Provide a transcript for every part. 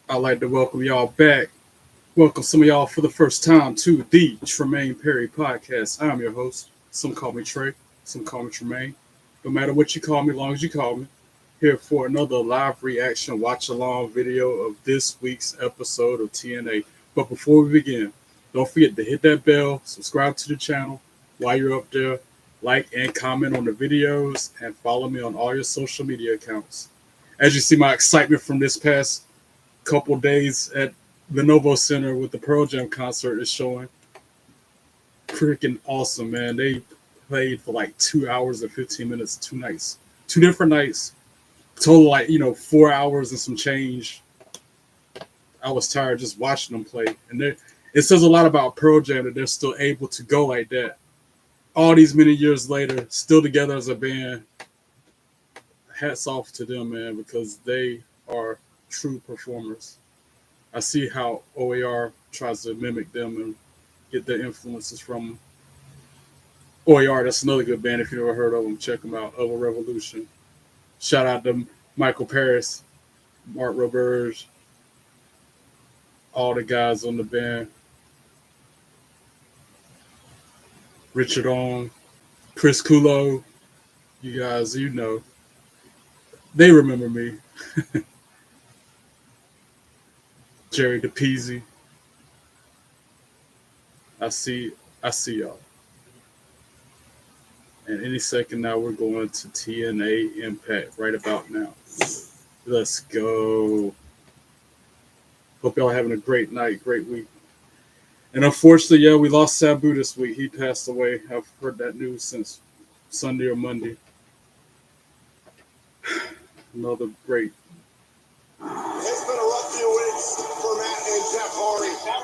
I'd like to welcome y'all back. Welcome some of y'all for the first time to the Tremaine Perry Podcast. I'm your host. Some call me Trey, some call me Tremaine. No matter what you call me, as long as you call me. Here for another live reaction watch along video of this week's episode of TNA. But before we begin, don't forget to hit that bell, subscribe to the channel while you're up there, like and comment on the videos, and follow me on all your social media accounts. As you see, my excitement from this past couple days at the Novo Center with the Pearl Jam concert is showing. Freaking awesome, man. They played for like 2 hours and 15 minutes, 2 nights. Two different nights. Total 4 hours and some change. I was tired just watching them play. And it says a lot about Pearl Jam that they're still able to go like that. All these many years later, still together as a band. Hats off to them, man, because they are true performers. I see how OAR tries to mimic them and get their influences from OAR. That's another good band. If you've never heard of them, check them out. Of a Revolution. Shout out to Michael Paris, Mark Roberge, all the guys on the band. Richard Ong, Chris Kulo. You guys, they remember me. Jerry DePeasy. I see y'all. And any second now, we're going to TNA Impact right about now. Let's go. Hope y'all having a great night, great week. And unfortunately, we lost Sabu this week. He passed away. I've heard that news since Sunday or Monday. Another great. It's been a rough few weeks for Matt and Jeff Hardy. Now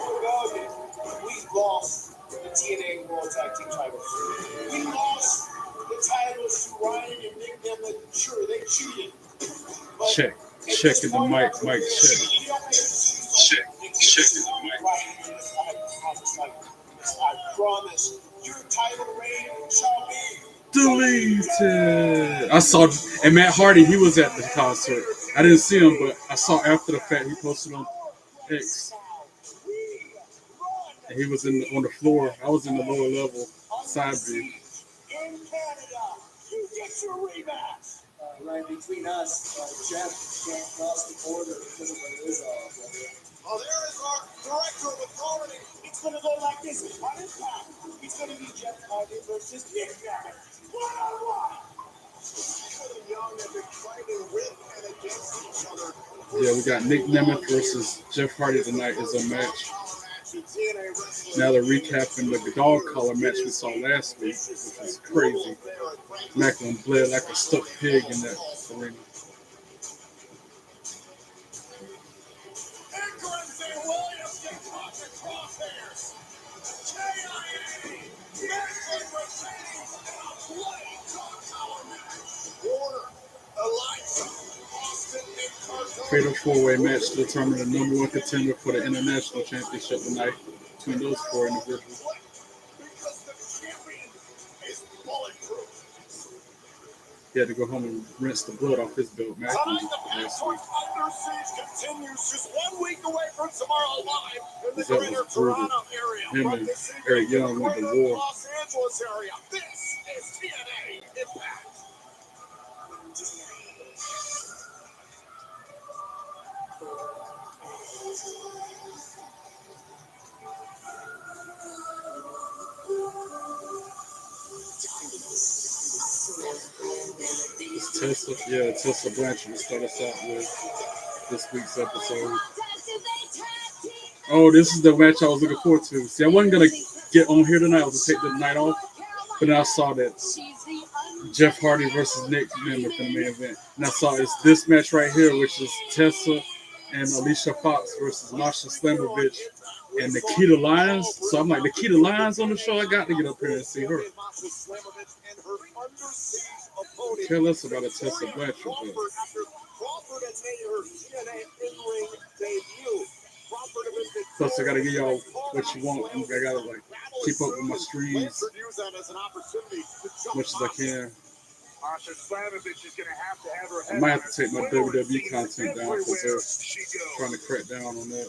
we lost the TNA World Tag Team titles. We lost the titles to Ryan and Nick Nemeth. Sure, they cheated. Check in the mic, check. Check in the mic. I promise your title reign shall be deleted. I saw, and Matt Hardy, he was at the concert. I didn't see him, but I saw after the fact he posted on X. And he was on the floor. I was in the lower level side view. in Canada. You get your rematch. Right between us, Jeff can't cross the border because of his Oh, there is our director of authority. It's going to go like this. On impact, it's going to be Jeff Hardy versus Nick Nemeth. One-on-one. Young have been fighting with and against each other. Yeah, we got Nick Nemeth versus Jeff Hardy tonight as a match. Now they're recapping the dog collar match we saw last week, which is crazy. Macklin bled like a stuck pig in that arena. Fatal four-way match to determine the number one contender for the international championship tonight between those four individuals. He had to go home and rinse the blood off his belt match last week. Continues just 1 week away from tomorrow live in the That was greater brutal. Toronto area. Him and Eric Young went to war. Los Angeles area. This is TNA Impact. Tessa Blanchard will start us out with this week's episode. Oh, this is the match I was looking forward to. See, I wasn't going to get on here tonight. I was going to take the night off. But then I saw that Jeff Hardy versus Nick Nemeth in the main event. And I saw it's this match right here, which is Tessa and Alicia Fox versus Masha Slamovich and Nikita Lyons. So I'm like, Nikita Lyons on the show? I got to get up here and see her. Tell us about a Tessa Blanchard. Crawford has made her TNA in-ring debut. Plus, I gotta give y'all what you want. I gotta keep up with my streams as much as I can. Masha Slamovich is going to have her head. I might have to take my swivel. WWE content down because they're She goes. trying to crack down on that.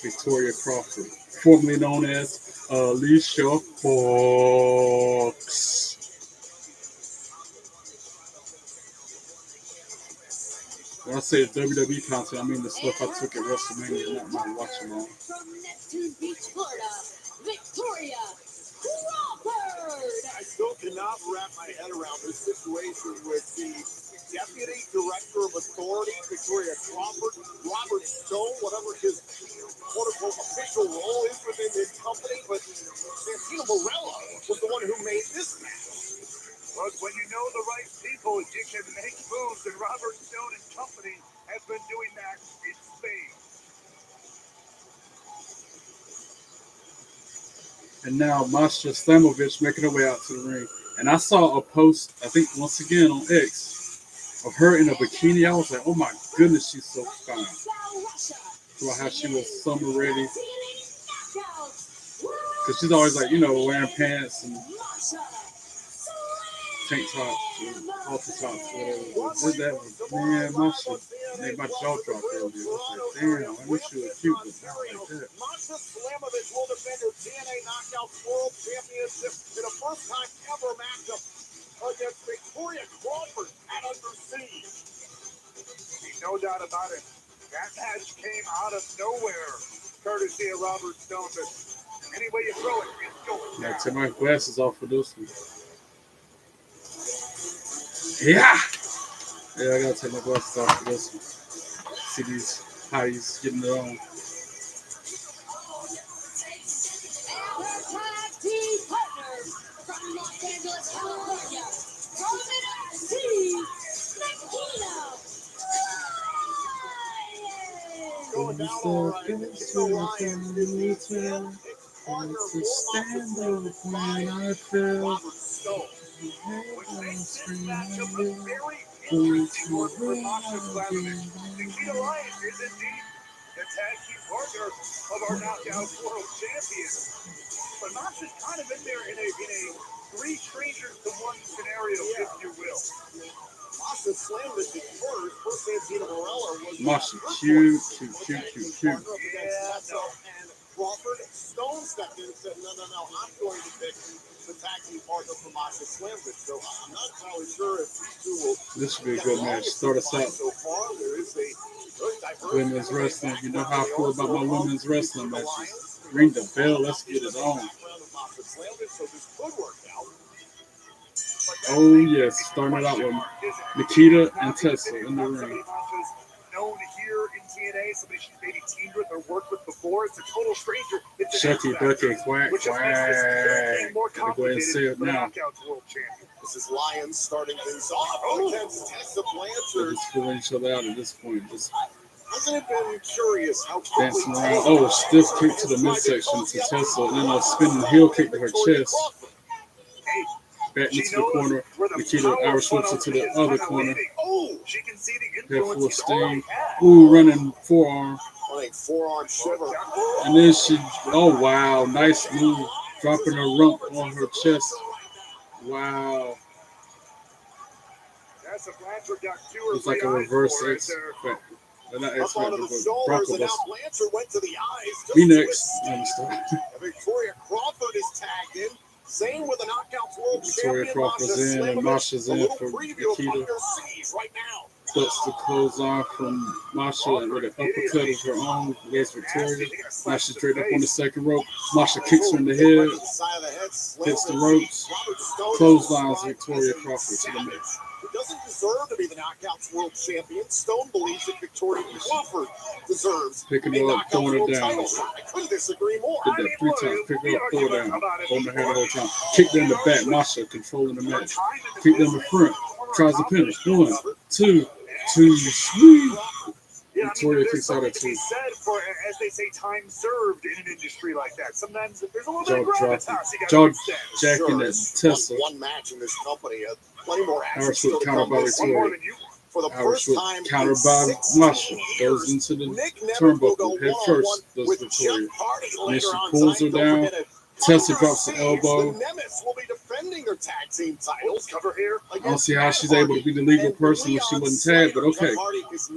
Victoria Crawford, formerly known as Alicia Fox. When I say WWE content, I mean the stuff I took at WrestleMania, not my watching on. From Neptune Beach, Florida, Victoria Crawford. I still cannot wrap my head around this situation with the Deputy Director of Authority, Victoria Crawford, Robert Stone, whatever his quote-unquote official role is within his company, but Santino Marella was the one who made this match. Look, when you know the right people, you can make moves, and Robert Stone and company have been doing that in spades. And now Masha Slamovich making her way out to the ring. And I saw a post, I think once again on X, of her in a bikini. I was like, oh my goodness, she's so fine. About how she was summer ready. Because she's always like, wearing pants and tank tops and halter tops, whatever. That was, man, Masha made my jaw drop earlier. I was like, damn, I wish she was cute, but not like that. Masha Slamovich will defend her TNA Knockouts World Championship in a first-time ever matchup against Victoria Crawford at Under Siege. No doubt about it. That match came out of nowhere, courtesy of Robert Stone. But any way you throw it, it's going down. I take my glasses off for this one. Yeah, I gotta take my glasses off for this one. See these hotties getting it on. From Los Angeles, California, from NXT, going down all right. To stand up when I feel. Robert Stone. Which makes this matchup a very interesting one for Masha Slamovich. Nikita Lyons is indeed the tag team partner of our Knockouts World Champion. But Masha's kind of in there in a three strangers to one scenario, if you will. Masha Slamovich at first Santino Marella was Masha, cute. Yeah, no. And Crawford, Stone stepped in and said, no, I'm going to pick the tag team partner for Masha Slamovich. So I'm not entirely sure if these two will. This should be a good match. Start us out. So far, there is a women's wrestling. You know how I feel about my women's wrestling matches. Ring the bell. Let's get it on. Oh, yes. Starting it out with Nikita and Tessa in the ring. Known here in TNA, somebody she's maybe teamed with or worked with before. It's a total stranger. Shucky, ducky, quack, quack. Gotta go ahead and say it now. This is Lyons starting things off against Tessa Blanchard. They're just fooling each other out at this point. Just hasn't it been curious how dancing around. Oh, a stiff kick to the midsection to Tessa, and then a spinning heel kick to her chest. Back into the corner. Nikita Irish whips it to the other corner. Head full of steam. Ooh, running forearm. Forearm shiver. And then oh wow, nice move. Dropping her rump on her chest. Wow. It's like a reverse X. Not X Factor, but Bronco Buster. Me next. Victoria Crawford is tagged in. Same with the Knockouts World Victoria Champion. Crawford's in and Masha's in for Nikita. Right now. Cuts the clothesline from Masha and with an uppercut of her own against Victoria. Masha straight up on the second rope. Masha kicks her in the head. Hits the ropes. Clotheslines Victoria Crawford to the mix. Who doesn't deserve to be the Knockouts World Champion. Stone believes that Victoria Crawford deserves picking her up, throwing her down. I couldn't disagree more. Did that 3 times. Pick her up, throw her down. Holding her head the whole time. Kick her in the back. Masha controlling the match. Kick her in the front. Tries to pin her. 1, 2, 2, sweet. Victoria kicks out at 2. As they say, time served in an industry like that. Sometimes there's a little bit of gravitas. Jaw jacking that Tessa. One match in this company. Plenty more action. Irish whip counter by Victoria. For the Irish first whip time counter by Masha. Goes into the turnbuckle head first. Does Victoria. And then she pulls her down. Tessa drops the elbow. The Nemesis will be defending their tag team titles. Cover here. I don't see how she's able to be the legal person when she wasn't tagged, but okay.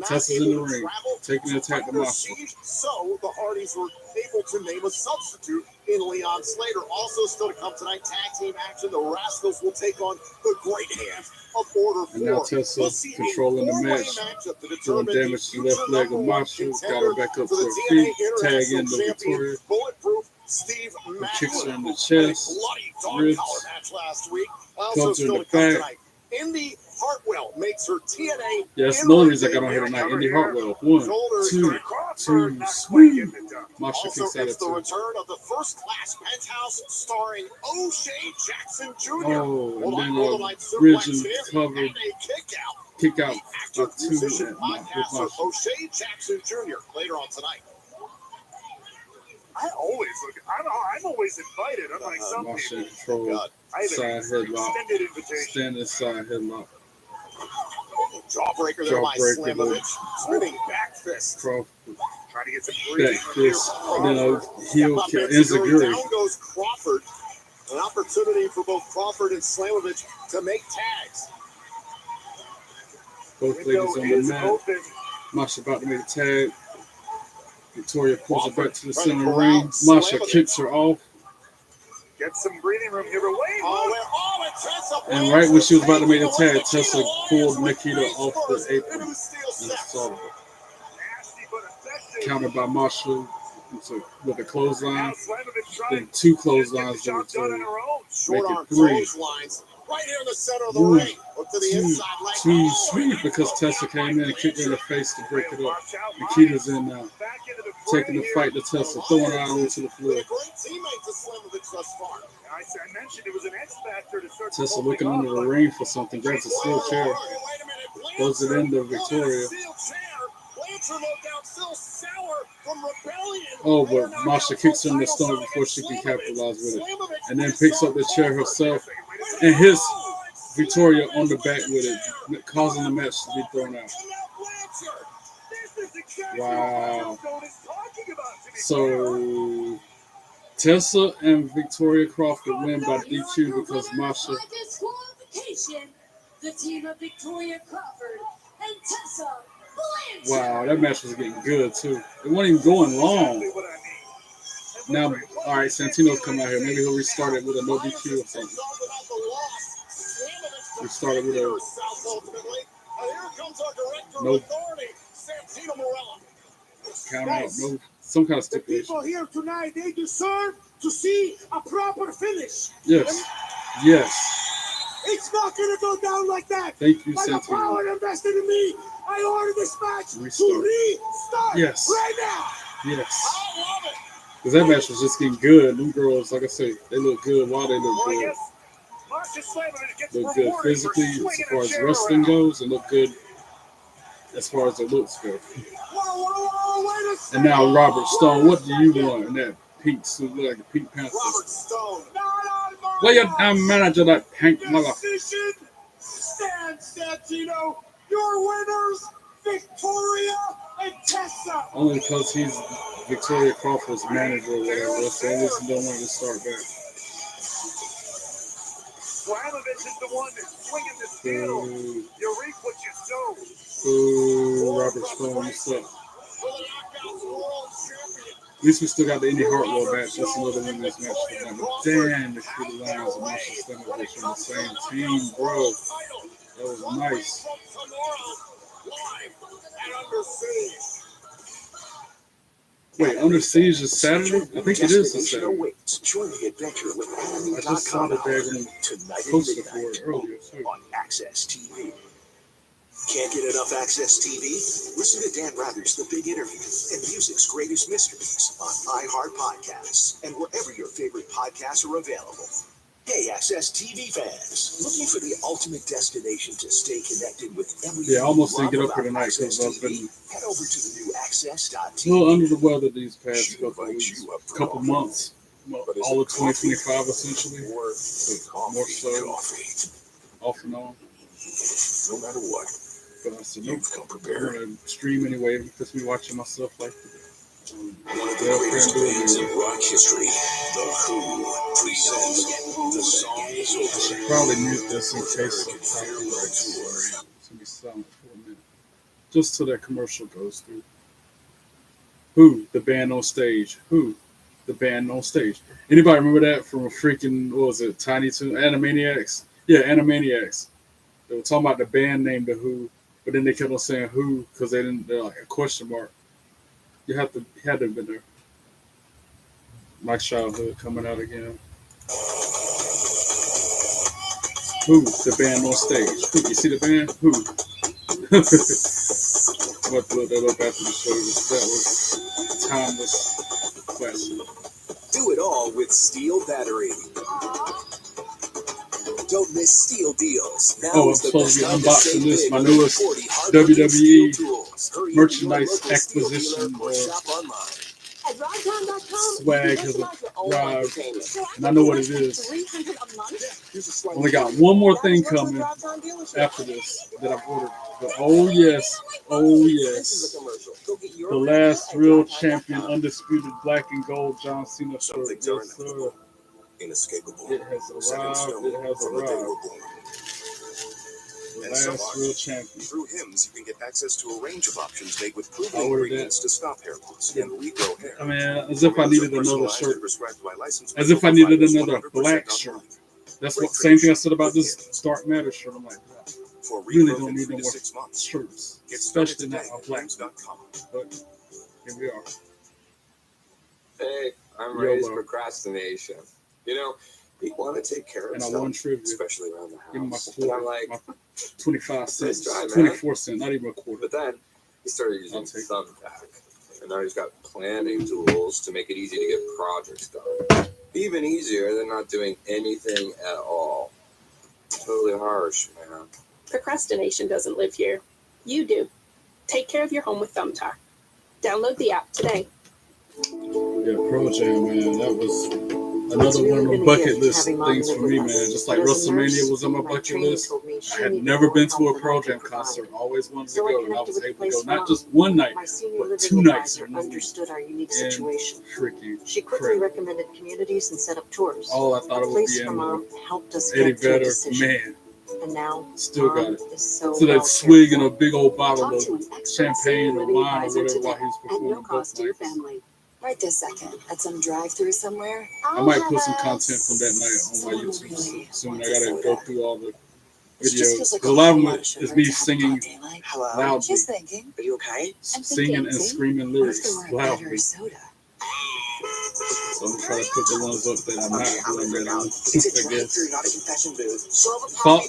Tessa's in the ring, taking the attack to Masha. So the Hardys were able to name a substitute in Leon Slater. Also still to come tonight, tag team action. The Rascals will take on the Great Hands of Order 4. And now Tessa controlling the match, doing damage to the left leg of Masha. Got her back up to her feet, tag in the Victoria. Bulletproof Steve Kicks her in the chest, ribs, clubs her in the back. Indy Hartwell makes her TNA. Yeah, that's another reason I got on here tonight. Indy Hartwell. 1, 2, swing. Masha kicks out It's at the 2. return of the First Class Penthouse starring O'Shea Jackson Jr. Oh, and then bridge and cover, kick out by 2 with Masha. O'Shea Jackson Jr. later on tonight. I'm always invited. Unlike some Masha people. control, side headlock, Extended invitation. standing side headlock. Jawbreaker there by Jawbreaker, Slamovich. Spinning back fist. Crawford, Trying to get some breathing back room here. fist, then a heel kick, enziguri. Down goes Crawford. An opportunity for both Crawford and Slamovich to make tags. Both ladies on the Is mat. open. Masha about to make a tag. Victoria pulls her back to the center of the ring. Masha kicks her off. Get some breathing room here. But wait, look. And right when she was about to make the tag, Tessa pulled Nikita off the apron and saw her. Nasty but effective. Countered by Masha with a Now clothesline. Slamovich Then trying 2 to clotheslines get the to job done on Victoria. her own. Short Make it arm 3. clotheslines right here in the center of the 1, ring. Look to the 2, inside leg. 2, sweep because Tessa came in and kicked her in the face to break it up. Nikita's in now, Back into the taking the fray fight to Tessa, throwing her out onto the floor. Been a great teammate to Slamovich thus far. here. I mentioned it was an X factor to start Tessa opening looking up, under the but ring for something, grabs a steel chair, Wait a minute, throws it into Victoria. Blanchard, no doubt, still sour from rebellion. Oh, but Masha kicks her in the stomach before she can capitalize with it. And then picks up the chair herself and hits Victoria on the back with it, causing the match to be thrown out. Wow. So Tessa and Victoria Crawford win by DQ because Masha. By disqualification, the team of Victoria Crawford and Tessa Blanchard. Wow, that match was getting good too. It wasn't even going long. Now, all right, Santino's come out here. Maybe he'll restart it with a no DQ or something. Restart it with a no count out, no some kind of The stipulation. people here tonight, they deserve to see a proper finish. Yes, yes. It's not going to go down like that. Thank you, By the Santino. power invested in me, I order this match Restart. to restart Yes. right now. Yes. Because that match was just getting good. Them girls, like I say, they look good while they look Well, I good. guess Masha Slamovich gets Look good rewarded for physically as swinging far a as chair wrestling around. goes, and look good as far as their looks go. Whoa, wait a second. And now Robert Stone, what do you want in that pink suit? Look like a Pink Panther. Robert Stone. Not on my Well, your watch. damn manager, that pink mother. Decision. Stand, Santino. Your winners, Victoria and Tessa. Only because he's Victoria Crawford's manager or whatever. That's the only reason they don't want to start back. Slamovich is the one that's swinging the steel. Ooh, You reap what you sow. Robert Stone, you suck. At least we still got the Indy Hartwell match. That's another one that's match tonight. But damn, the Peter Lyons and Masha Slamovich on the same team, bro. That was nice. Wait, Under Siege is Saturday? I think it is a Saturday. Join the adventure with I just saw the daggone poster for it earlier, too. on Access TV. Can't get enough Access TV? Listen to Dan Rather's The Big Interview and music's greatest mysteries on iHeart Podcasts and wherever your favorite podcasts are available. Hey, Access TV fans, looking for the ultimate destination to stay connected with everything. Yeah, I almost you didn't get love up here about tonight Access because I've TV? been Head over to the new Access.tv. a little under the weather these past couple of weeks, couple months. Well, all of 2025 essentially, but more so off and on. No matter what, But I said, nope, you've come I'm prepared. going to stream anyway because me watching myself like One of the greatest bands in rock history, The Who, presents the Song Is Over. I should probably mute this in case American of Farewell copyrights. Tour. It's gonna be silent for a minute, just till that commercial goes through. Who, the band on stage? Who, the band on stage? Anybody remember that from a freaking, what was it, Tiny Toon, Animaniacs? Yeah, Animaniacs. They were talking about the band named The Who, but then they kept on saying Who because they're like a question mark. You had to have been there. My childhood coming out again. Who, the band on stage? Who, you see the band? Who? I'm about to look that up after the show. That was timeless classic. Do it all with Steel Battery. Don't miss Steel deals. Now Oh, I'm is the supposed best to be time to unboxing save this, big my with newest 40 hard-working WWE Steel tools. Hurry into your merchandise local Steel acquisition dealer or shop online. At RideTime.com, swag you has can customize your own arrived, entertainment. So and I know what it is. $300 a month? Here's a slight Only got preview. one more That thing is virtually coming Drive Time dealership. after this that I've ordered. But oh yes, oh This is yes, a commercial. Go get your the preview last at real drivetime.com. champion, undisputed black and gold John Cena Some shirt. things are Yes, sir. inevitable, inescapable, It has set in arrived. stone It has from the day arrived. we're born. The And some last are. real champion. Through Hims, you can get access to a range of options made with proven I ordered ingredients to stop hair loss and regrow hair. I mean, as if I Formulas are needed another personalized and shirt. prescribed by licensed As if I medical needed providers another 100% black online. shirt. That's Great what same thing I said tradition about with this Hims. Dark Matter shirt. I'm like, wow, For really regrowth don't in need 3 no to more 6 months. shirts, Get started especially not today a at black. Hims.com. But here we are. Hey, I'm YOLO. raised procrastination. You know, people want to take care of And I stuff, won trivia. especially around the Give me my house. And I'm quarter, like, my 25 nice cents, try, man. 24 cents, not even a quarter. But then he started using I'll take it. Thumbtack, and now he's got planning tools to make it easy to get projects done. Even easier than not doing anything at all. Totally harsh, man. Procrastination doesn't live here. You do. Take care of your home with Thumbtack. Download the app today. Yeah, Pro Jam, man, that was another one of the bucket list things for me, man. Just like WrestleMania was on my bucket list. I had never been to a Pro Jam concert. Always wanted to go, and I was able to go not just one night, but 2 nights in a row. Understood our unique And situation. freaking She quickly crap. recommended communities and set up tours. All I thought it would Place be for in Mom helped us Eddie get to a Vedder, decision. man, And now still got Mom it. is so So well that swig in cared a for. big old bottle Talk of to an expert champagne senior or living wine or advisor whatever today while he was at performing no both cost to your nights. family. Right this second, at some drive-through somewhere. I might put some content from that night on my YouTube soon. I gotta go through all the It just videos. feels like Because a lot of them lot of is sugar me to have a singing broad daylight. Hello? loudly, Just thinking. Are you okay? I'm singing thinking, and see? screaming What if lyrics there were a better loudly. soda? So I'm trying to put the ones up that I'm not doing that on, It's a I guess. drive-through, not a confession booth.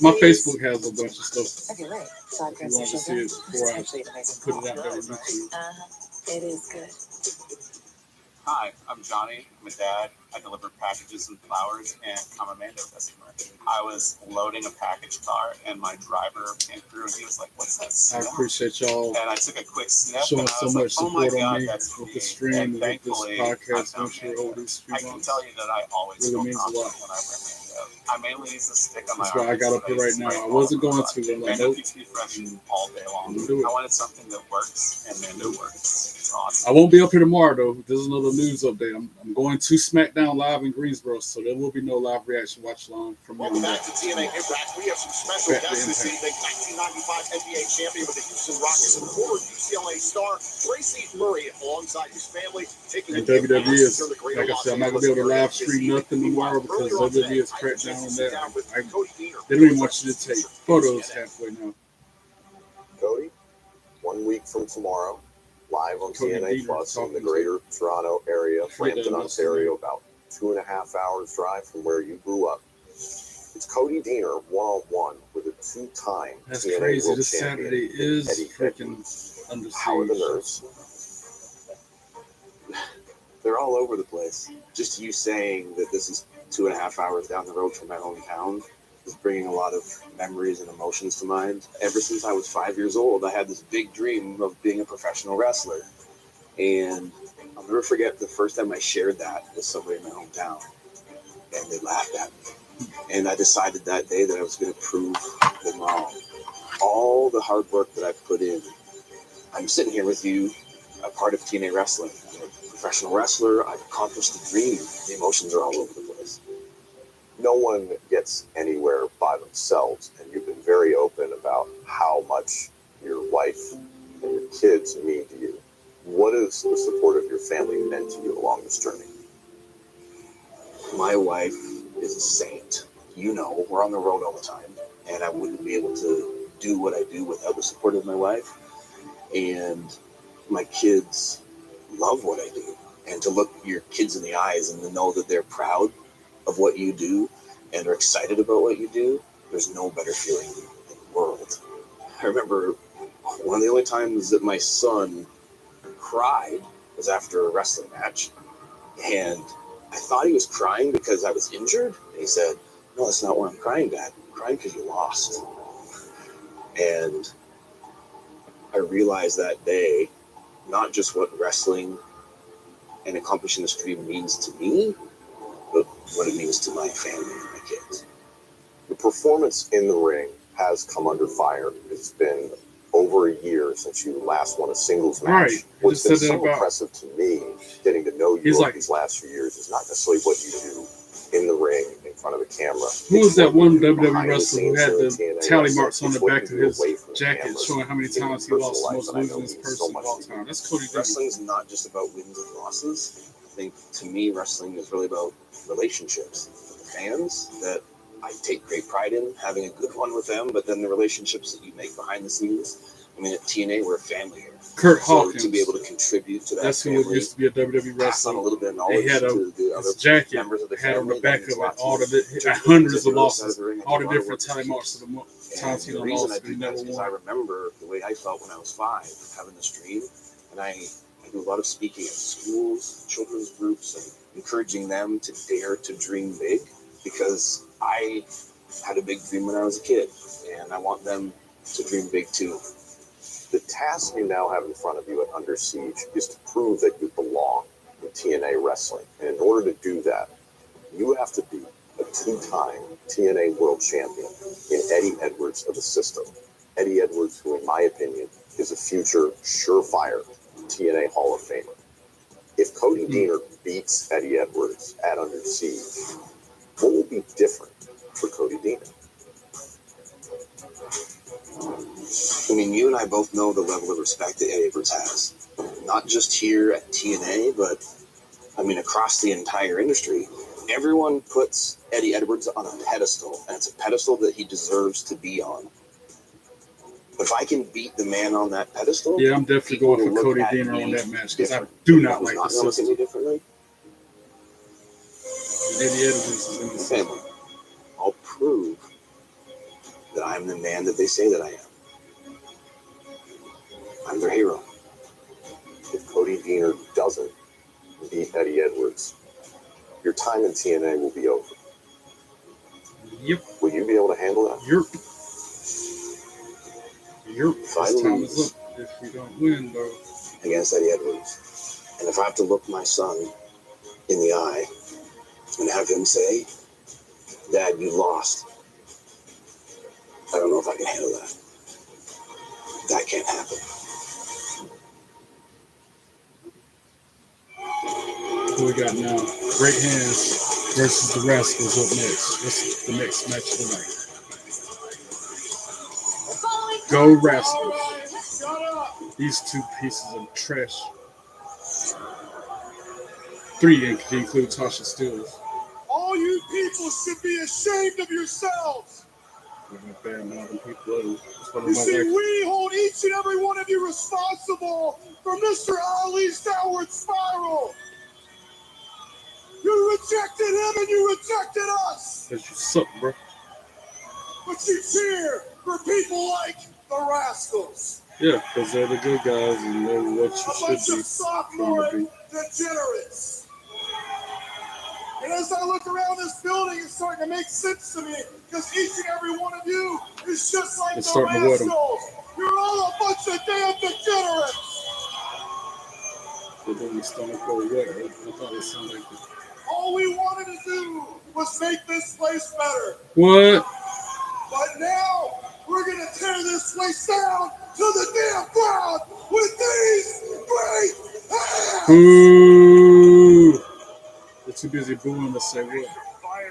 My Facebook has a bunch of stuff. Okay, right. So If you want to see it before I actually amazing. put it out there on YouTube. It is good. Hi, I'm Johnny. I'm a dad. I deliver packages and flowers, and I'm a Mando customer. I was loading a package car, and my driver came through, and he was like, "What's that I smell?" appreciate y'all And I took a quick sniff, showing and I so was much like, "Oh my support on God, me that's with me." the stream And and with this thankfully, I podcast. found I'm sure Mando. over these few I can months tell you that I always really feel means a confident lot. when I wear Mando. I mainly use the stick on my That's why I got up here right now. I wasn't going to, but I'm like, Mando nope, keeps me fresh all day long. I'm gonna do it. I wanted something that works, and Mando works. It's awesome. I won't be up here tomorrow though. This is another news update. I'm going to SmackDown Live in Greensboro, so there will be no live reaction watch along from me on Welcome back that. to TNA Impact. We have some special Back to guests this Impact. evening. 1995 NBA champion with the Houston Rockets and former UCLA star Tracy Murray alongside his family taking And an Impact WWE is, here in the greater like I Los said, I'm not gonna Angeles be able to area live this stream evening. nothing tomorrow because Earlier on WWE today, has I had a cracked chance down to on sit that. down with Cody Deaner, They don't even who want is you to take producer of photos TNA. halfway now. Cody, 1 week from tomorrow, live on Cody TNA Deaner Plus in the talking to greater Toronto area, Frida, Brampton, what's her Ontario, name? about 2.5 hours drive from where you grew up. It's Cody Deaner one-on-one with a two-time That's TNA crazy. World This Champion, Saturday is Eddie freaking Edwards. under How are the siege. nerves? They're all over the place. Just you saying that this is 2.5 hours down the road from my hometown is bringing a lot of memories and emotions to mind. Ever since I was 5 years old, I had this big dream of being a professional wrestler. And I'll never forget the first time I shared that with somebody in my hometown. And they laughed at me. And I decided that day that I was going to prove them wrong. All the hard work that I put in. I'm sitting here with you a part of TNA wrestling. I'm a professional wrestler. I've accomplished the dream. The emotions are all over the place. No one gets anywhere by themselves, and you've been very open about how much your wife and your kids mean to you. What has the support of your family meant to you along this journey? My wife is a saint. You know, we're on the road all the time, and I wouldn't be able to do what I do without the support of my wife. And my kids love what I do. And to look your kids in the eyes and to know that they're proud of what you do and are excited about what you do, there's no better feeling in the world. I remember one of the only times that my son cried was after a wrestling match. And I thought he was crying because I was injured. And he said, "No, that's not why I'm crying, Dad. I'm crying because you lost." And I realized that day, not just what wrestling and accomplishing this dream means to me, but what it means to my family and my kids. Your performance in the ring has come under fire. It's been over a year since you last won a singles match. Right. What's been so about, impressive to me, getting to know you over these last few years, is not necessarily what you do in the ring in front of the camera. Who was that one WWE wrestler who had the tally marks on the back of his jacket showing how many times he lost, most losing person of all time? That's Cody Dean. Wrestling's not just about wins and losses. I think, to me, wrestling is really about relationships with the fans that I take great pride in having a good one with them, but then the relationships that you make behind the scenes. I mean, at TNA, we're a family here. Kurt Hawkins. To be able to contribute to that That's family, who used to be a WWE pass on wrestler. a little bit of knowledge He had to the other jacket members of the had on the family, back then of it it's all lots the of hundreds of the other side losses, the ring, I all do the a lot of different work tally with marks of the times he the done reason lost, I but he do never that is I won. remember the way I felt when I was 5, having this dream, and I do a lot of speaking at schools, children's groups, and encouraging them to dare to dream big, because I had a big dream when I was a kid, and I want them to dream big too. The task you now have in front of you at Under Siege is to prove that you belong in TNA wrestling. And in order to do that, you have to be a 2-time TNA World Champion in Eddie Edwards of the system. Eddie Edwards, who in my opinion is a future surefire TNA Hall of Famer. If Cody Deaner beats Eddie Edwards at Under Siege, what will be different for Cody Deaner? I mean, you and I both know the level of respect that Eddie Edwards has. Not just here at TNA, but, I mean, across the entire industry. Everyone puts Eddie Edwards on a pedestal, and it's a pedestal that he deserves to be on. But if I can beat the man on that pedestal... Yeah, I'm definitely going for Cody Deaner on that match, because I do not like the system. Differently. Eddie Edwards is in the system. I'll prove that I'm the man that they say that I am. I'm their hero. If Cody Deaner doesn't beat Eddie Edwards, your time in TNA will be over. Yep. Will you be able to handle that? Yep. This time is up if we don't win, though. Against Eddie Edwards. And if I have to look my son in the eye and have him say, "Dad, you lost," I don't know if I can handle that. That can't happen. Who we got now? Great Hands versus the Rascals up next. That's the next match of the night. Go Rascals. These two pieces of trash. 3 include Tasha Steelers. All you people should be ashamed of yourselves. You see, we hold each and every one of you responsible for Mr. Ali's downward spiral. You rejected him and you rejected us. Because you suck, bro. But you cheer for people like the Rascals. Yeah, because they're the good guys and they're what you should be. A bunch of sophomore degenerates. And as I look around this building, it's starting to make sense to me, because each and every one of you is just like the Rascals. You're all a bunch of damn degenerates. All we wanted to do was make this place better. What? But now we're going to tear this place down to the damn ground with these great Ooh. They're too busy booing to say what.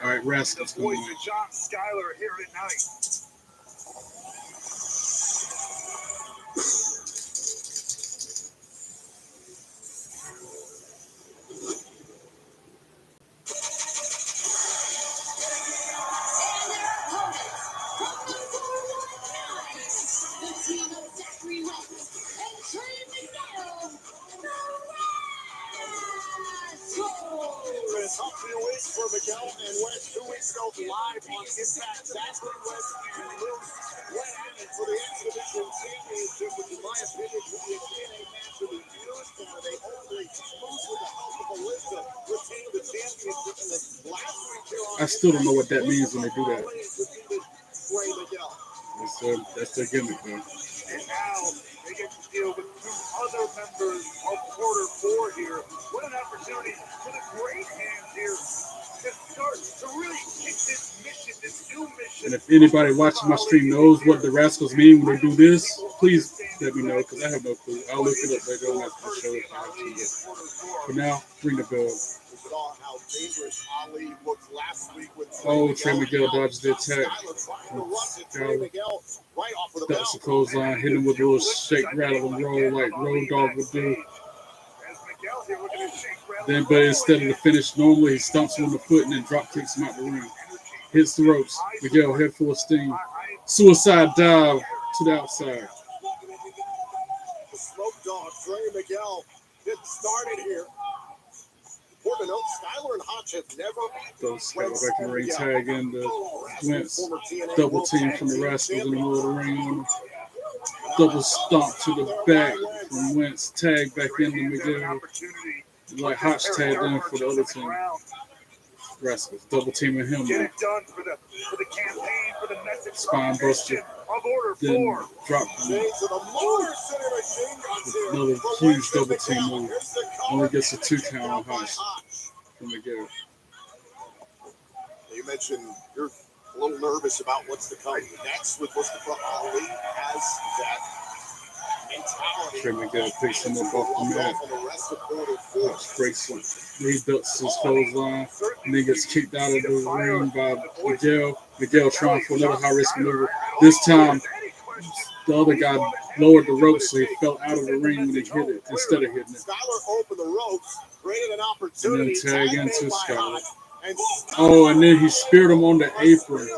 All right, Rascals The coming voice in. of John Schuyler here tonight. The team of Zachary Wentz and Trey McNeil, the Chris, up 2 weeks for Miguel and Wentz. 2 weeks ago, live on iMPACT. Zachary Wentz and Will went at it for the exhibition championship, which in my opinion could be a TNA match of the year. They hopefully lose with the help of Alyssa, retain the championship. And then last week here on I still don't know what that means when they do that. Trey Miguel. That's their gimmick, man. And now they get to deal with 2 other members of Quarter 4 here. What an opportunity for the great hands here to start to really kick this mission, this new mission. And if anybody watching my stream knows what the Rascals mean when they do this, please let me know, because I have no clue. I'll look it up later on after the show if I have to. But for now, ring the bell. We saw how dangerous Ali looked last week with Trey Miguel dodges the attack. That's the clothesline, hit him with a little shake, rattle, and roll like Road Dogg would do. Then, but instead of the finish, normally he stomps him on the foot and then drop kicks him out the ring. Hits the ropes. Miguel head full of steam. Suicide dive to the outside. The Smoke Dog, Trey Miguel, getting started here. Important to note, Schuyler and Hotch have never Those Schuyler back in the ring, tag in the Wentz. Double team from the Rascals in the middle of the ring on him. Double stomp to the back from Wentz. Tag back into Miguel. Like Hotch tagged in for the other team. Rascals double teaming him. Get it done for the campaign, for the message. Spine buster. Then drop him. Another huge double team move. Only gets a 2 count on Hotch from Miguel. You mentioned you're a little nervous about what's to come next with Mustafa Ali has that mentality. Trey Miguel picks him up off the mat. Hotch breaks him. He ducks his clothesline and then gets kicked out of the ring by Miguel. Miguel trying for another high risk maneuver. This time, the other guy lowered the ropes so he fell out of the ring when he hit it instead of hitting it. Schuyler opened the ropes, created an And opportunity. then tag into Schuyler. Oh, and then he speared him on the apron.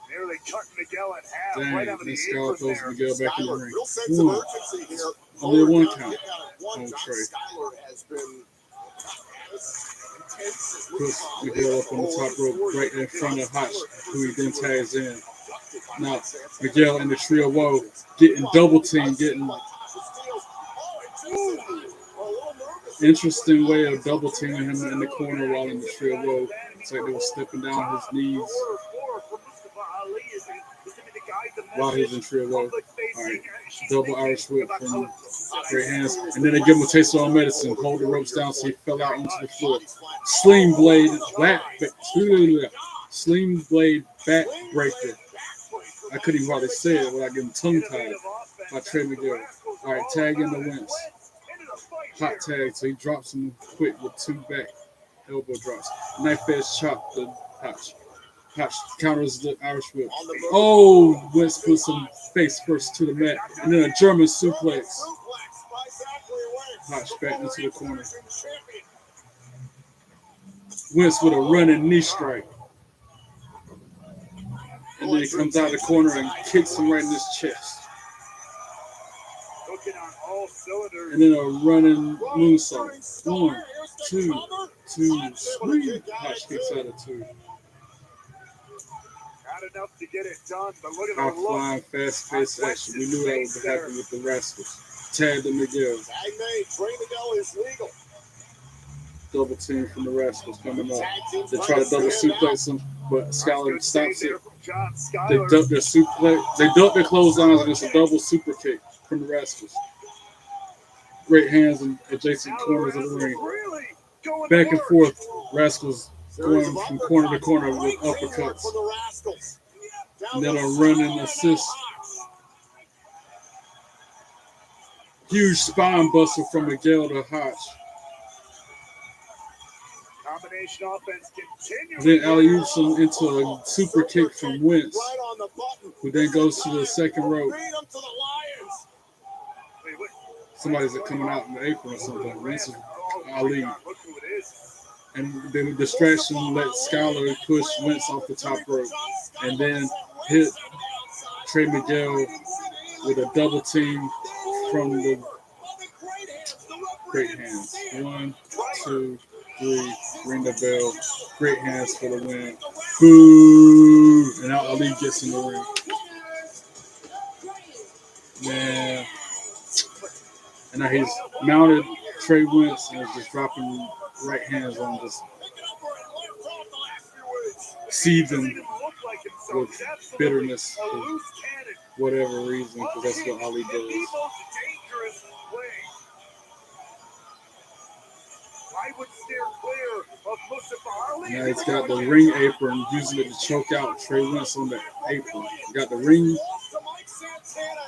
Nearly cut Miguel in half. Dang, Right out of the then Schuyler apron throws there. Miguel back in the ring. Real sense of urgency here. Only a 1 count on Trey. Schuyler has been Puts Miguel up on the top rope right in front of Hotch, who he then tags in. Now, Miguel and the Trio Woe getting double team, getting interesting way of double teaming him in the corner while in the Trio Woe. It's like they were stepping down his knees while he's in Trio Woe. All right, double Irish whip from Great Hands. And then they give him a taste of all medicine, hold the ropes down so he fell out onto the floor. Sling blade back breaker. I couldn't even hardly say it without getting tongue tied by Trey Miguel. All right, tag in the Wentz. Hot tag, so he drops him quick with 2 back elbow drops. Knife edge chop the Hotch. Hotch counters the Irish whip. Oh, Wentz puts him face first to the mat, and then a German suplex. Hotch back into the corner. Wentz with a running knee strike. And then he comes out of the corner and kicks him right in his chest. And then a running moonsault. 1, 2, 2, 3. Hotch kicks out of 2. Not enough to get it done, but look at High the look. flying, fast-paced action. We knew that would happen with the Rascals. Tag to Miguel. Tag made. Trey Miguel is legal. Double team from the Rascals coming up. They try to double suplex him, but Schuyler stops it. They duck their suplex. They duck their clotheslines against a double super kick from the Rascals. Great hands in adjacent corners of the ring. Back and forth. Rascals going from corner to corner with uppercuts. And then a running assist. Huge spine buster from Miguel to Hotch. Combination offense continues. Then alley-oops him into a super kick from Wentz, who then goes to the second rope. Somebody's coming out in the apron or something. Wentz is Ali. And then distraction let Skyler push Wentz off the top rope. And then hit Trey Miguel with a double team from the great hands. 1, 2, 3, ring the bell. Great hands for the win. Boo! And now Ali gets in the ring. Man. And now he's mounted Trey Wentz and is just dropping right hands on, just seething with bitterness for whatever reason, because that's what Ali does. Now he's got the ring apron, using it to choke out Trey Wentz on the apron. Got the ring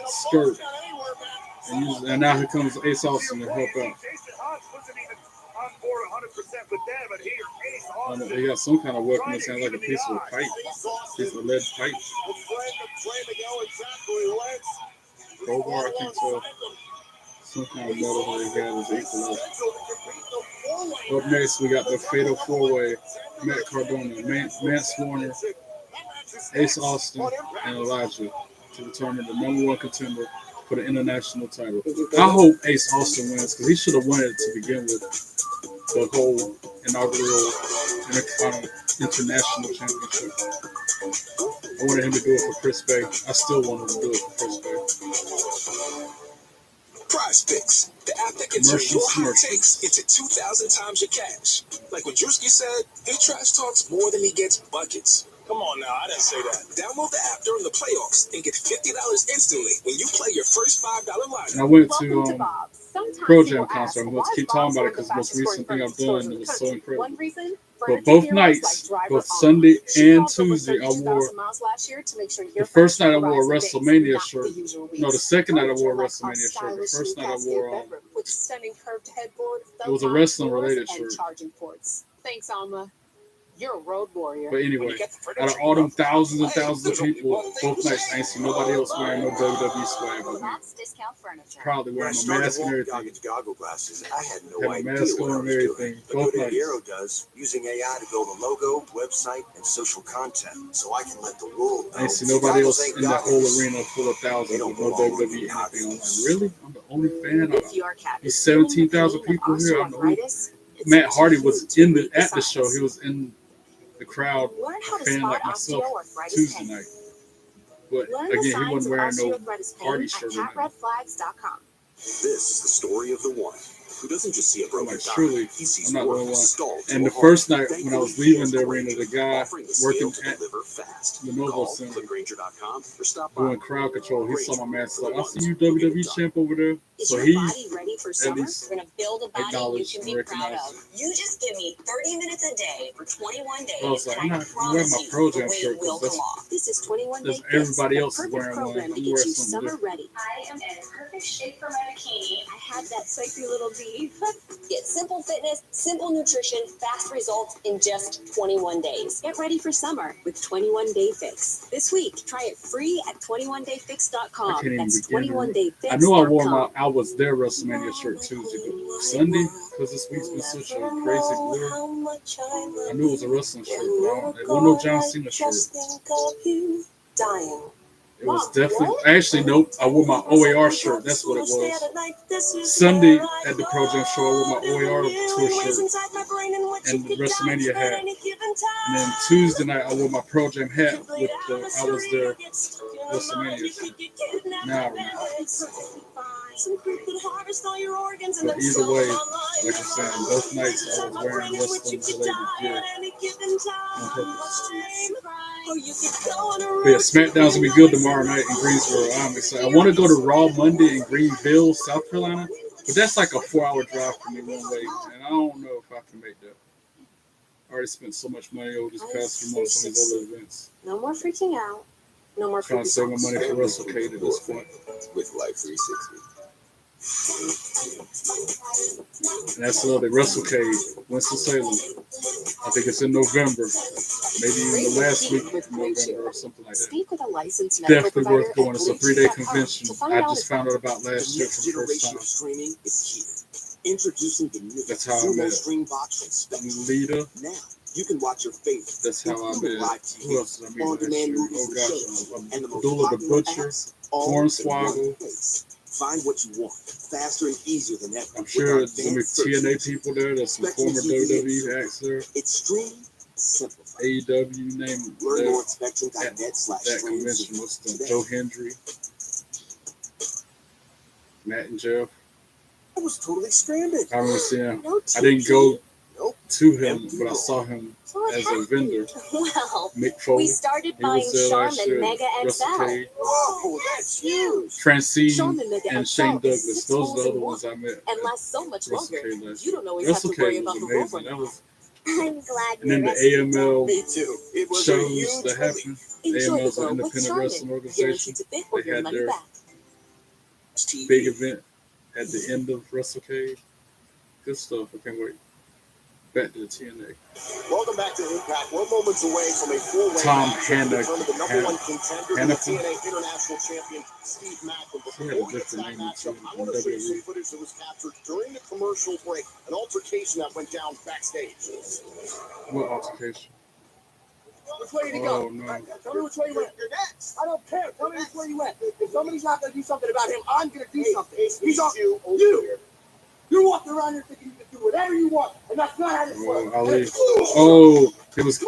skirt. And now here comes Ace Austin to help out. They got some kind of weapon that sounds like a piece of pipe. Piece of lead pipe. Crowbar, I think so. Some kind of metal that he had is equal up. Up next, we got the Fatal 4-Way. Matt Cardona, Mance Warner, Ace Austin, and Elijah to determine the #1 contender for the international title. I hope Ace Austin wins, because he should have won it to begin with. The whole inaugural international championship. I wanted him to do it for Chris Bay. I still want him to do it for Chris Bay. Prize Picks, the app that can turn your hot takes into 2,000 times your cash. Like what Drewski said, he trash talks more than he gets buckets. Come on now, I didn't say that. Download the app during the playoffs and get $50 instantly when you play your first $5 lineup. And I went to Pro Jam concert. I'm going to keep talking about it because the most recent thing I've done was so incredible. But both nights, both Sunday and Tuesday, I wore the first night I wore a WrestleMania shirt. No, the second night I wore a WrestleMania shirt. The first night I wore it was a wrestling related shirt. Thanks, Alma. You're a road warrior. But anyway, out of all them thousands and thousands of people, both nights, I ain't seen nobody else wearing no WWE swag but me. Probably wearing my mask and everything. Goggle glasses. I had no Had my mask on and everything. Both nights. Hero does using AI to build a logo, website, and social content, so I can let the world know. I ain't seen nobody else in that whole arena full of thousands with no WWE anything on. Really? I'm the only fan of these 17,000 people here. I'm the only. Matt Hardy was at the show. He was in the crowd, a fan like myself, Tuesday night. But again, he wasn't wearing no Hardy shirt. This is the story of the one who doesn't just see a broken truly, I'm not gonna lie. And the first night when I was leaving the arena, the guy working at the Novo Center doing crowd control, he saw my mask like, I see you WWE champ over there. So he at least acknowledged and recognized it. You just give me 30 minutes a day for 21 days. I was like, I'm not wearing my Pro Jam shirt because everybody else is wearing one. I'm wearing something different. I am in perfect shape for my bikini. I have that sexy little beef. Get simple fitness, simple nutrition, fast results in just 21 days. Get ready for summer with 21 Day Fix. This week, try it free at 21dayfix.com. That's 21dayfix.com. I know I was their WrestleMania shirt Tuesday, but Sunday, because this week's been such a crazy blur, I knew it was a wrestling shirt, but there wasn't no John Cena shirt. It was definitely, actually, nope, I wore my OAR shirt, that's what it was. Sunday at the Pro Jam show, I wore my OAR tour shirt and the WrestleMania hat. And then Tuesday night, I wore my Pro Jam hat with the I was there WrestleMania shirt. Now I remember. But either way, like I'm saying, both nights I was wearing wrestling related gear on purpose. But yeah, SmackDown's gonna be good tomorrow night in Greensboro. I'm excited. I want to go to Raw Monday in Greenville, South Carolina, but that's like a 4-hour drive for me one way, and I don't know if I can make that. I already spent so much money over this past few months on these other events. No more freaking out. No more trying to save my money for WrestleCade at this point. With Life 360. And that's the WrestleCade, Winston-Salem. I think it's in November, maybe even the last week of November or something like that. Speak with a licensed medical Definitely provider worth going. at It's a 3-day bleach.com convention. to find I out just if found out about last year for the first time. Streaming is here. Introducing the new That's how I Sumo met Stream Box from Spectrum. Lita. Now you can watch your favorite. That's how I including met. live TV, Who else did I meet last on-demand year? movies Oh and gosh, shows, and the most Abdullah the popular Butcher, apps, all in one Hornswoggle. place. Find what you want faster and easier than ever. I'm with sure our there's gonna be advanced search TNA engine. people there. There's some Spectrum former TV WWE acts there. It's streaming simplified. AEW, you name Learn more at that spectrum.net/stream. convention. What's the Joe Hendry, Matt and Jeff. I was totally stranded. I remember seeing. No I didn't go Nope. to him, but I saw him So what as a happened? vendor. Well, Mick Foley. we started He buying was there Shawn last and year. Mega XL. WrestleCade. Whoa, that's huge. Francine Shawn and Mega and XL Shane is Douglas. 6 Those are holes the in other one ones I met. and lasts so much longer. WrestleCade last You year. don't always have to worry WrestleCade about the was rope amazing. That anymore. was, I'm glad and then the AML Me too. It was a shows huge that happened. Enjoy the AML's an road with independent Charmin. wrestling organization. Guaranteed to fit or They your had money their back. big event at the end of WrestleCade. Good stuff. I can't wait. Back to the TNA. Welcome back to Impact. We're moments away from a full-weight Tom match to determine the number one Hannah- contender, the Hannafin. TNA International Champion, Steve Macklin. He had a Before we get to different that name matchup, too I in want to show you some WWE. footage that was captured during the commercial break, an altercation that went down backstage. What altercation? Which way did he Oh go? no. Tell me which way you went. You're next. I don't care. Tell me which way you went. If somebody's not going to do something about him, I'm going to do something. He's on you. You're walking around here thinking you can do whatever you want, and that's not how this works. Ali. Oh, it was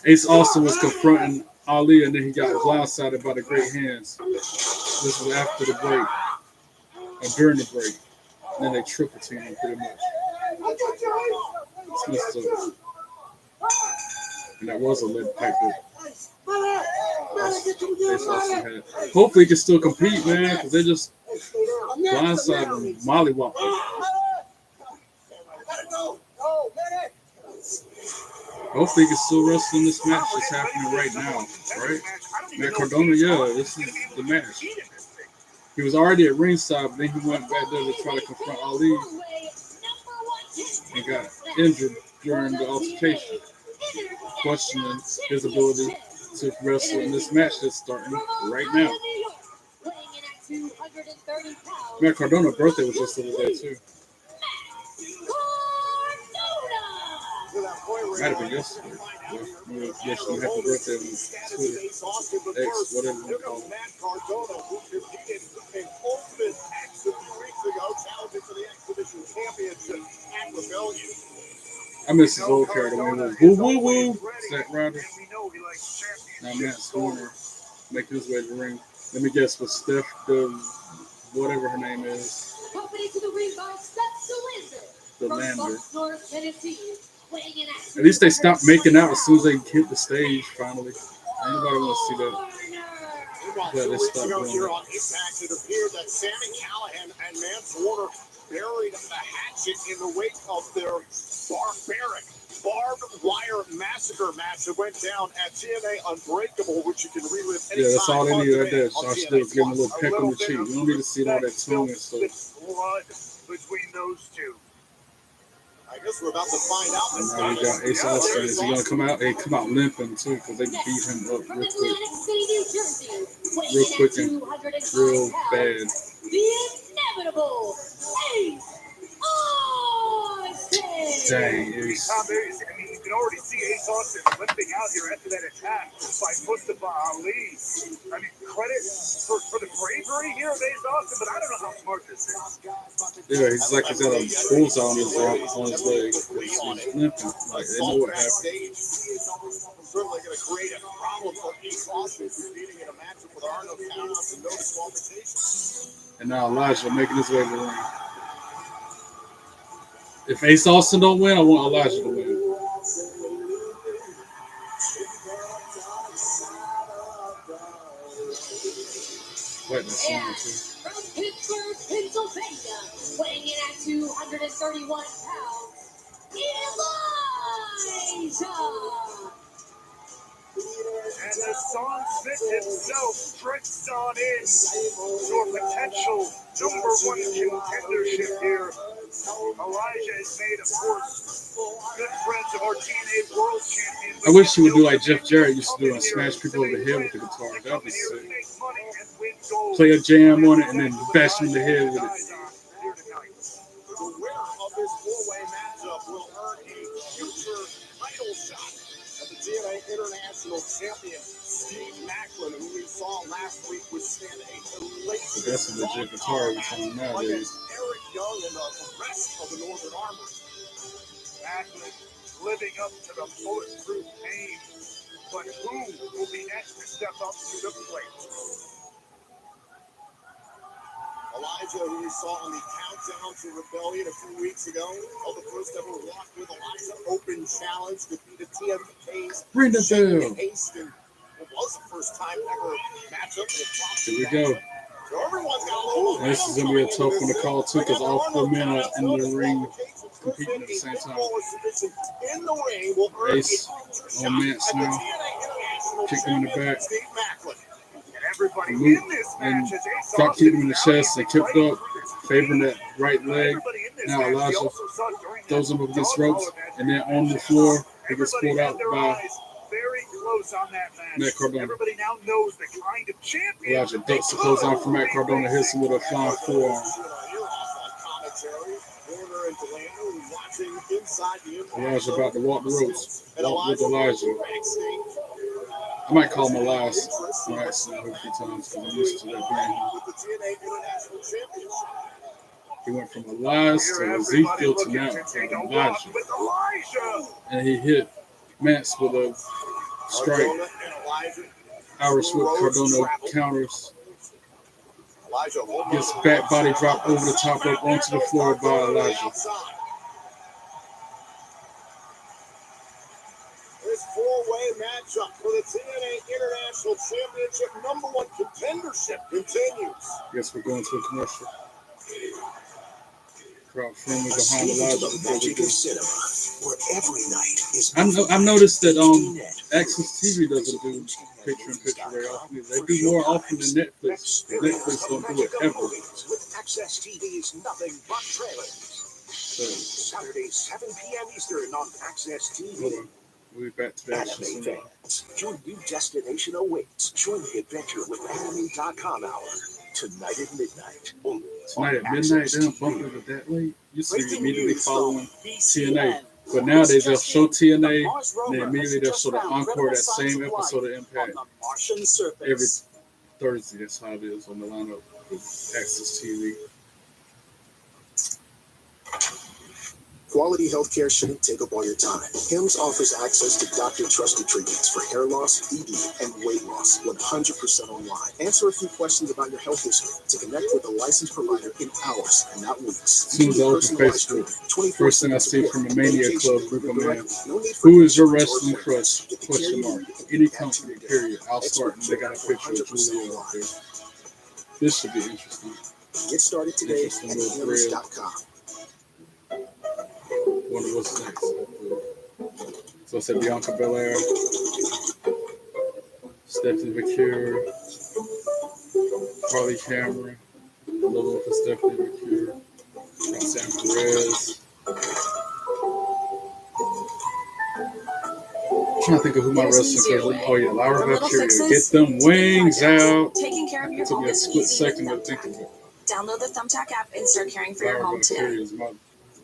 Ace Austin was confronting Ali, and then he got blindsided by the great hands. This was after the break, or during the break. And then they triple teamed him pretty much. It's messed up. And that was a lead pipe that Ace Austin had. Hopefully he can still compete, man, because they just blindsided him, mollywop him. Hopefully he can still wrestle in this match that's happening right now, right? Matt Cardona, yeah, this is the match. He was already at ringside, but then he went back there to try to confront Ali and got injured during the altercation, questioning his ability to wrestle in this match that's starting right now. Matt Cardona's birthday was just the other day, too. Might have been yesterday. Wish him happy birthday on Twitter. X, whatever you call it. Matt Cardona, who competed in Ultimate X a few weeks ago, challenging for the X Division Championship at Rebellion. I miss his old character when he was woo woo woo. Zack Ryder. Now Matt's Warner making his way to the ring. Let me guess what Steph does, whatever her name is. The Lander. At least they stopped making out as soon as they hit the stage, finally. Anybody want to see that? Glad they stopped doing Here that. on Impact, it appeared that Sami Callihan and Mance Warner buried the hatchet in the wake of their barbaric barbed wire massacre match that went down at TNA Unbreakable, which you can relive anytime. Yeah, that's all they on need right there. demand on Josh TNA Still give him a little Plus. peck on the cheek. We don't need to see all that tongue and stuff. Blood between those two. I guess we're about to find out. And now we got Ace Austin. Is he going to come out? He come out limping, too, because they beat him up real quick. Real quick and real bad. The inevitable Ace Austin. Dang, Ace. I mean, you can already see Ace Austin limping out here after that attack by Mustafa Ali. I mean, credit for the bravery here of Ace Austin, but I don't know how smart this is. Yeah, he's like he's got a bullseye on his leg. He's limping. Like, they know what happened. Certainly going to create a problem for Ace Austin competing in a matchup with Arnold Countouts and no disqualification. And now Elijah making his way to the ring. If Ace Austin don't win, I want Elijah to win. Like that song And too. from Pittsburgh, Pennsylvania, weighing in at 231 pounds, Elijah. And the song fit itself strikes on in to a potential #1 contendership here. Elijah is made, of course, good friends of our TNA World Champion. I wish he would do like Jeff Jarrett used to do and smash people over the head with the guitar. That'd be sick. Play a jam on it and then bash him in the head with it. The winner of this four-way matchup will earn a future title shot at the TNA International Champion Steve Macklin, who we saw last week withstand a hellacious That's a legit guitar we're talking nowadays. against Eric Young and the rest of the Northern Army. Macklin living up to the bulletproof name, but who will be next to step up to the plate? Elijah, who we saw on the Countdown to Rebellion a few weeks ago, held the first ever Walk with Elijah Open Challenge, defeated TMK's Ring the bell. Haston. It was the first time ever matchup. Here we go. So everyone's got a little This is gonna be a tough one to call too, because all 4 men are in the ring competing at the same time. In the ring will earn Ace on Mance now. Kick him in the back. Everybody Luke in this and match is Ace drop kick him in the Austin. chest. They tipped up, favoring that right leg. Now Elijah throws him up against ropes, and then on the floor, he gets pulled out by Very close on that match. Matt Cardona. Everybody now knows the kind of champion. Elijah ducks the clothesline from Matt Cardona, hits him with a flying forearm. Elijah about to walk the ropes. Walk with Elijah. I might call him Elias. I might say it a few times because I'm used to that being. He went from Elias to Ezekiel to now Elijah. And he hit Mance with a strike. Irish whip Cardona counters. Gets back body drop over the top rope onto the floor by Elijah. This four-way matchup for the TNA International Championship #1 contendership continues. Guess we're going to a commercial. Crowd firmly behind Elijah before we do. Where every night is I've noticed that Access TV doesn't do picture-in-picture very often. They do more often than Netflix. Netflix don't do it ever. with Access TV's Nothing But Trailers. Saturday, 7 p.m. Eastern on Access Hold TV. on. We'll be back to the action Anime soon. fans, your new destination awaits. Join the adventure with Anime.com Hour tonight at midnight. Tonight at midnight, they don't bump it that late. Used to be immediately following TNA. But nowadays they'll show TNA and then immediately they'll show the encore that same episode of Impact every Thursday. That's how it is on the lineup with Access TV. Quality healthcare shouldn't take up all your time. HIMS offers access to doctor-trusted treatments for hair loss, ED, and weight loss 100% online. Answer a few questions about your health history to connect with a licensed provider in hours, not weeks. Soon as I open Facebook, first thing I see from the Mania Club group of men, who is your wrestling crush? Question mark. Any company, period. I'll start, and they got a picture of Julia out there. This should be interesting. Get started today at Interesting little thread. HIMS.com. Wonder what's next. So I said Bianca Belair, Stephanie McCure, Carly Cameron, Lola for Stephanie McCure, Roxanne Perez. I'm trying to think of who my wrestling coach is. Oh yeah, Laura Valkyria. Get them wings out. Taking care of your Took home me a is split easy with second to think Thumbtack. of it. Download the Thumbtack app and start caring for your Laura home today. Valkyria is my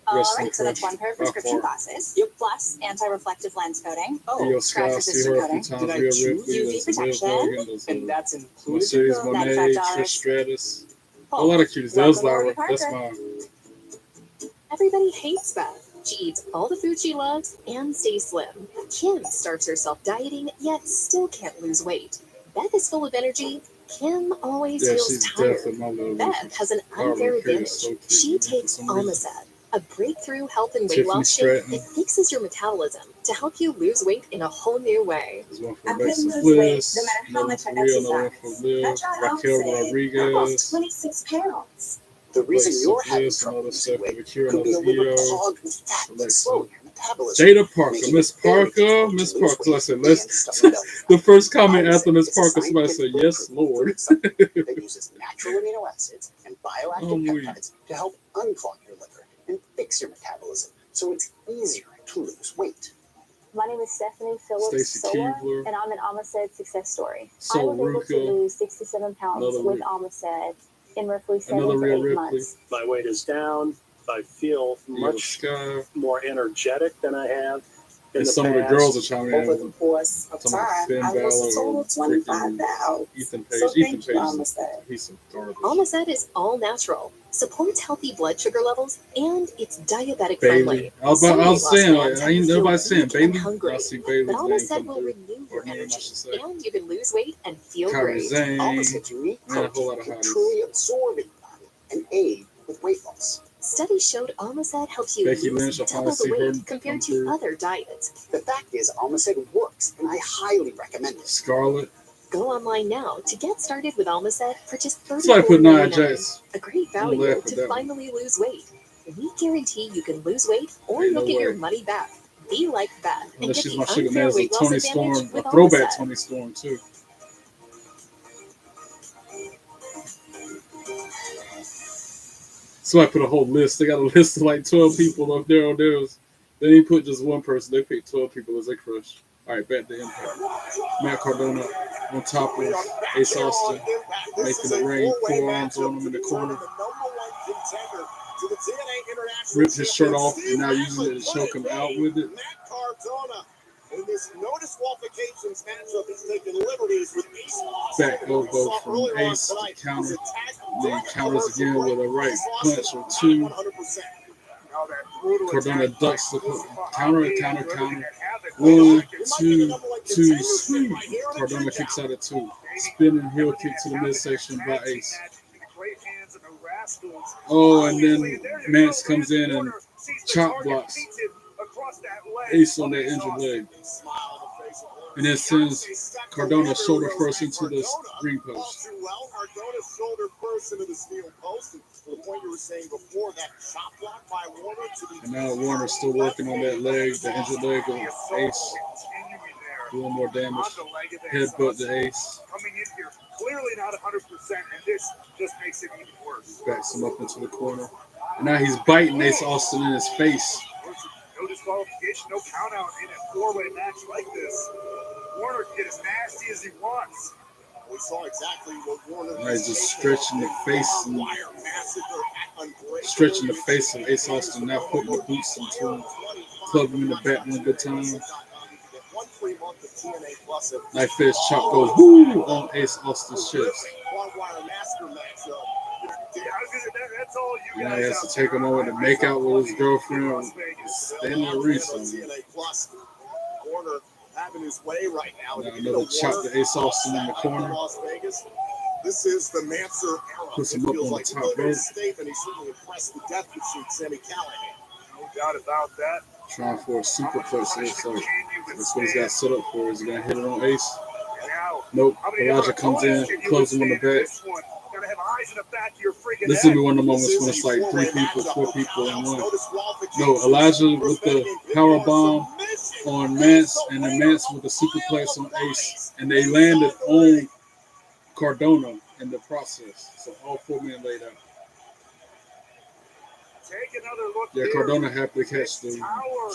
All wrestling right, so that's coach. one pair of By prescription far. glasses, plus anti-reflective lens coating, Theo Scott, see her a few times. Did I Rhea choose Ripley, UV there's Liv protection? Morgan, there's And that's included. Mercedes Monet, $95. Trish Stratus. A Oh, lot of cuties. That was welcome, Laura. Lori That's Parker. mine. Everybody hates Beth. She eats all the food she loves and stays slim. Kim starves herself dieting, yet still can't lose weight. Beth is full of energy. Kim always Yeah, feels she's tired. definitely my little Beth has an Laura unfair Valkyria advantage. is so cute, She man, takes for some reason. Almazet, a breakthrough health and weight Tiffany loss shake Stratton. that fixes your metabolism to help you lose weight in a whole new way. There's one for I Alexa couldn't lose weight Bliss, no matter how another much I for Rhea, another one exercise. for Liv, I tried Raquel Almazet. I lost Rodriguez, 26 pounds. The reason Like you're having Bliss and trouble all this losing stuff. weight Akira could and be a liver Ito. clogged with fat that's Alexa. slowing your metabolism. Jada Parker, making Miss it very Parker, difficult Miss to lose Parker. So I weight said, and let's. stubborn belly The first comment after Almacet Miss is a Parker, somebody said, scientific yes, foolproof Lord. food supplement that uses natural amino acids and bioactive Oh, oui. peptides to help unclog your liver and fix your metabolism so it's easier to lose weight. My name is Stephanie Phillips Stacey Soa, Keebler. and I'm an Omiced success story. So I was able to Ruka. lose 67 pounds Another with Ri- Omiced in roughly 7 Another to Rhea 8 Ripley. months. My weight is down. I feel Yo much Sky. more energetic than I have in And the some of the past. girls are chiming in. Over the course of Talking about time, Finn I lost a Balor total or of 25 freaking pounds. Ethan Page. So Ethan thank you, Page is Omiced. a piece of garbage. Omiced is all natural, supports healthy blood sugar levels, and it's diabetic Bailey. friendly. I was Some weight loss saying, fans like, have you ain't feel nobody weak saying and Bailey. hungry. I see But Bailey's name Omiced come will through. renew Or your name, I energy, should say. and you can lose weight and feel Kyrie great. Zane. Omiced's unique And a whole protein lot of can hotties. truly absorb in your body and aid with weight loss. Studies showed Omiced helps you Becky lose Lynch, I double finally the see her weight compared come to through. other diets. The fact is, Omiced works, and I highly recommend it. Scarlett. Go online now to get started with Omiced for just So I put Nia $34.99. Jax. A great I'm value laughing at to that one. finally lose weight. We guarantee you can lose weight or Ain't you'll no get your way. money back. Be like that and Unless get she's the my sugar unfair man, is a weight loss Tony advantage Storm, a with throwback Omiced. Tony Storm too. So I put a whole list. They got a list of like 12 people up there on theirs. They didn't put just one person. They picked 12 people as their crush. All right, back to Impact. Matt Cardona on top of Ace Austin, making the rain forearms on him in the corner. Ripped his shirt off and now using it to choke him out with it. Matt Cardona, in this no disqualifications matchup, he's taking liberties with Ace Austin. Back elbow from Ace to counter. Then counters again with a right punch or two. Cardona ducks the counter. 1, 2, 2, sweep. Cardona kicks out at 2. Spinning heel kick to the midsection by Ace. Oh, and then Mance comes in and chop blocks Ace on that injured leg. And then sends Cardona shoulder first into the ring post. Cardona's shoulder first into the steel post. And to the point you were saying before, that chop block by Warner to the. And now Warner's still working on that leg, the injured leg of Ace. Doing more damage. Headbutt the Ace. Coming in here, clearly not 100%, and this just makes it even worse. Backs him up into the corner. And now he's biting Ace Austin in his face. No disqualification, no count out in a four-way match like this. Warner can get as nasty as he wants. We saw exactly what Warner. Now he's just stretching the face and stretching the face of Ace Austin. Now putting the boots into him, clubbing him in the back one good time. Knife edge chop goes whoo on Ace Austin's chest. Now he has to take a moment to make out with his girlfriend. Stand there, recently. Warner having his way right now. Now another chop to Ace Austin in the corner. This is the Manser era. Puts him up on the top rope. He certainly impressed the death machine, Sammy Callahan. No doubt about that. Trying for a superplex. So that's what he's got set up for. Is he going to hit it on Ace? Nope. Elijah comes in, closes him on the back. This is going to be one of the moments when it's like 3 people, 4 people in one. No, Elijah with the power bomb on Mance, and then Mance with the superplex on Ace. And they landed on Cardona in the process. So all 4 men laid out. Take another look. Yeah, Cardona happy to catch the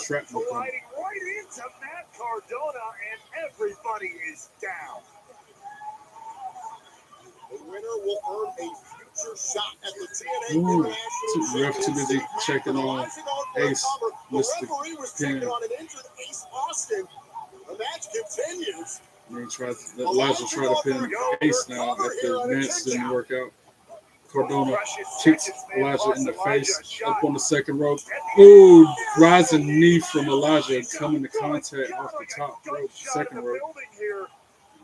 shrapnel. Sliding right into Matt Cardona, and everybody is down. The winner will earn a future shot at the TNA International Ref too busy checking on Ace. Missed the pin. on an injured Ace Austin. The match continues. And Elijah tried to pin Ace now after Mance didn't work out. Cardona kicks Elijah in the face, up on the second rope. Ooh, rising knee from Elijah coming to contact off the top rope, second rope.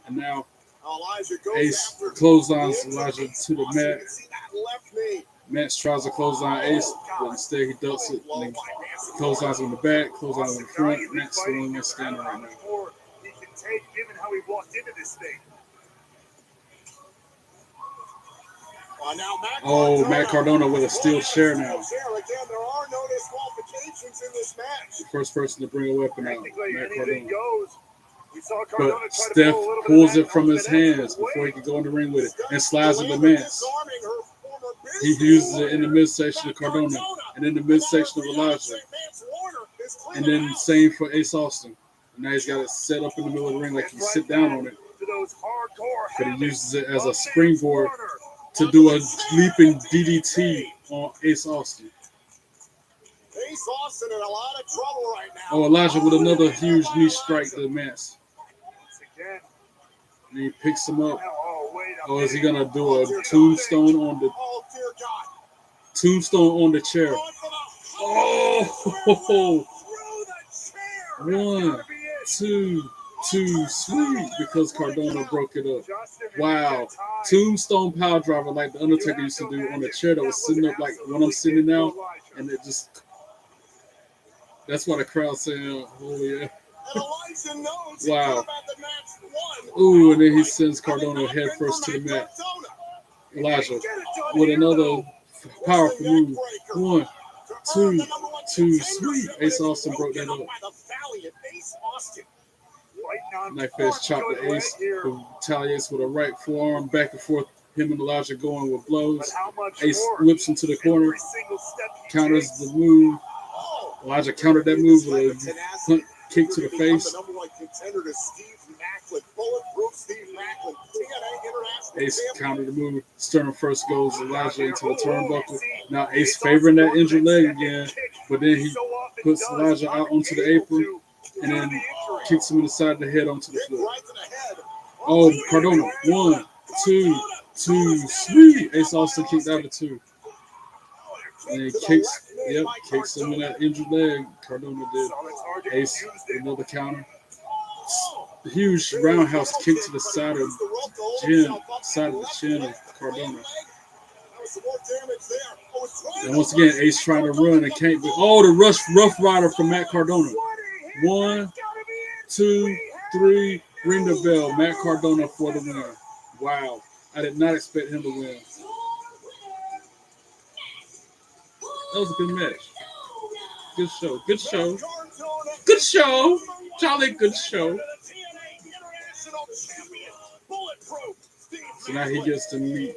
And now Ace clotheslines Elijah to the mat. Mance tries to clothesline Ace, but instead he ducks it. And he clotheslines on the back, clotheslines on the front. Mance still in there standing right now. He can take given how he walked into this thing. Matt Cardona with a steel chair now. Again, there are no disqualifications in this match. The first person to bring a weapon out, Matt Cardona. Goes. We saw Cardona But try to Steph pull a little bit pulls of it that from his ultimate hands away. before he can go in the ring with it and slides in the Delaney mess. disarming her former He business uses it in the partner. midsection of Cardona and in the midsection of Elijah. And then same for Ace Austin. And now he's got it set up in the middle of the ring like he sit down on it. But he uses it as a springboard to do a leaping DDT on Ace Austin. Ace Austin in a lot of trouble right now. Oh, Elijah with another huge knee strike to the match. Again. And he picks him up. Oh, wait a Or is he minute. gonna do a tombstone on the Oh, dear God. tombstone on the chair? Oh, Through the chair. 1, 2, 2, sweet, because Cardona broke it up. Wow. Tombstone power driver like the Undertaker used to do on a chair that was sitting up like when I'm sitting now, and it just, that's why the crowd saying, oh yeah. Wow. Ooh, and then he sends Cardona head first to the mat. Elijah with another powerful move. 1, 2, 2, sweet. Ace Austin broke that up. Knife edge chop to Ace, who retaliates with a right forearm, back and forth. Him and Elijah going with blows. Ace whips into the corner, counters the move. Elijah countered that move with a punt kick to the face. Ace countered the move. Sternum first goes Elijah into the turnbuckle. Now Ace favoring that injured leg again, but then he puts Elijah out onto the apron and then kicks him in the side of the head onto the floor. Oh, Cardona. 1, 2, 2, sweet. Ace Austin kicked out of 2. And he kicks him in that injured leg. Cardona did. Ace, another counter. Huge roundhouse kick to the side of the chin of Cardona. And once again, Ace trying to run and can't. Oh, the Rough Rider from Matt Cardona. 1, 2, 3. Ring the bell. Matt Cardona for the win. Wow. I did not expect him to win. That was a good match. Good show. Good show. Good show. Jolly good show. So now he gets to meet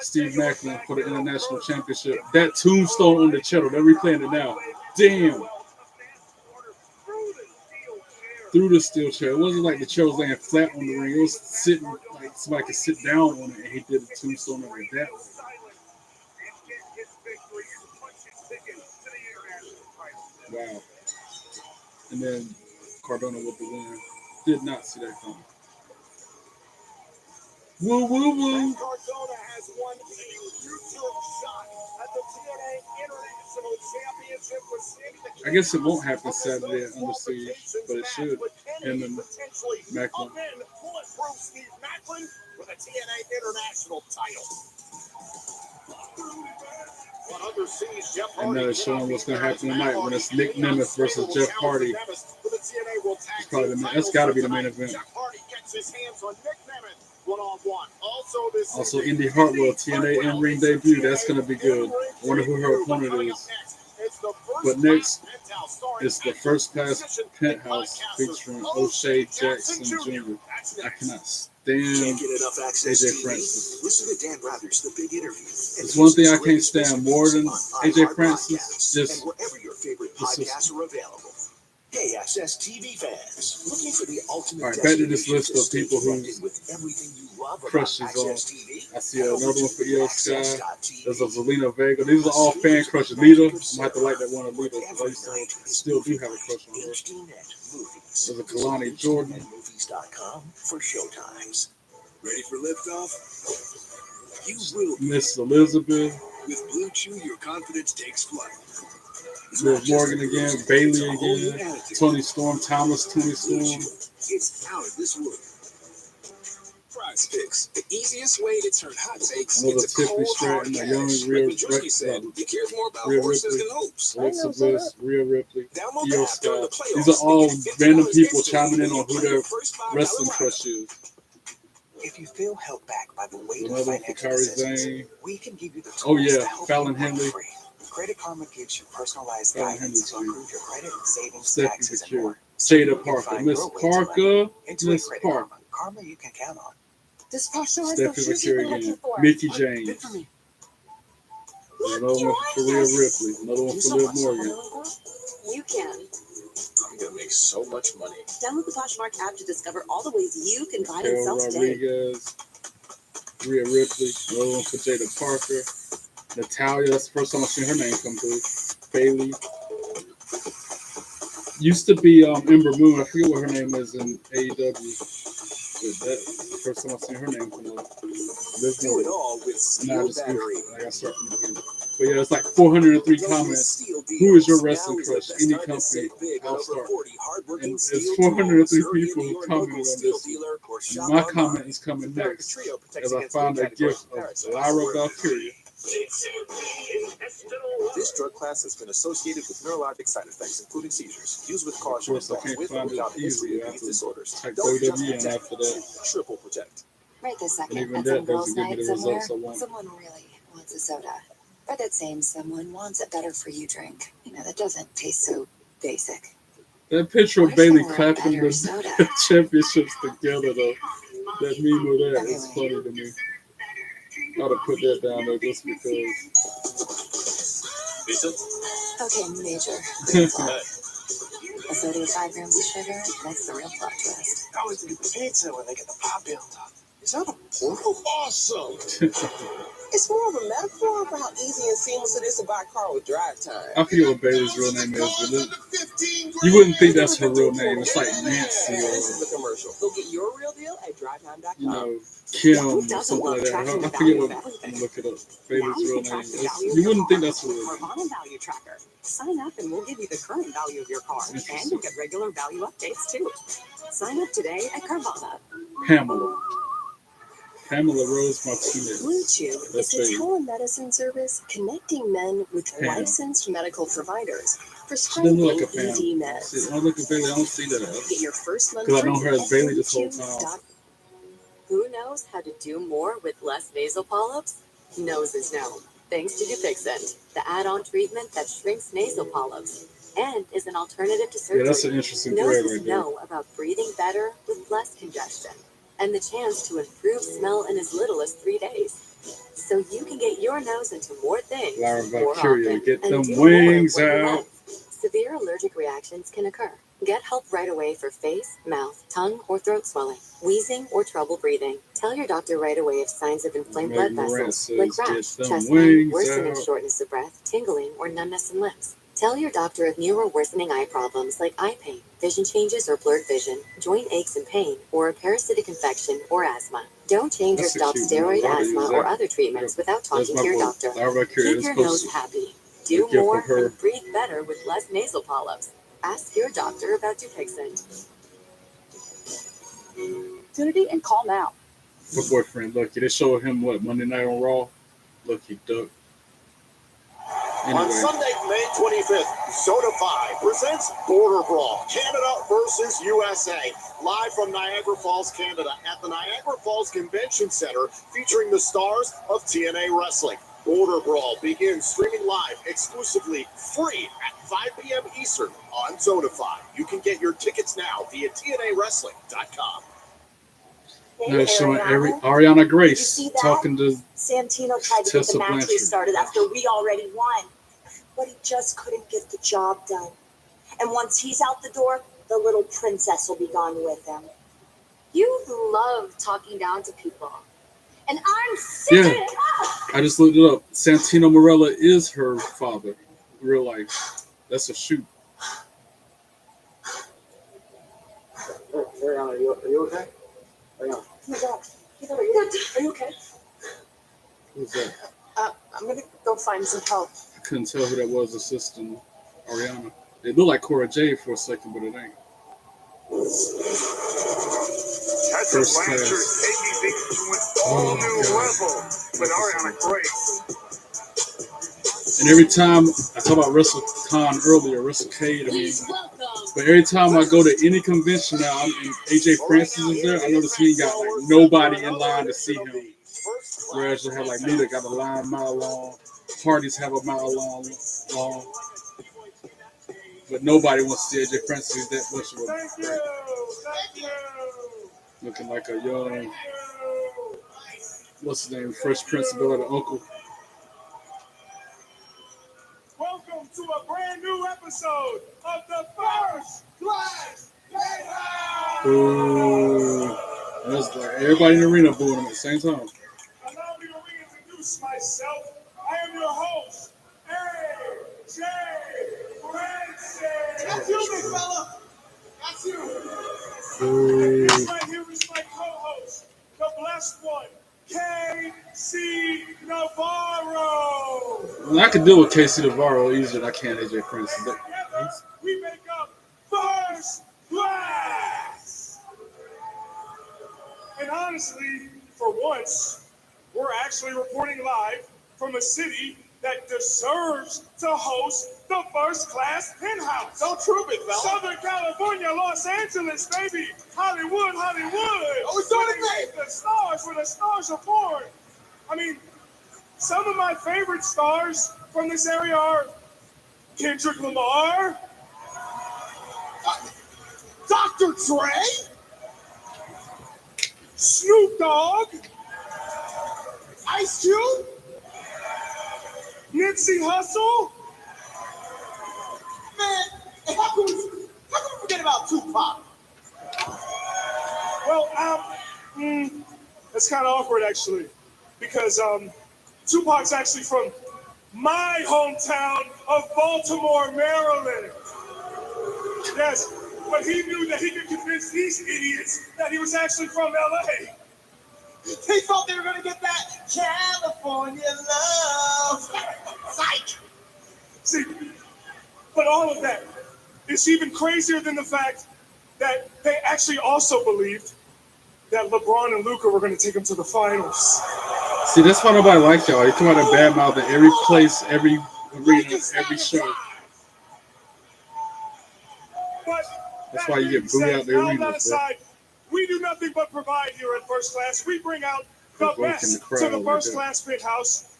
Steve Macklin for the International Championship. That tombstone on the chair, they're replaying it now. Damn. Through the steel chair. It wasn't like the chair was laying flat on the ring. It was sitting like somebody could sit down on it, and he did the tombstone on it that way. Wow. And then Cardona with the win. Did not see that coming. Woo, woo, woo. Cardona has won a future shot at the TNA International Championship with Sammy. I guess it won't happen Saturday at Under Siege, but it should. Him and Macklin. Bulletproof Steve Macklin with a TNA International title. And they're showing what's going to happen tonight when it's Nick Nemeth versus Jeff Hardy. That's got to be the main event. Also, Indy Hartwell, TNA in-ring debut. That's going to be good. I wonder who her opponent is. But next is the First Class Penthouse featuring O'Shea Jackson Jr. I cannot stand AJ Francis. Listen to Dan Rather's The Big Interview. There's one thing I can't stand more than AJ Francis. Just wherever your favorite podcasts are available. Hey, Access TV fans, looking for the ultimate. All right, back to this list of people who crushes on. I see another one for EO Sky. There's a Zelina Vega. These are all fan crushes. Lita, I might have to like that one of Lita because I used to still do have a crush on her. There's a Kalani Jordan. Movies.com for showtimes. Ready for liftoff? You will. Miss Elizabeth. With Blue Chew, your confidence takes flight. Liv Morgan again, Bailey again, Tony Storm, Thomas Tony Storm. It's out of this world. Prize Picks, the easiest way to turn hot takes Another into Tiffany cold hard Stratton, a cash. young Like said, he cares more about horses than hopes. Alexa Bliss, Rhea Ripley, Download the EO app during Sky. the playoffs These are all and get $50 random people instantly chiming in when on you who play their your first $5 wrestling round. crush is. If you feel held back by the weight of Another financial Bakari decisions, Zane. we can give you the tools Oh to yeah, help Fallon you break Henley. free. Credit Karma gives you personalized Fallon guidance to Henley, improve your credit, savings, Stephanie taxes, and Bakir. more. Jada You can Parker. find Miss your way to money. Parker. Into a Miss Credit Parker. Karma. Karma you can count on. This posture has Stephanie the shoes you've Bakir been looking again. for. Mickey Good James. for me. Another one for Rhea Ripley. Another one for Liv Morgan. You can. I'm gonna make so much money. Download the Poshmark app to discover all the ways you can buy and Carol sell today. Rodriguez. Rhea Ripley. Another one for Jada Parker. Natalia. That's the first time I've seen her name come through. Bailey. Used to be Ember Moon. I forget what her name is in AEW. But that's the first time I've seen her name come up. Liv Do it Morgan. all with And now I Steel just Battery. I gotta start from the beginning. But yeah, it's like 403 comments. Who is your wrestling crush? Any company, I'll start. And it's 403 people who commented on this. And my comment is coming next as I found a gift of Lyra Valkyria. This drug class has been associated with neurologic side effects, including seizures. Used with Of caution. course, I can't with or find it without a history easily. I of have these to disorders. type Double WWE in protect. after that. Triple protect. Right this And second, even at some that girls' doesn't give me night the somewhere, results I want. someone really wants a soda. Or that same someone wants a better for you drink. You know, that doesn't taste so basic. That picture of What if Bailey there were a clapping better the soda? championships together, though. That meme of that is funny to me. I ought to put that down there just because. Okay, major. A soda with 5 grams of sugar, that's the real plot twist. I always think of pizza when they get the pop build up. Is that a portal? Awesome! It's more of a metaphor for how easy and seamless it is to buy a car with drive time. I forget what Bailey's real name is, but you wouldn't think that's her real name. It's like Nancy This is or, the commercial. Go get your real deal at drivetime.com. you know, Kim or something like that. I forget what. I'm look it up. Bailey's real name. You wouldn't think that's her real name. Carvana Value Tracker. Sign up and we'll give you the current value of your car. And you'll get regular value updates too. Sign up today at Carvana. Pamela. Pamela Rose Martinez. Blue Chew That's is a Bailey. telemedicine service connecting men with Pam. licensed medical providers, She doesn't look prescribing like a Pam. ED meds. See, when I look at Bailey, I don't see that. Get your first month Because I know free her as at Bailey this whole time. bluechew.com. Who knows how to do more with less nasal polyps? Nose is known. Thanks to Dupixent, the add-on treatment that shrinks nasal polyps and is an alternative to surgery. Yeah, that's an interesting thread Noses right there. know about breathing better with less congestion and the chance to improve smell in as little as 3 days. So you can get your nose into more things Lyra more Valkyria, often get and them do more wings with out. less. Severe allergic reactions can occur. Get help right away for face, mouth, tongue, or throat swelling, wheezing, or trouble breathing. Tell your doctor right away if signs of inflamed blood Meg Morant vessels, like says, rash, get them chest pain, wings worsening out. shortness of breath, tingling, or numbness in lips. Tell your doctor of new or worsening eye problems like eye pain, vision changes or blurred vision, joint aches and pain, or a parasitic infection or asthma. Don't change or That's a stop cute steroid, one. I ought to asthma, use or that. other treatments without That's talking my to your book. doctor. Lyra Valkyria. Keep That's your nose supposed happy. to Do gift more from her. and breathe better with less nasal polyps. Ask your doctor about Dupixent. Opportunity and call now. My boyfriend Lucky. They showed him what Monday Night on Raw. Lucky duck. On Anyway, Sunday, May 25th, Soda presents Border Brawl, Canada versus USA, live from Niagara Falls, Canada, at the Niagara Falls Convention Center, featuring the stars of TNA Wrestling. Border Brawl begins streaming live exclusively free at 5 p.m. Eastern on Sodafy. You can get your tickets now via TNAWrestling.com. now they're showing Ariana Grace talking to Santino tried to get Tessa the match Blanchard. restarted after we already won. But he just couldn't get the job done. And once he's out the door, the little princess will be gone with him. You love talking down to people. And I'm sick Yeah. of it. I just looked it up. Santino Marella is her father, in real life. That's a shoot. Ariana, are you okay? Ariana. Oh my God. Are you okay? Who's that? I'm going to go find some help. I couldn't tell who that was assisting Ariana. It looked like Cora Jade for a second, but it ain't. Tessa First Blanchard class. taking things to an all new level with Ariana Grace. And every time I talked about WrestleCon earlier, WrestleCade, but every time I go to any convention now, and AJ Francis is there, I notice he ain't got like nobody in line to see him. Whereas you have like me that got a line a mile long, parties have a mile long, but nobody wants to see AJ Francis. He's that much of a looking like a young, what's his name, Fresh Prince of Bel-Air, the uncle. Welcome to a brand new episode of the First Class Playhouse. Ooh, that's like everybody in the arena booing him at the same time. Allow me to reintroduce myself. I am your host, AJ Francis. That's you, big fella. That's you. And this right here is my co-host, the blessed one, KC Navarro. Well, I could deal with KC Navarro easier than I can AJ Francis. We make up First Class. And honestly, for once, we're actually reporting live from a city that deserves to host the First Class Penthouse. Don't troop it, fella. Southern California, Los Angeles, baby. Hollywood. Oh, it's doing it, the stars, where the stars are born. I mean, some of my favorite stars from this area are Kendrick Lamar, Dr. Dre, Snoop Dogg, Ice Cube, Nipsey Hussle. Man, how can we forget about Tupac? Well, that's kind of awkward actually, because Tupac's actually from my hometown of Baltimore, Maryland. Yes, but he knew that he could convince these idiots that he was actually from LA. They thought they were going to get that California love. Psych! See, but all of that is even crazier than the fact that they actually also believed that LeBron and Luka were going to take them to the finals. See, that's why nobody likes y'all. You come out and badmouth at every place, every arena, every show. But that's why you get booed out the arena. We do nothing but provide here at First Class. We bring out the best to the First Class Penthouse,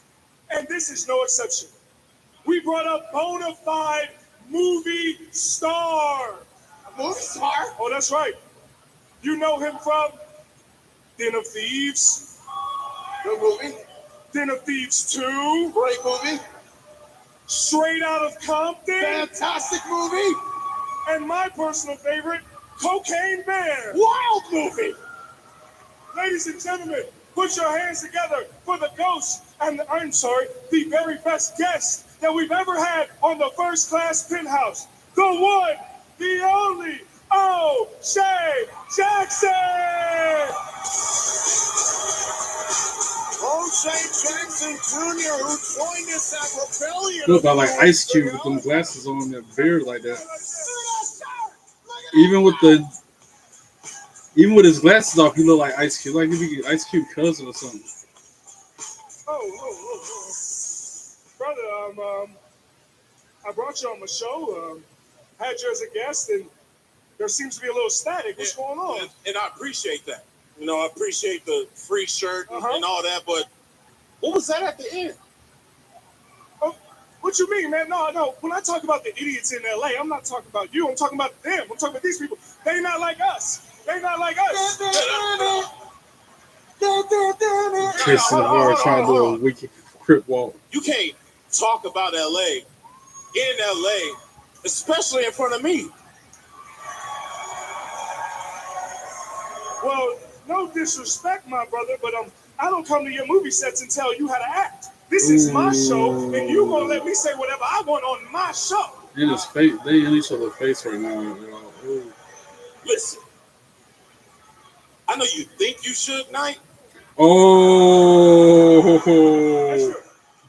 and this is no exception. We brought a bona fide movie star. A movie star? Oh, that's right. You know him from Den of Thieves. Good movie. Den of Thieves 2. Great movie. Straight Out of Compton. Fantastic movie. And my personal favorite, Cocaine Bear. Wild movie. Ladies and gentlemen, put your hands together for the ghost and the very best guest that we've ever had on the First Class Penthouse. The one, the only, O'Shea Jackson. O'Shea Jackson Jr., who joined us at Rebellion. Look, I like Ice Cube with them glasses on, that beard like that. Even with his glasses off, he look like Ice Cube. Like he be Ice Cube cousin or something. Brother, I brought you on my show. Had you as a guest, and there seems to be a little static. What's going on? And I appreciate that. You know, I appreciate the free shirt and all that, but what was that at the end? Oh, what you mean, man? No. When I talk about the idiots in LA, I'm not talking about you. I'm talking about them. I'm talking about these people. They not like us. Chris Navarro trying to do a wicked crip walk. You can't talk about LA in LA, especially in front of me. Well, no disrespect, my brother, but I don't come to your movie sets and tell you how to act. This is my show, and you gonna let me say whatever I want on my show. In his face, they in each other's face right now. Listen, I know you think you should, Knight. Oh,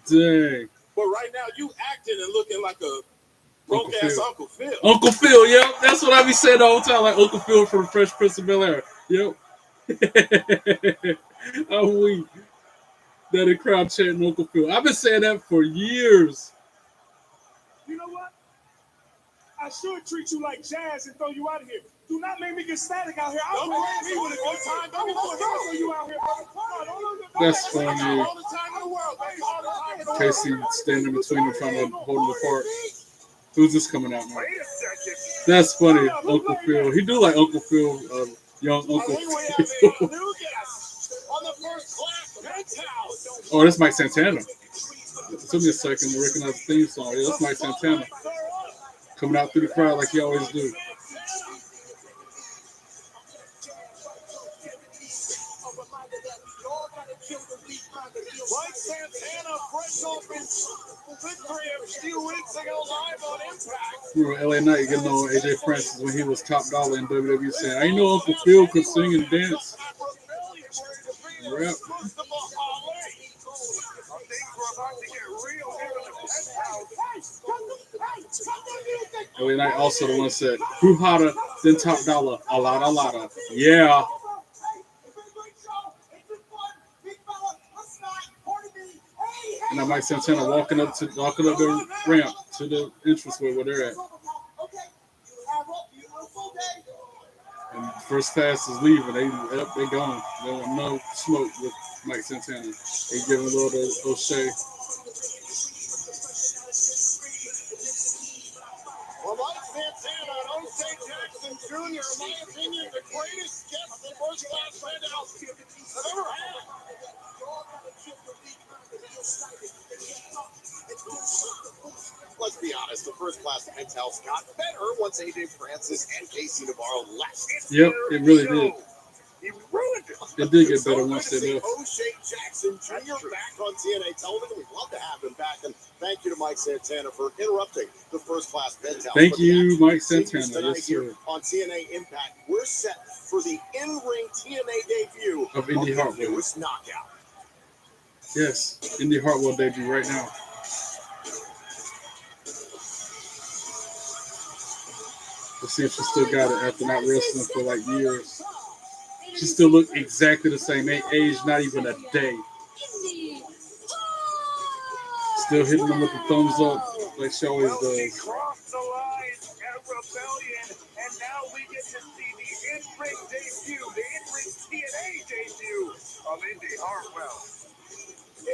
dang. But right now, you acting and looking like a broke-ass Uncle Phil. Uncle Phil, yep. That's what I be saying the whole time, like Uncle Phil from Fresh Prince of Bel-Air. Yep. I'm weak. That in crowd chanting Uncle Phil. I've been saying that for years. I should treat you like jazz and throw you out of here. Do not make me get static out here. Don't blame me with a good time. Don't get throw you out here, brother. That's funny. all the time in the world. Baby. All the time in the world. Casey standing between them trying to hold them apart. Who's this coming out now? Wait a second. That's funny, Uncle Phil. He do like Uncle Phil, young Uncle I think we have Phil. a new guest on the first class penthouse. Oh, that's Mike Santana. It took me a second to recognize the theme song. Yeah, that's Mike Santana. Coming out through the crowd like he always do. Mike Santana, fresh off his victory a few weeks ago live on Impact. Remember LA Knight getting on AJ Francis when he was top dollar in WWE saying, I know Uncle Phil could sing and dance. Rap. LA Knight also the one that said, who hotter than top dollar? A lotta. Yeah. And now Mike Santana walking up the ramp to the entranceway where they're at. And first class is leaving. They gone. They want no smoke with Mike Santana. They giving a little O'Shea. Well, Mike Santana and O'Shea Jackson Jr., in my opinion, the greatest guest the first class penthouse have ever had. Let's be honest, the first class penthouse got better once AJ Francis and Casey Navarro left. Yep, it really did. He ruined it. It did get better once they left. O'Shea Jackson Jr. back on TNA television. We'd love to have him back. And thank you to Mike Santana for interrupting the first class penthouse. Thank you, Mike Santana. Yes, sir. On TNA Impact, we're set for the in-ring TNA debut of Indy Hartwell. Newest Knockout. Yes, Indy Hartwell debut right now. Let's see if she still got it after not wrestling for like years. She still look exactly the same. Ain't aged not even a day. Still hitting them with the thumbs up like she always does. Crossed the line at Rebellion, and now we get to see the in-ring debut, the in-ring TNA debut of Indy Hartwell.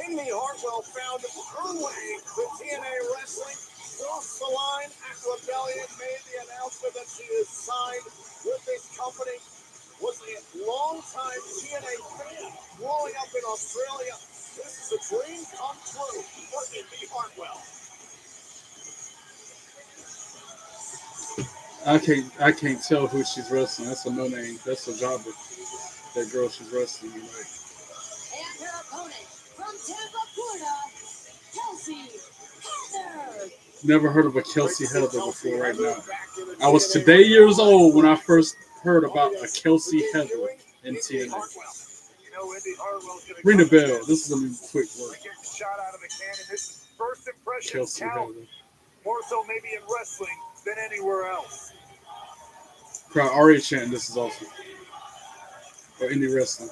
Indy Hartwell found her way to TNA Wrestling, crossed the line at Rebellion, made the announcement that she is signed with this company, was a long-time TNA fan growing up in Australia. This is a dream come true for Indy Hartwell. I can't tell who she's wrestling. That's a no name. That's a jobber. That girl she's wrestling. Like. And her opponent from Tampa, Florida, Kelsey Heather. Never heard of a Kelsey Heather before right now. I was today years old when I first heard about a Kelsey Heather in TNA. Ring the bell. This is going to be quick work. Shot out of the cannon. This is first impression Kelsey count. Heather. More so maybe in wrestling than anywhere else. Crowd already chanting this is awesome. Or indie wrestling.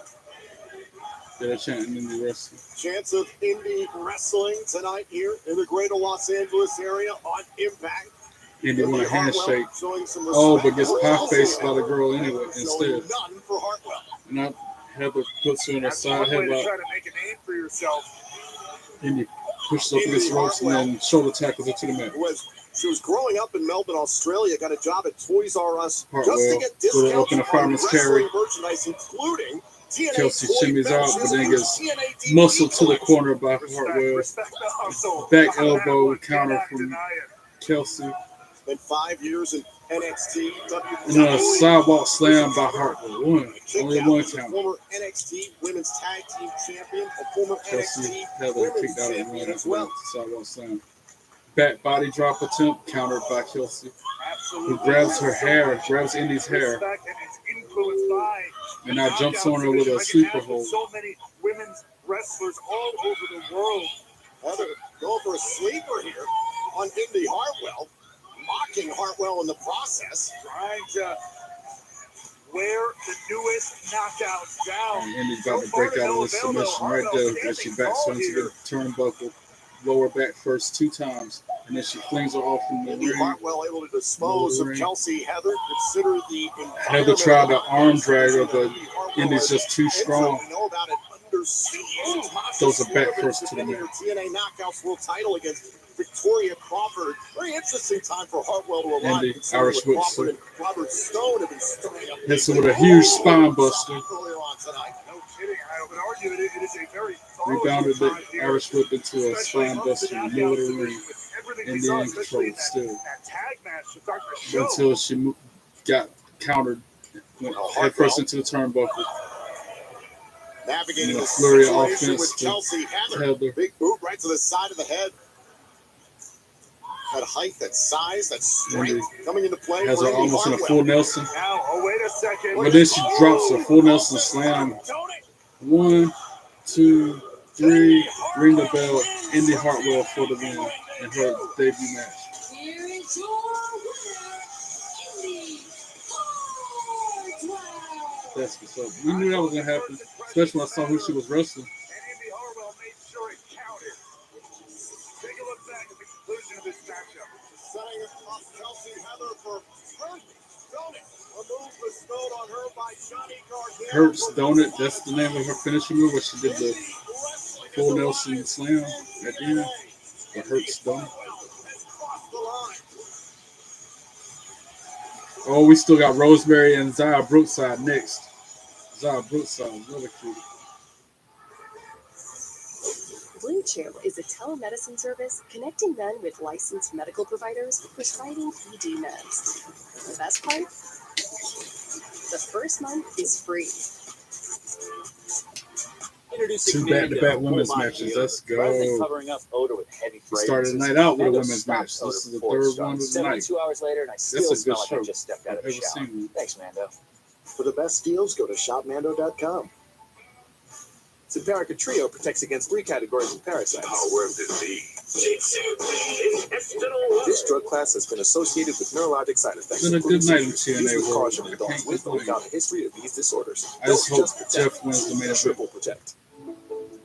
Yeah, they're chanting indie wrestling. Chance of indie wrestling tonight here in the greater Los Angeles area on Impact. Indy want a handshake. Oh, but gets pie-faced by the girl anyway instead. None for Hartwell. And I Heather puts her in a side One way to headlock. try to make a name for yourself. Indy pushes up against the ropes and then shoulder tackles her to the mat. She was growing up in Melbourne, Australia, got a job at Toys R Us Hartwell just to get with an discounts open on fireman's carry. wrestling merchandise, including TNA Kelsey toy shimmies out, benches but then and gets TNA DVD muscled to the collection. corner by Hartwell. Respect the hustle. Back elbow counter from Kelsey. Been 5 years in NXT, And a sidewalk slam by Hartwell. Only one count. Former NXT Women's Tag Team Champion, a former Kelsey NXT Heather Women's kicked out of Champion one as after well. that sidewalk slam. Back body drop attempt countered by Kelsey, who grabs her hair, grabs Indy's hair, Respect and is influenced by and now jumps on her with a sleeper hold. so many women's wrestlers all over the world. Heather going for a sleeper here on Indy Hartwell, mocking Hartwell in the process. Trying to wear the newest knockouts down. And Indy's about to break out of this submission right there as she backs her into the turnbuckle. Lower back first 2 times. And then she flings her off in the Indy ring. Hartwell able to dispose of Kelsey Heather. Consider the Heather tried to arm drag her, but Indy's just too strong. We know about it under siege. Throws her back first to the mat. TNA Knockouts World Title against Victoria Crawford. Very interesting time for Hartwell to arrive. Indy, Irish whip. Crawford and Robert Stone have been stirring up. Hits her with a huge spine buster. Earlier on tonight. No kidding. I would argue that it is a very Rebounded the Irish whip into a spine buster in the middle of the ring. Indy in control still. Until she got countered. Went head first into the turnbuckle. Navigating a the flurry of situation offense with Kelsey Heather. Heather. Big boot right to the side of the head. That height, that size, that strength coming into play. Has her almost in a full Nelson. Now, wait a second. But then she drops a full Nelson slam. 1, 2, 3. Ring the bell. Indy Hartwell for the win in her debut match. Here is your winner, Indy Hartwell. That's what's up. We knew that was going to happen, especially when I saw who she was wrestling. And Indy Hartwell made sure it counted. Take a look back at the conclusion of this matchup. Setting up Kelsey Heather for Hurt Donut. A move bestowed on her by Johnny Gargano. Hurts Donut, that's the name of her finishing move, where she did the full Nelson slam at the end. But Hurts Donut. Oh, we still got Rosemary and Zaya Brookside next. Zaya Brookside, really cute. Blue Chew is a telemedicine service connecting men with licensed medical providers prescribing ED meds. The best part? The first month is free. Two back-to-back women's matches. Let's go. Covering up odor with heavy We started the night out with a women's match. This is the third one of the night. 72 hours later, and I still That's a smell good like show. I just stepped out of the I've shower. ever seen. Thanks, Mando. For the best deals, go to shopmando.com. Simparica Trio protects against 3 categories of parasites. Power of disease. This drug class has been associated with neurologic side effects. It's been a good night in Use TNA with World. caution in adults with or without a history of these disorders. I just Don't hope protect, Jeff wins the main event. triple protect.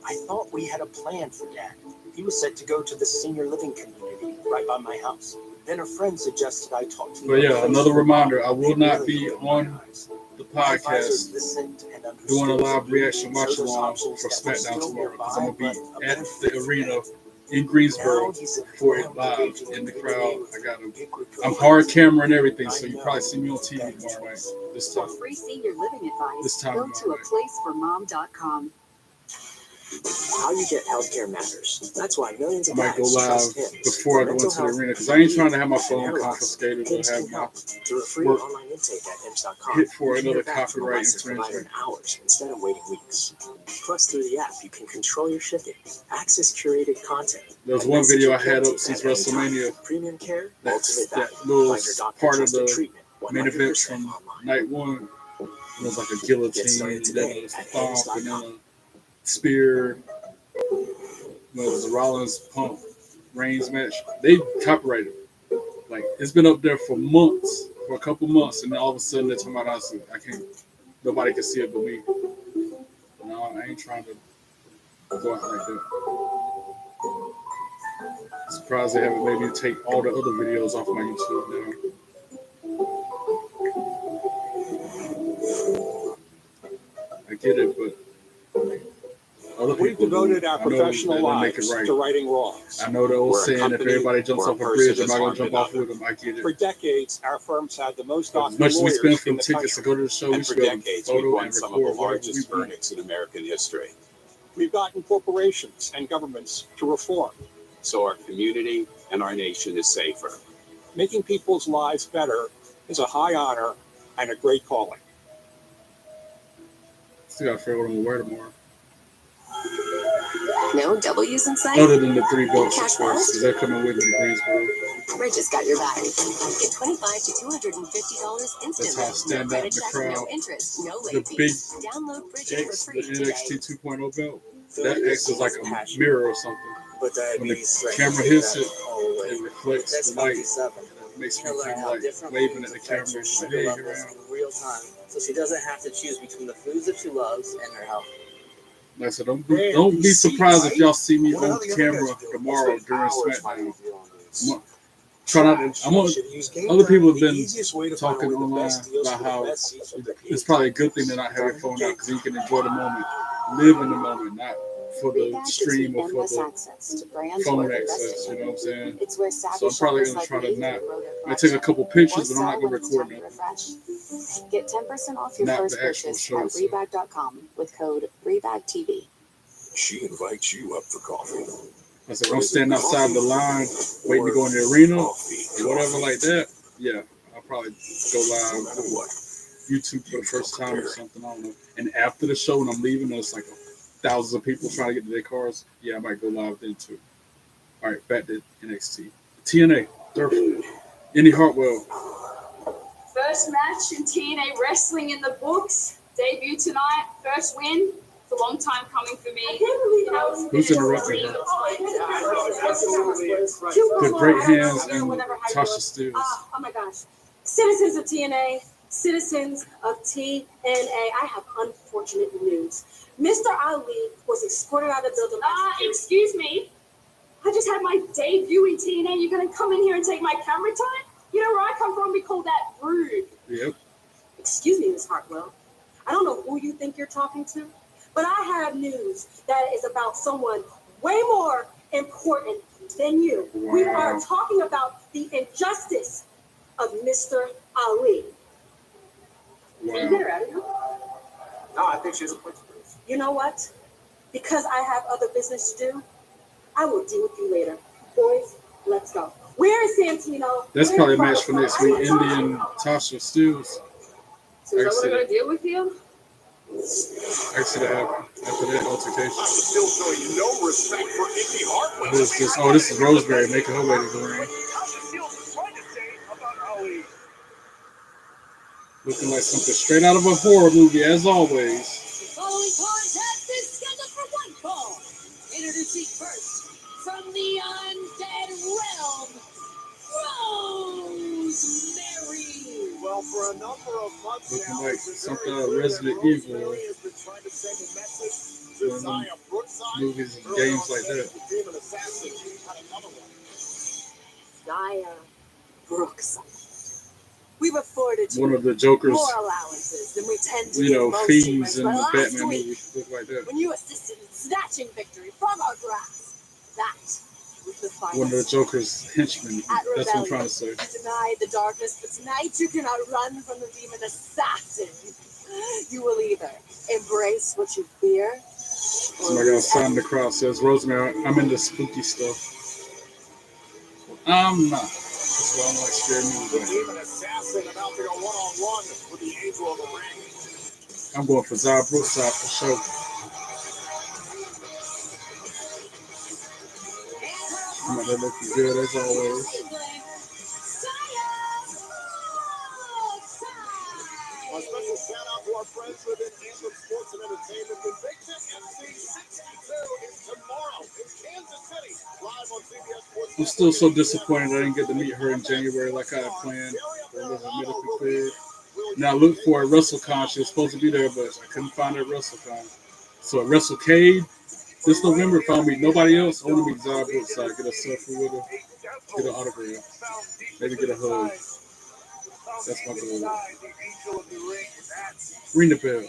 I thought we had a plan for Dad. He was set to go to the senior living community right by my house. Then a friend suggested I talk to him. But yeah, another reminder, I will not be on the podcast doing a live reaction watch along for SmackDown tomorrow because I'm going to be at the arena in Greensboro for it live in the crowd. I'm hard camera and everything, so you probably see me on TV tomorrow night. This time. For free senior living advice, This time go of to my life. aplaceformom.com. How you get healthcare matters. That's why millions I of might go guys live trust him. before I go into the arena because I ain't trying to have my phone confiscated or have my Through a free work online intake at hims.com. hit for You can another hear back from a copyright licensed provider infringement. in hours instead of waiting weeks. Plus, through the app, you can control your shipping, access curated content. There was and one message video your I had care up since team at any time. WrestleMania. Premium care, That's ultimate that value. little Find your doctor part of trusted the treatment main event 100% from online. night one. It was like a Get guillotine, started and then today it was a at thump, and hims.com. then a spear. It was a Rollins Pump Reigns match. They copyrighted it. Like, it's been up there for months, for a couple months, and then all of a sudden they're talking about us. I can't, nobody can see it but me. No, I ain't trying to go out like that. Surprised they haven't made me take all the other videos off my YouTube now. I get it, but other We've people devoted our I know professional that they make lives it right. to righting wrongs. I know the old We're a saying, if company everybody jumps where a off a person bridge, am is I going harmed to jump off another. with them? I get it. For decades, our firms had the most As documented much as we lawyers spend for in the the tickets to country. go to the show, we And should for be able to decades, we've photo won and some of record the whatever largest we want. verdicts in American history. We've gotten corporations and governments to reform, so our community and our nation is safer. making people's lives better is a high honor and a great calling. Still got to figure out what I'm going to wear tomorrow. No W's in sight? Other than the 3 bucks, of Cash course, because they're coming with me to Greensboro. Bridge has got your back. Get $25 to $250 instantly. That's how I stand no out in credit the check, crowd. no interest, no The late big fees. Download Bridge X, for the free today. NXT 2.0 belt, that acts as like a mirror or something. But When the camera hits it, it reflects the light. It makes me kind of like waving at the camera. Like, hey, here I am. in real time, so she doesn't have to choose between the foods that she loves and her health. Like I said, don't be surprised if y'all see me on camera tomorrow during SmackDown. Try not. Other people have been talking online about how it's probably a good thing to not have your phone out because you can enjoy the moment, live in the moment, not for the stream or for the phone access. You know what I'm saying? So I'm probably gonna try to not. I take a couple pictures, but I'm not gonna record them. Get 10% off your first purchase at Rebag.com with code RebagTV. She invites you up for coffee. I said, I'm standing outside the line, waiting to go in the arena or whatever like that. Yeah, I'll probably go live on YouTube for the first time or something. I don't know. And after the show, when I'm leaving, there's like thousands of people trying to get to their cars. Yeah, I might go live then too. All right, back to NXT. TNA, Indy Hartwell. First match in TNA wrestling in the books. Debut tonight. First win. It's a long time coming for me. Who's interrupting her? The Great Hands and Tasha Steelz. Oh my gosh. Citizens of TNA, citizens of TNA, I have unfortunate news. Mr. Ali was escorted out of the building. Excuse me. I just had my debut in TNA. You're going to come in here and take my camera time? You know where I come from, we call that rude. Yep. Excuse me, Miss Hartwell. I don't know who you think you're talking to, but I have news that is about someone way more important than you. Wow. We are talking about the injustice of Mr. Ali. Wow. Can you get her out of here? No, I think she has a point to prove. You know what? Because I have other business to do, I will deal with you later. Boys, let's go. Where is Santino? That's probably a match for next week. Indy and Tasha Steelz. So is that what I'm going to deal with you? Actually, that happened after that altercation. Still showing no respect for Indy Hartwell. Who is this? Oh, this is Rosemary making her way to the ring. Looking like something straight out of a horror movie, as always. The following contest is scheduled for one fall. Introducing first, from the undead realm, Rosemary. Well, for a number of months Looking now, like something out of Resident Evil. Movies and games like that. Zaya Brookside. We've afforded you One of the Joker's, more allowances than we tend to you know, give most themes teamers, in but the last Batman week, movies look like that. when you assisted in snatching victory from our grasp, that was the final. One of the Joker's henchmen. At That's what I'm Rebellion, trying to say. you denied the darkness, but tonight you cannot run from the demon assassin. You will either embrace what you fear, Somebody outside in the crowd says, Rosemary, I'm into spooky stuff. I'm not. That's why I'm like scary movies. Demon assassin about to go one-on-one with the angel of the ring. I'm going for Zaya Brookside for sure. That looking good as always. A special shout out to our friends within Anthem Sports and Entertainment. Invictus MC62 is tomorrow in Kansas City, live on CBS Sports. I'm still so disappointed I didn't get to meet her in January like I had planned. Or was medically cleared. Now I looked for a WrestleCon. She was supposed to be there, but I couldn't find her at WrestleCon. So at WrestleCade this November, if I don't meet nobody else, I want to meet Zaya Brookside, get a selfie with her, get an autograph, maybe get a hug. That's my goal. Ring the bell.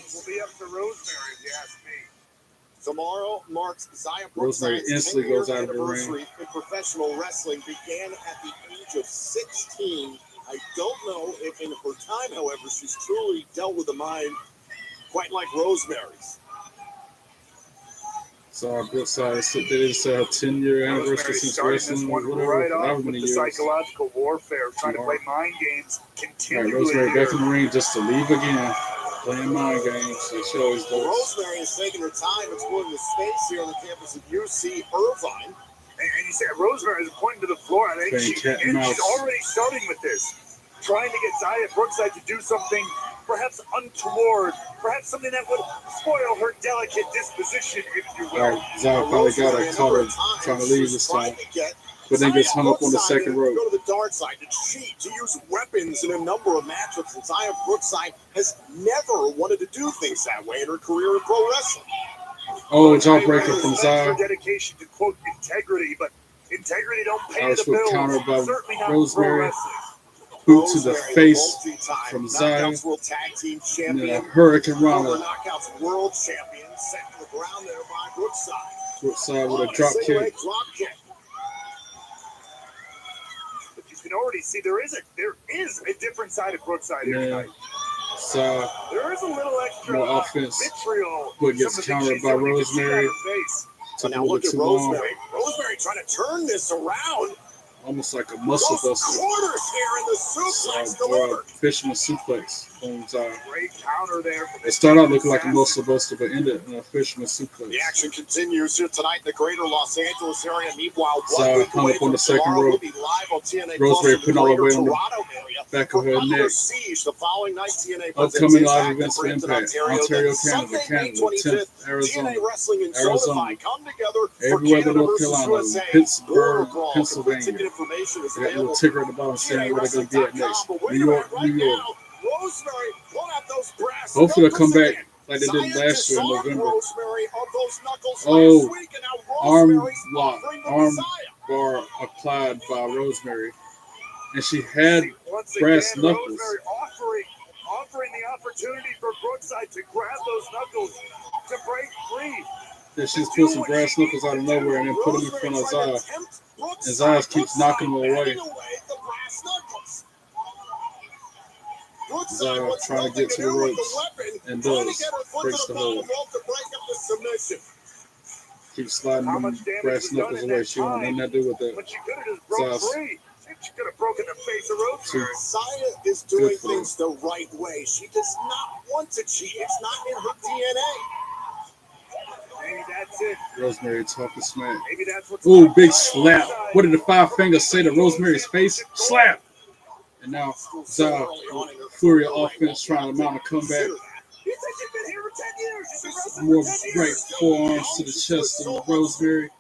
Tomorrow marks Zaya Rosemary Brookside's instantly goes out of the anniversary in professional wrestling. Began at the age of 16. I don't know if in her time, however, she's truly dealt with a mind quite like Rosemary's. Zaya Brookside, they just said her 10-year anniversary since wrestling, whatever, however many years. Psychological warfare, trying to play mind games All right, continually. Rosemary back in the ring just to leave again, playing mind games. So she always does. Rosemary is taking her time exploring the space here on the campus of UC Irvine. And you said Rosemary is pointing to the floor. I think she's already starting with this, trying to get Zaya Brookside to do something perhaps untoward, perhaps something that would spoil her delicate disposition, if you will. All right, Zaya probably got her caught her trying to leave this time, but then gets hung up on the second rope. Go to the dark side, to cheat, to use weapons in a number of matchups. And Zaya Brookside has never wanted to do things that way in her career in pro wrestling. Oh, jawbreaker from Zaya. Her dedication to quote integrity, but Integrity don't pay Irish the whip bills. counter by Certainly not Rosemary. pro Boot to the Rosemary, face multi-time from Zaya. Knockouts World Tag Team And Champion. then a Hurricane Former Rana. Knockouts World Champion. Set to the ground there by Brookside. Brookside with a drop Single kick. leg drop kick. But you can already see there is a different side of Brookside here tonight. So There is a little extra more offense, vitriol. but gets countered by Rosemary. So now look at Rosemary. Rosemary trying to turn this around. Almost like a muscle buster. Quarters here in the suplex delivered. Fisherman suplex. Great counter there. It started out looking like a muscle buster, but ended in a fisherman suplex. The action continues here tonight in the greater Los Angeles area. Meanwhile, Zaya hung up on the second rope. Rosemary putting all the way on the back of her neck. Upcoming live events for Impact. Ontario, Canada, 10th, Arizona, everywhere but North Carolina, Pittsburgh, Pennsylvania. They got a little ticker at the bottom saying where they're going to be at next. New York, New York. Hopefully they'll come back like they did last year in November. Oh, arm bar applied by Rosemary. And she had brass knuckles. Offering the opportunity for Brookside to grab those knuckles to break free. Then she's put some brass knuckles out of nowhere and then put them in front of Zaya. And Zaya keeps knocking them away. Zaya trying to get to the ropes and does. Breaks the hold. Keeps sliding them brass knuckles away. She won't nothing to do with that. Zaya's she could have broken the face of Rosemary. Zaya is doing things the right way. She does not want to cheat. It's not in her DNA. Maybe that's it. Rosemary talking smack. Maybe that's what's ooh, big slap. What did the five fingers say to Rosemary's face? Slap. And now Zaya, flurry of offense, trying to mount a comeback. More right forearms to the chest of Rosemary.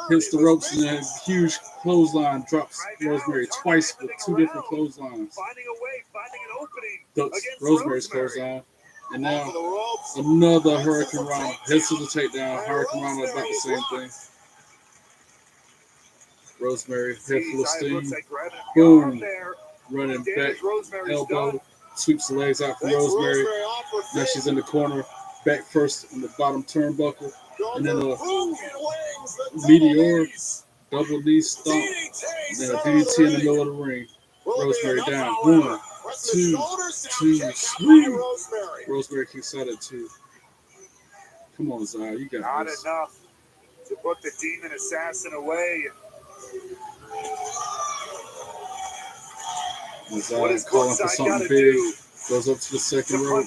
Hits the ropes and then a huge clothesline drops Rosemary twice with two different clotheslines. Ducks Rosemary's clothesline. And now another Hurricane Rana. Hits to the takedown. Hurricane Rana about the same thing. Rosemary, head full of steam. Boom. Running back elbow. Sweeps the legs out for Rosemary. Now she's in the corner. Back first on the bottom turnbuckle. And then a meteor, double knee stomp. And then a DDT in the middle of the ring. Rosemary down. 1, 2, 3. Rosemary kicks out at 2. Come on, Zaya. You got this. Not enough to put the demon assassin away. And Zaya calling for something big. Goes up to the second rope.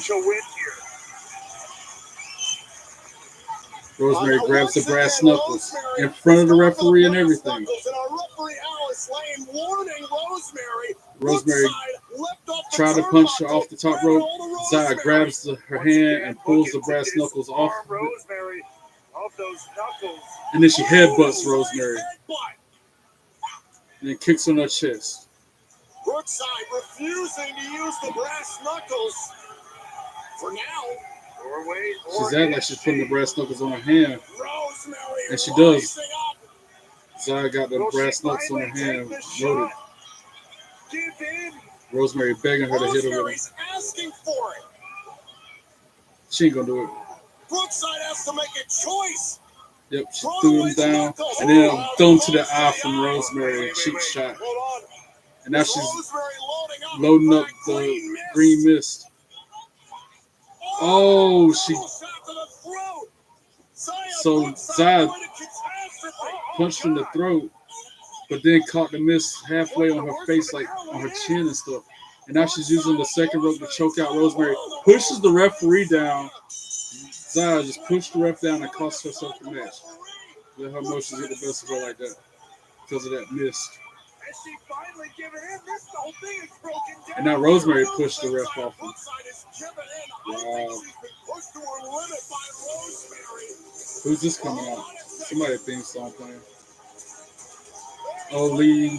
Rosemary grabs the brass knuckles in front of the referee and everything. Rosemary tried to punch her off the top rope. Zaya grabs her hand and pulls the brass knuckles off. And then she headbutts Rosemary. And then kicks on her chest. Brookside refusing to use the brass knuckles for now. She's acting like she's putting the brass knuckles on her hand. And she does. Zaya got the brass knuckles on her hand loaded. Rosemary begging her to hit her with it. She ain't gonna do it. Brookside has to make a choice. Yep, she threw him down. And then a thumb to the eye from Rosemary. A cheap shot. And now she's loading up the green mist. Oh, so Zaya punched in the throat, but then caught the mist halfway on her face, like on her chin and stuff. And now she's using the second rope to choke out Rosemary. Pushes the referee down. Zaya just pushed the ref down and cost herself the match. Let her emotions get the best of her like that because of that mist. And now Rosemary pushed the ref off him. Wow. Who's this coming out? Somebody theme song playing. Oh, Lee.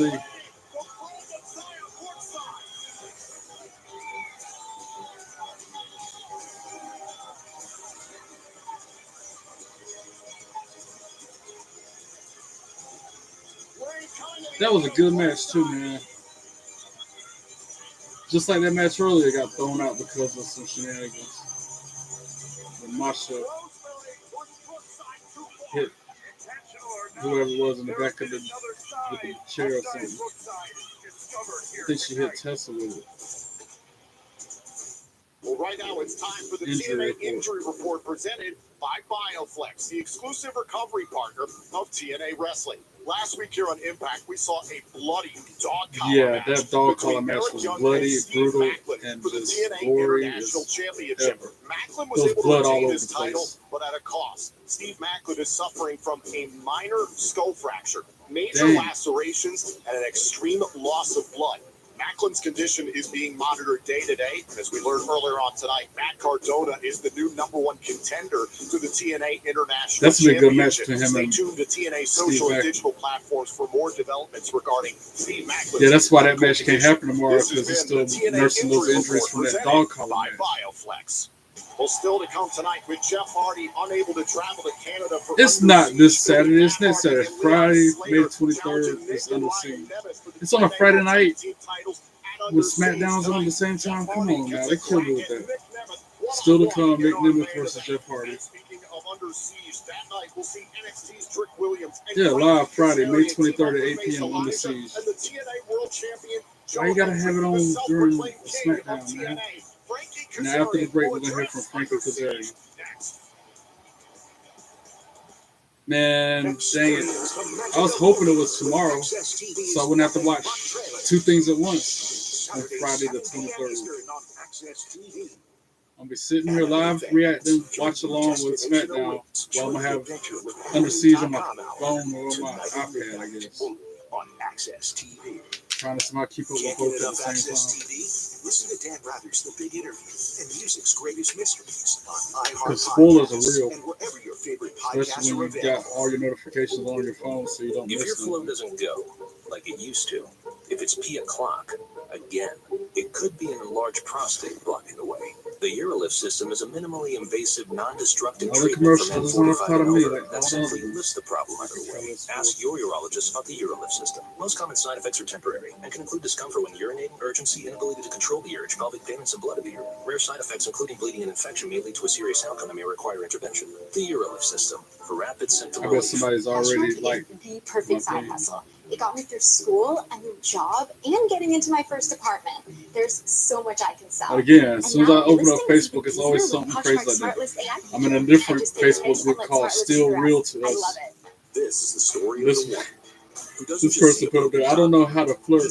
That was a good match too, man. Just like that match earlier got thrown out because of some shenanigans. When Masha hit whoever it was in the back of the with the chair or something. I think she hit Tessa with it. Well, right now it's time for the TNA injury report presented by BioFlex, the exclusive recovery partner of TNA Wrestling. Last week here on Impact, we saw a bloody dog collar match. Yeah, that dog collar match was bloody, brutal, and just gory. International Championship. Macklin was able to retain his title, but at a cost. Steve Macklin is suffering from a minor skull fracture, major lacerations, and an extreme loss of blood. Macklin's condition is being monitored day to day. As we learned earlier on tonight, Matt Cardona is the new #1 contender to the TNA International That's a good match Championship. to him. Stay tuned to TNA social and digital platforms for more developments regarding Steve Macklin. Yeah, that's why that match can't happen tomorrow, because he's still nursing those injuries from that dog collar match. BioFlex. Well, still to come tonight with Jeff Hardy unable to travel to Canada for. It's not this Saturday. It's next Saturday. Friday, May 23rd. It's Under Siege. It's on a Friday night with SmackDown's on at the same time. Come on now, they killed me with that. Still to come, Nick Nemeth versus Jeff Hardy. Yeah, live Friday, May 23rd at 8 p.m. Under Siege. Why you gotta have it on during SmackDown, man? Now after the break, we're gonna hear from Frankie Kazarian. Man, dang it! I was hoping it was tomorrow, so I wouldn't have to watch two things at once on Friday the 23rd. I'm gonna be sitting here live, reacting, watch along with SmackDown while I'm gonna have Under Siege on my phone or on my iPad, I guess. On Access TV. Trying to somehow keep up with both at the same time. TV? Listen to Dan Rather's The Big Interview and music's greatest mysteries on iHeart. Because spoilers are real, and wherever your favorite especially when you got all your notifications on your phone, so you don't miss If your flow them. doesn't go like it used to, if it's P o'clock, again, it could be an enlarged prostate blocking the way. The Urolift system is a minimally invasive, non-destructive All the treatment for commercials men doesn't 45 apply to and me. over Like that all simply the lifts the problem out of the way. Ask your urologist about the Urolift system. Most common side effects are temporary and can include discomfort when urinating, urgency, inability to control the urge, pelvic pain, and some blood of the urine. Rare side effects, including bleeding and infection, may lead to a serious outcome that may require intervention. The Urolift system for rapid symptom I bet relief. somebody's already like The perfect side hustle. It got me through school, a new job, and getting into my first apartment. There's so much I can sell. again, as soon as I open up Facebook, it's always something crazy like that. I'm in a different Facebook group called Still Real to I Us. love it. This is the story This, of the one who doesn't this just person see a put up there, I don't know how to flirt,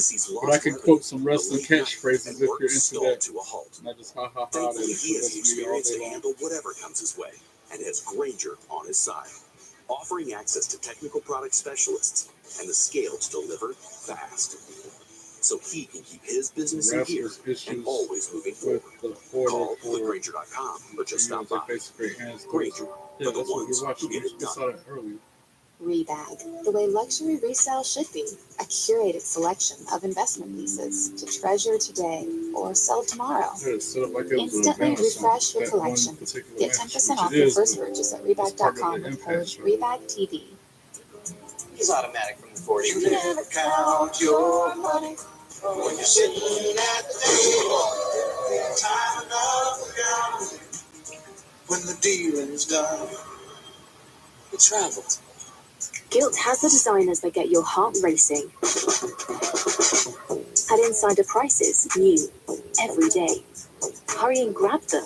but I can quote some wrestling catchphrases if you're into that. to a halt. And I just ha ha ha. Thankfully, he has the That's me all experience day to long. handle whatever comes his way and has Granger on his side, offering access to technical product specialists and the scale to deliver fast, so he can keep his business in gear and always moving forward. Call thegranger.com or just stop by. Granger, Yeah, for the that's what ones we're watching. who get it We done. saw that earlier. Rebag, the way luxury resale should be. A curated selection of investment pieces to treasure today or sell tomorrow. Yeah, it's set up like it was an Instantly event or refresh something, your that one collection. particular Get match, 10% which off it your is, first but purchase at it's part of Rebag.com the with Impact code show. RebagTV. He's automatic from the 40. You never count your money when you're sitting at the table. Time enough for gambling when the dealing's done. It traveled. Guilt has the designers that get your heart racing. At Insider Prices, new every day. Hurry and grab them.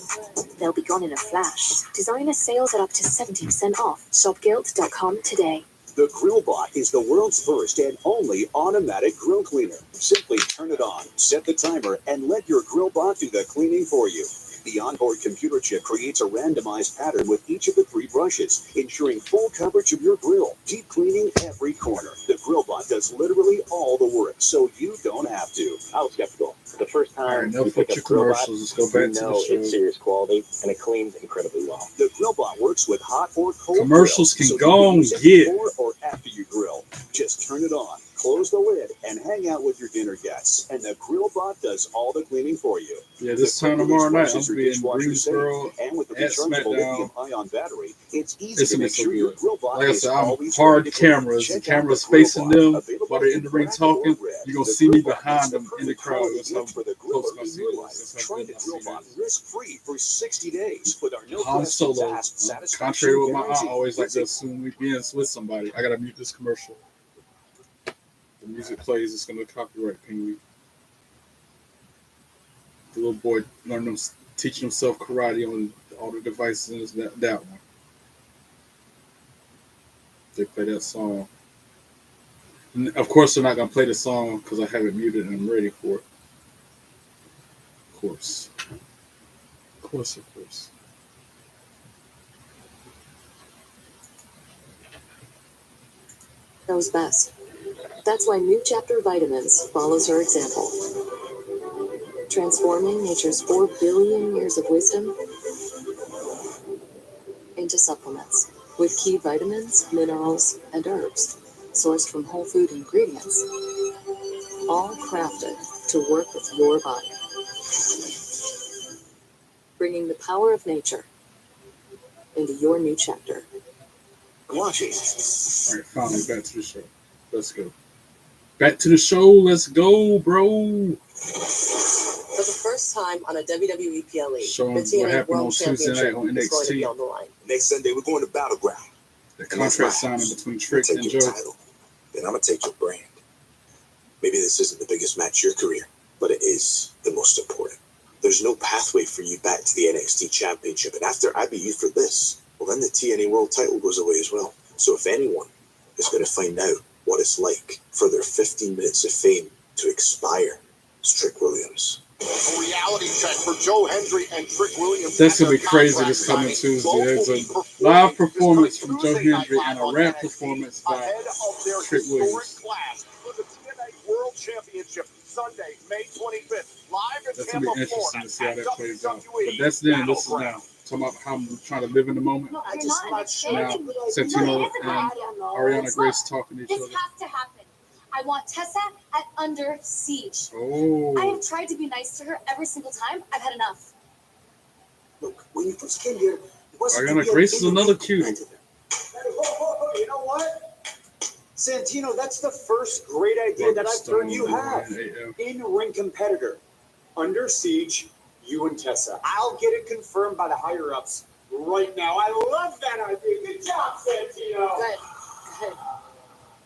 They'll be gone in a flash. Designer sales at up to 70% off. Shopguilt.com today. The GrillBot is the world's first and only automatic grill cleaner. Simply turn it on, set the timer, and let your GrillBot do the cleaning for you. The onboard computer chip creates a randomized pattern with each of the 3 brushes, ensuring full coverage of your grill, deep cleaning every corner. The GrillBot does literally all the work, so you don't have to. I was skeptical. The first time Enough you pick with up your GrillBot, commercials. Let's go you back to know the show. it's serious quality and it cleans incredibly well. The GrillBot works with hot or cold Commercials grills, can so go you on, use it get. before or after you grill. Just turn it on, close the lid, and hang out with your dinner guests. And the GrillBot does all the cleaning for you. Yeah, this time tomorrow night, I'll be in Greensboro and with the at rechargeable SmackDown. lithium-ion battery, It's easy to gonna be make so sure your good. grill block Like I is said, I'm always hard ready to go. cameras. The Check out camera's the grill facing block, them available while they're in the ring black or talking. red. You're gonna The see me grill block behind is the them in the perfect crowd. holiday That's how gift for the close griller my in seat your is. life. That's how Try good the my grill seat block is. risk-free for 60 days with our no Han questions Solo. asked satisfaction Contrary to what my aunt guarantee. always like to assume we be with somebody. I gotta mute this commercial. The music plays. It's gonna copyright ping me. The little boy teaching himself karate on all the devices. That one. They play that song. And of course, they're not gonna play the song because I have it muted and I'm ready for it. Of course. Of course. Knows best. That's why New Chapter Vitamins follows her example, transforming nature's 4 billion years of wisdom into supplements with key vitamins, minerals, and herbs sourced from whole food ingredients, all crafted to work with your body, bringing the power of nature into your new chapter. Watching. All right, finally back to the show. Let's go. Back to the show. Let's go, bro. For the first time on a WWE PLE, Showing the what TNA happened on World Tuesday night Championship on is going to be NXT. on the line. Next Sunday, we're going to Battleground. The contract signing between Trick and Joe. Title, then I'm going to take your brand. Maybe this isn't the biggest match of your career, but it is the most important. There's no pathway for you back to the NXT Championship, and after I beat you for this, well, then the TNA World title goes away as well. So if anyone is going to find out what it's like for their 15 minutes of fame to expire, it's Trick Williams. A reality check for Joe Hendry and Trick Williams. That's going to be crazy this coming Tuesday. There's a live performance from Joe Hendry and a rap performance by Trick Williams. Clash for the TNA World Championship Sunday, May 25th, live in That's going to Tampa, be interesting Florida, to see how that plays out. But WWE that's then. This is now. Talking about how I'm trying to live in the moment. I just watched Now, Santino and Ariana Grace talking to each This other. has to happen. I want Tessa at Under Siege. Oh. I have tried to be nice to her every single time. I've had enough. Look, when you first came here, it wasn't Ariana Grace is another cutie. You know what? Santino, that's the first great idea that I've heard you have. In-ring competitor. Under Siege, you and Tessa. I'll get it confirmed by the higher-ups right now. I love that idea. Good job, Santino. Good.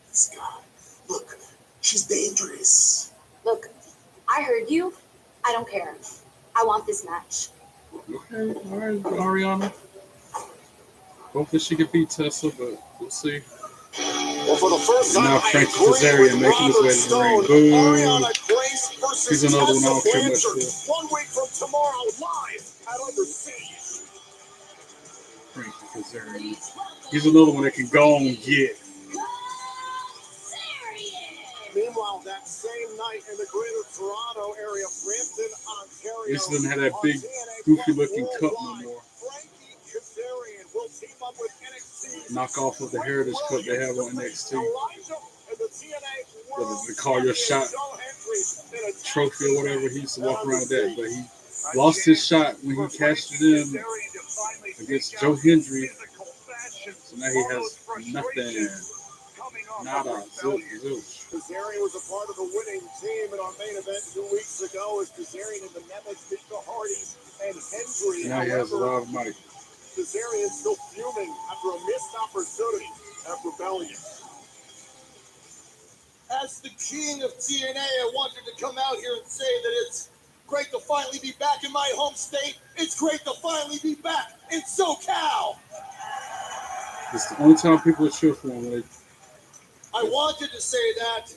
This guy. Look, she's dangerous. Look, I heard you. I don't care. I want this match. Okay, all right, Ariana. Hopefully she can beat Tessa, but we'll see. Well, for the first time, Now Frankie Kazarian making his way to the ring. Ariana Grace versus He's another one I don't Tessa care much Blanchard. for. 1 week from tomorrow, live at Under Siege. Frankie Kazarian. He's another one that can go and get. Meanwhile, that same night in the greater Toronto area, Brampton, Ontario. He just doesn't have that big, goofy-looking cup no more. Frankie Kazarian will team up with NXT. Knock off of the Heritage Cup they have on NXT. Whether they call your shot trophy or whatever, he used to walk around with that. But he lost his shot when he cashed it in against Joe Hendry. So now he has nothing. Nada. Zilch. Kazarian was a part of the winning team in our main event 2 weeks ago as Kazarian and the Nemeth beat the Hardys and Hendry. Now he has a lot of money. Kazarian still fuming after a missed opportunity at Rebellion. As the king of TNA, I wanted to come out here and say that it's great to finally be back in my home state. It's great to finally be back in SoCal. It's the only time people are cheer for him. I wanted to say that,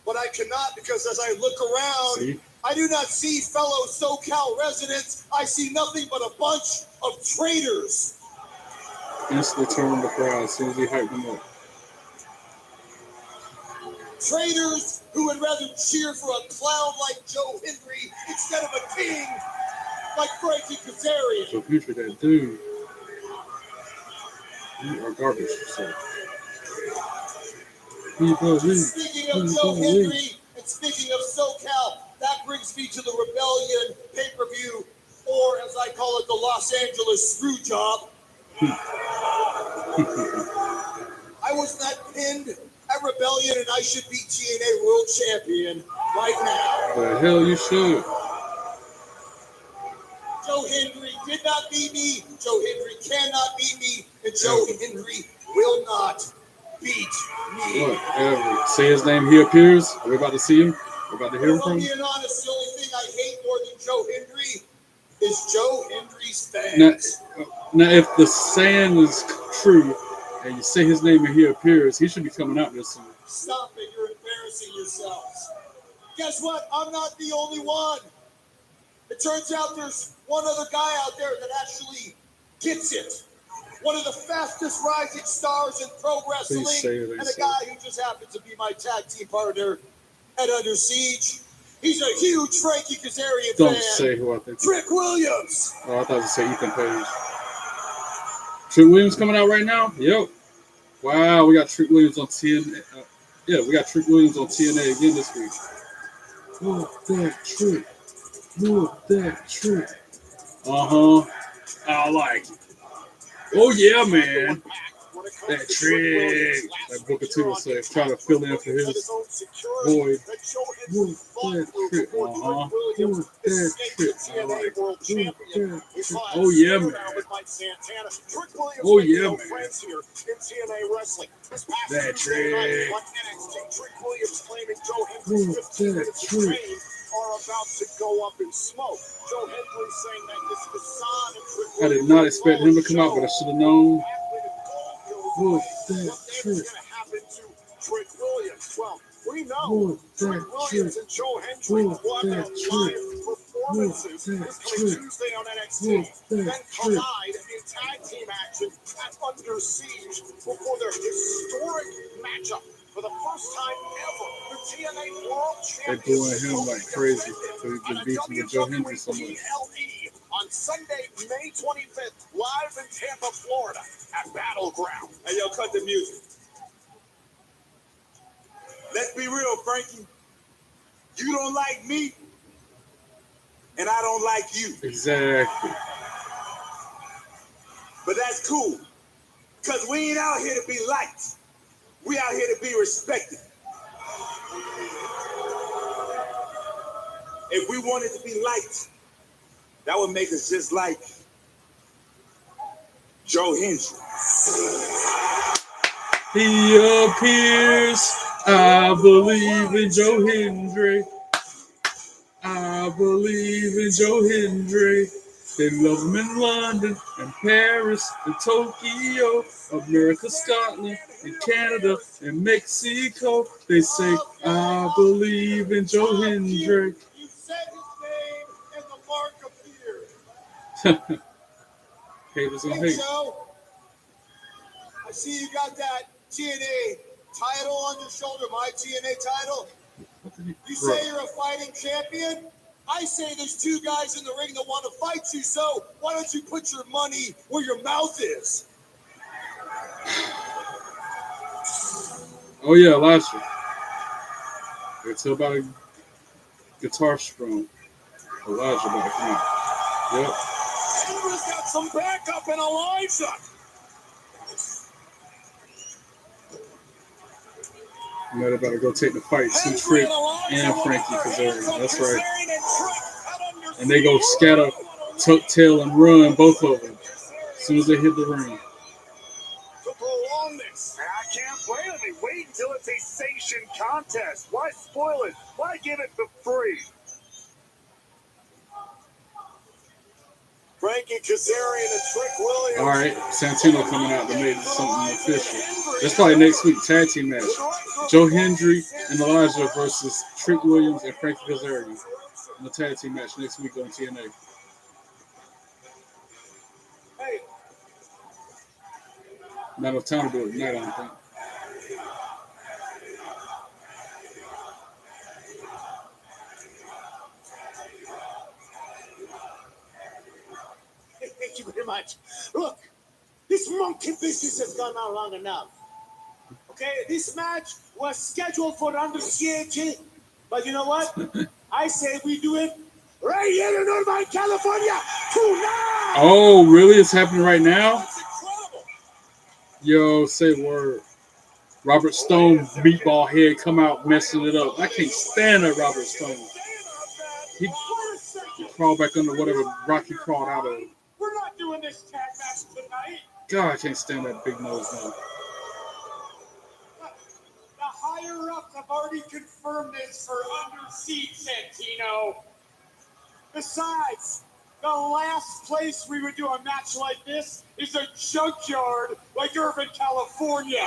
but I cannot because as I look around, I do not see fellow SoCal residents. I see nothing but a bunch of traitors. Instantly turn the crowd as soon as he hyped him up. Traitors who would rather cheer for a clown like Joe Hendry instead of a king like Frankie Kazarian. So future that dude. You are garbage. So. Speaking of Joe Hendry and speaking of SoCal, that brings me to the Rebellion pay-per-view, or as I call it, the Los Angeles screw job. I was not pinned at Rebellion, and I should be TNA World Champion right now. The hell you should. Joe Hendry did not beat me. Joe Hendry cannot beat me, and Joe Hendry will not beat me. Whatever. Say his name, he appears. Are we about to see him? We're about to hear If from I'm him. being honest, the only thing I hate more than Joe Hendry is Joe Hendry's fans. Now, if the saying is true, and you say his name and he appears, he should be coming out this soon. Stop it, you're embarrassing yourselves. Guess what? I'm not the only one. It turns out there's one other guy out there that actually gets it. One of the fastest rising stars in pro wrestling, and a guy who just happens to be my tag team partner at Under Siege. He's a huge Frankie Kazarian fan. Don't say who I think. Trick Williams. Oh, I thought you said Ethan Page. Trick Williams coming out right now? Yep. Wow, we got Trick Williams on TNA. We got Trick Williams on TNA again this week. Look that trick. Look that trick. I like it. Oh yeah, man. That trick. Like Booker T was saying, trying to fill in for his void. Look that trick. Look that trick. I like it. Look that trick. Oh yeah, man. Oh yeah, man. That trick. Look that trick. Are about to go up in smoke. Joe Hendry saying that this facade of Trick I did not expect him to come out, but I should have known. Look that trick. Trick Williams. Well, we know Trick Williams and Joe Hendry will have their live performances this coming Tuesday on NXT. Then collide in tag team action at Under Siege before their historic matchup. For the first time ever, the TNA World Championship. They're doing him like crazy. So he's been beating with Joe Hendry so much. On Sunday, May 25th, live in Tampa, Florida, at Battleground. Hey, yo, cut the music. Let's be real, Frankie. You don't like me, and I don't like you. Exactly. But that's cool, because we ain't out here to be liked. We out here to be respected. If we wanted to be liked, that would make us just like Joe Hendry. He appears. I believe in Joe Hendry. I believe in Joe Hendry. They love him in London and Paris and Tokyo, America, Scotland, and Canada and Mexico. They say, I believe in Joe Hendry. You said his name and the mark appeared. Haters and Hey, hate. Joe, I see you got that TNA title on your shoulder, my TNA title. You say you're a fighting champion? I say there's two guys in the ring that want to fight you, so why don't you put your money where your mouth is? Oh, yeah, Elijah. It's about a guitar strum. Elijah about to come out. Yep. Henry's got some backup in Elijah. They're about to go take the fight. See Trick and Frankie Kazarian. That's right. And they go scatter, tuck tail, and run, both of them, as soon as they hit the ring. To prolong this, I can't blame me. Wait until it's a sanctioned contest. Why spoil it? Why give it for free? Frankie Kazarian and Trick Williams. All right, Santino coming out to make something official. That's probably next week, tag team match. Joe Hendry and Elijah versus Trick Williams and Frankie Kazarian in the tag team match next week on TNA. Hey. Not enough time to do it tonight, I don't think. Thank you very much. Look, this monkey business has gone on long enough. Okay, this match was scheduled for Under Siege, but you know what? I say we do it right here in Irvine, California, tonight. Oh, really? It's happening right now? Yo, say word. Robert Stone, meatball head, come out messing it up. I can't stand that Robert Stone. He crawled back under whatever rock he crawled out of. We're not doing this tag match tonight. God, I can't stand that big nose now. The higher-ups have already confirmed this for Under Siege, Santino. Besides, the last place we would do a match like this is a junkyard like Irvine, California.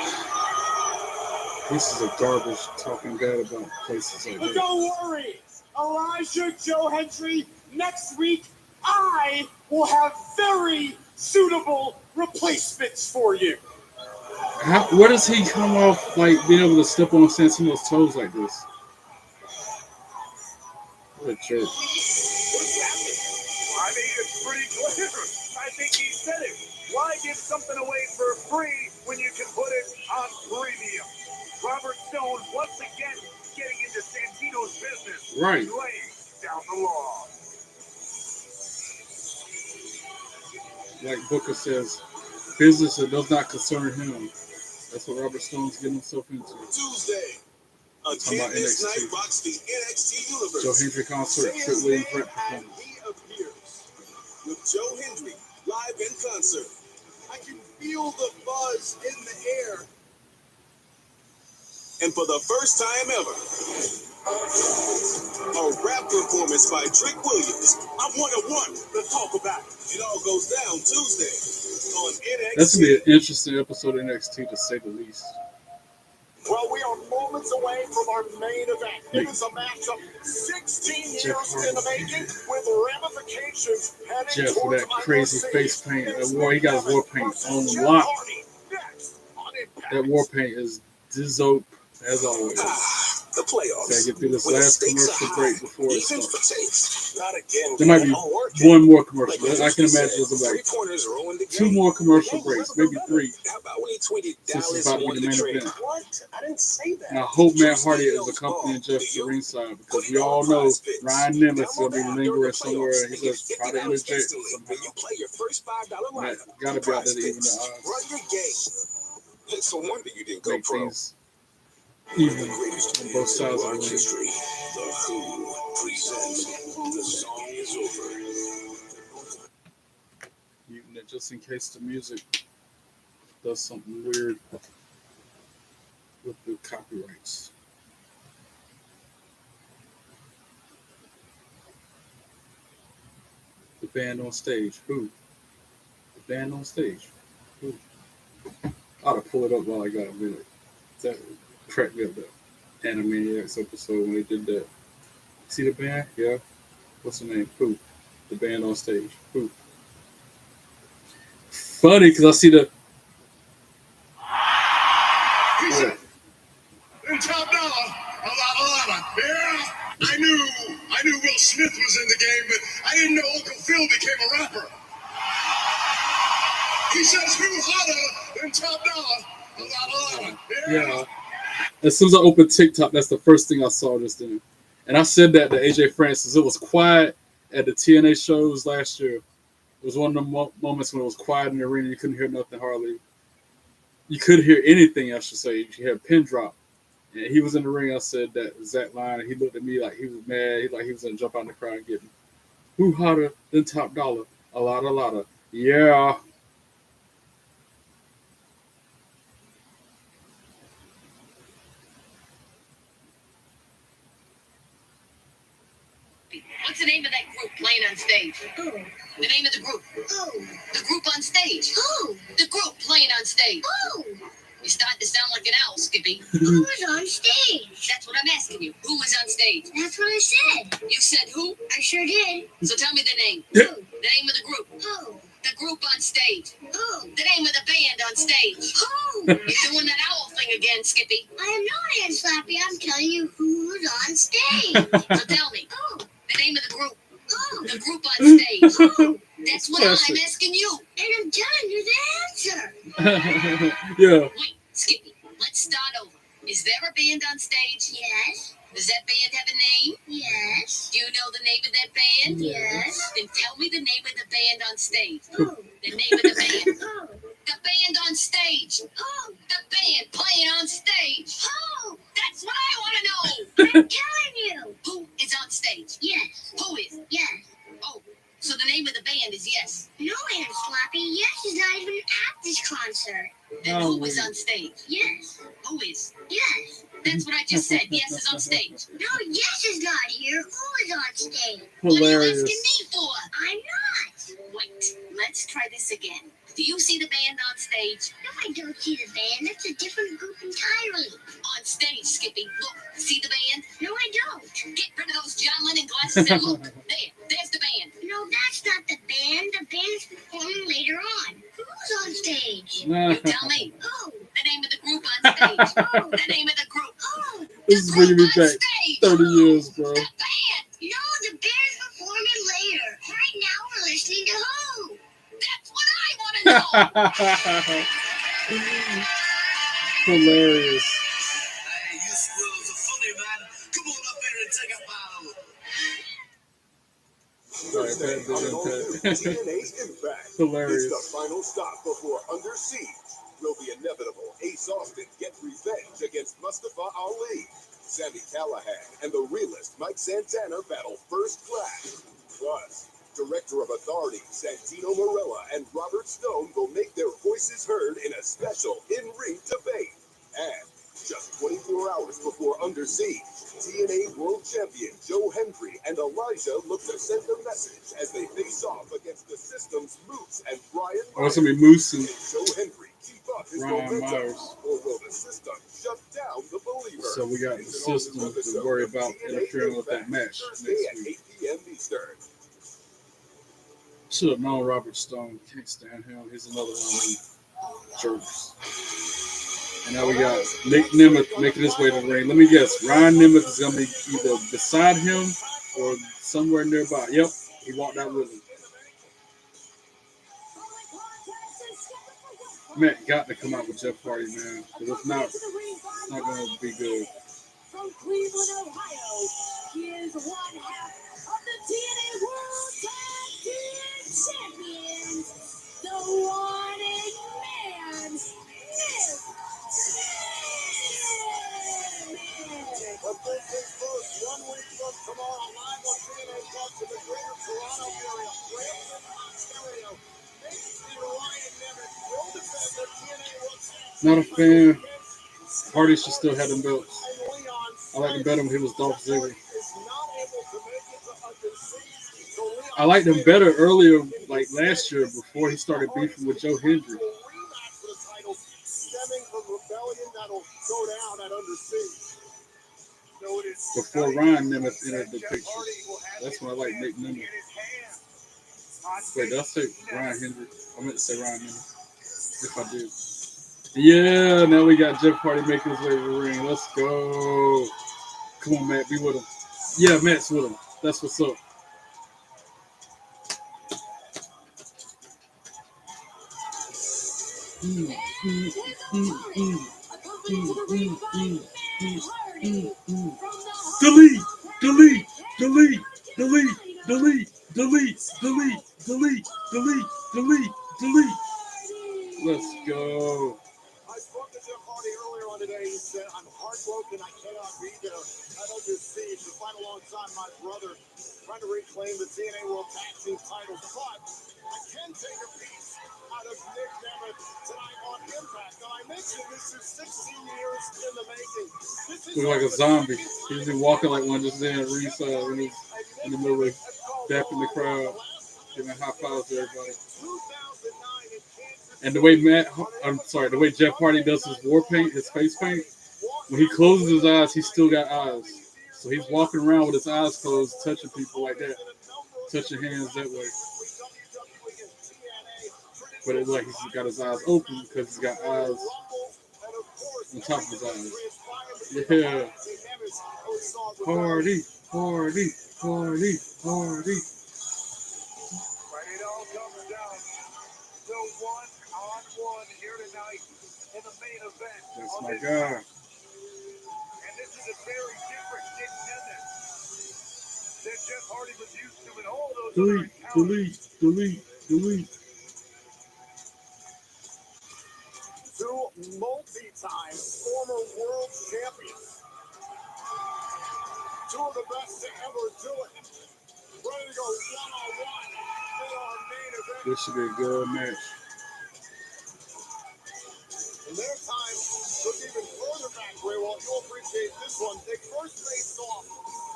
This is a garbage talking bad about places like But that. don't worry, Elijah Joe Hendry, next week I will have very suitable replacements for you. Where does he come off like being able to step on Santino's toes like this? What a jerk. What's happening? I mean, it's pretty clear. I think he said it. Why give something away for free when you can put it on premium? Robert Stone once again getting into Santino's business. Right. Laying down the law. Like Booker says, business that does not concern him. That's what Robert Stone's getting himself into. Tuesday. A Talking about Candace NXT. Night rocks the NXT universe. Joe Hendry concert, Say his Triple H name rap and performance. he appears. With Joe Hendry live in concert. I can feel the buzz in the air. And for the first time ever, a rap performance by Trick Williams. I'm one-on-one. Let's talk about it. It all goes down Tuesday on NXT. That's gonna be an interesting episode of NXT to say the least. Well, we are moments away from our main event. It is a match of 16 years in the making with ramifications heading Jeff with towards that crazy Under face Siege. paint. It That is war, he got his war paint versus on Jeff lock. Hardy. Next on Impact. That war paint is dope as always. The playoffs. Gotta get through this When the last stakes commercial are break high, before it even starts. for takes. Not again. There might be I'm working. one more commercial. Like I can imagine there's like three-pointers ruined the two game. more commercial breaks, maybe three. How about when he tweeted Since it's Dallas about to wanted be the to main trade? event. What? I didn't say that. And I hope Matt Hardy is accompanying Jeff to the ringside because we all know Ryan Nemeth is going to be lingering somewhere and he's going to try to interject somehow. You play your first $5 Matt lineup. got to be out there to even the odds. Run your game. It's a wonder you didn't go Make pro. things even The greatest on both sides of the rock ring. history. The Who presents The Song Is Over. Muting it just in case the music does something weird with the copyrights. The band on stage. Who? The band on stage. Who? I ought to pull it up while I got a minute. That cracked me up, that Animaniacs episode when they did that. See the band? Yeah. What's the name? Who? The band on stage. Who? Funny because I see the. And top dollar, a lot. Yeah, I knew Will Smith was in the game, but I didn't know Uncle Phil became a rapper. He says, who hotter than top dollar, a lot. Yeah. As soon as I opened TikTok, that's the first thing I saw just then. And I said that to AJ Francis. It was quiet at the TNA shows last year. It was one of the moments when it was quiet in the arena. You couldn't hear nothing hardly. You couldn't hear anything, I should say. You had a pin drop. And he was in the ring. I said that exact line. And he looked at me like he was mad. He was going to jump out in the crowd and get me. Who hotter than top dollar? A lot. Yeah. What's the name of that group playing on stage? Who? The name of the group. Who? The group on stage. Who? The group playing on stage. Who? You're starting to sound like an owl, Skippy. Who is on stage? That's what I'm asking you. Who is on stage? That's what I said. You said who? I sure did. So tell me the name. Who? The name of the group. Who? The group on stage. Who? The name of the band on stage. Who? You're doing that owl thing again, Skippy. I am not, Aunt Slappy. I'm telling you who's on stage. So tell me. Who? The name of the group. Who? The group on stage. Who? That's what I'm asking you. And I'm telling you the answer. Yeah. Wait, Skippy, let's start over. Is there a band on stage? Yes. Does that band have a name? Yes. Do you know the name of that band? Yes. Then tell me the name of the band on stage. Who? The name of the band. Who? The band on stage. Oh, the band playing on stage. Oh, that's what I want to know. I'm telling you. Who is on stage? Yes. Who is? Yes. Oh, so the name of the band is Yes. No, Aunt Sloppy. Yes is not even at this concert. Then who is on stage? Yes. Who is? Yes. That's what I just said. Yes is on stage. No, Yes is not here. Who is on stage? What are you asking me for? I'm not. Wait, let's try this again. Do you see the band on stage? No, I don't see the band. That's a different group entirely. On stage, Skippy. Look, see the band? No, I don't. Get rid of those John Lennon glasses and look. There's the band. No, that's not the band. The band is performing later on. Who's on stage? You tell me. Oh, the name of the group on stage. Oh, the name of the group. Oh, this is bringing me back 30 years, bro. The band. No, the band is performing later. Right now we're listening to who? That's what I want to know. Hilarious. Hey, you squirrels are funny, man. Come on up here and take a bow. Thursday on an all-new TNA Impact. Hilarious. It's the final stop before Under Siege. Will the inevitable Ace Austin get revenge against Mustafa Ali? Sami Callihan and the realist Mike Santana battle first class. Plus, Director of Authority Santino Marella and Robert Stone will make their voices heard in a special in-ring debate. And just 24 hours before Under Siege, TNA World Champion Joe Hendry and Elijah look to send a message as they face off against the System's Moose and Brian Myers. Oh, it's going to be Moose and Joe Hendry keep up his Brian momentum, Myers. or will the System shut down the Believer? So we got the System to worry about interfering with that match next Thursday at week. 8 p.m. Eastern. Should have known Robert Stone. Can't stand him. He's another one of them jerks. And now we got Nick Nemeth making his way to the ring. Let me guess. Ryan Nemeth is going to be either beside him or somewhere nearby. Yep. He walked out with him. Matt got to come out with Jeff Hardy, man. Because if not, it's not going to be good. From Cleveland, Ohio, he is one half of the TNA World Tag Team Champions, the wanted man, Nick. But this is first 1 week from tomorrow, live on TNA Plus in the greater Toronto area. Brandon, Ontario. Nick and Ryan Nemeth will defend their TNA World Tag Team. Not a fan. Hardy should still have them belts. I like him better when he was Dolph Ziggler. I liked him better earlier, like last year, before he started beefing with Joe Hendry. Before Ryan Nemeth entered the picture. That's when I like Nick Nemeth. Wait, did I say Ryan Hendry? I meant to say Ryan Nemeth. If I did. Yeah, now we got Jeff Hardy making his way to the ring. Let's go. Come on, Matt, be with him. Yeah, Matt's with him. That's what's up. Delete, delete, delete, delete, delete, delete, delete, delete, delete, delete, delete. Let's go. I spoke to Jeff Hardy earlier on today. He said, I'm heartbroken. I cannot be there. I don't just see to fight alongside my brother, trying to reclaim the TNA World Tag Team title. But I can take a piece out of Nick Nemeth tonight on Impact. Now, I mentioned this is 16 years in the making. Looks like a zombie. He's been walking like one just there at ringside when he's in the middle of dapping the crowd, giving high fives to everybody. And the way the way Jeff Hardy does his war paint, his face paint, when he closes his eyes, he's still got eyes. So he's walking around with his eyes closed, touching people like that, touching hands that way. But it's like he's got his eyes open because he's got eyes on top of his eyes. Yeah. Hardy, Hardy, Hardy, Hardy. But it all comes down to one-on-one here tonight in the main event. That's my guy. And this is a very different Nick Nemeth that Jeff Hardy was used to in all those other encounters. Delete. champions. Two of the best to ever do it. Ready to go one-on-one in our main event. This should be a good match. And their time look even further back, Ray. Well, you'll appreciate this one. They first faced off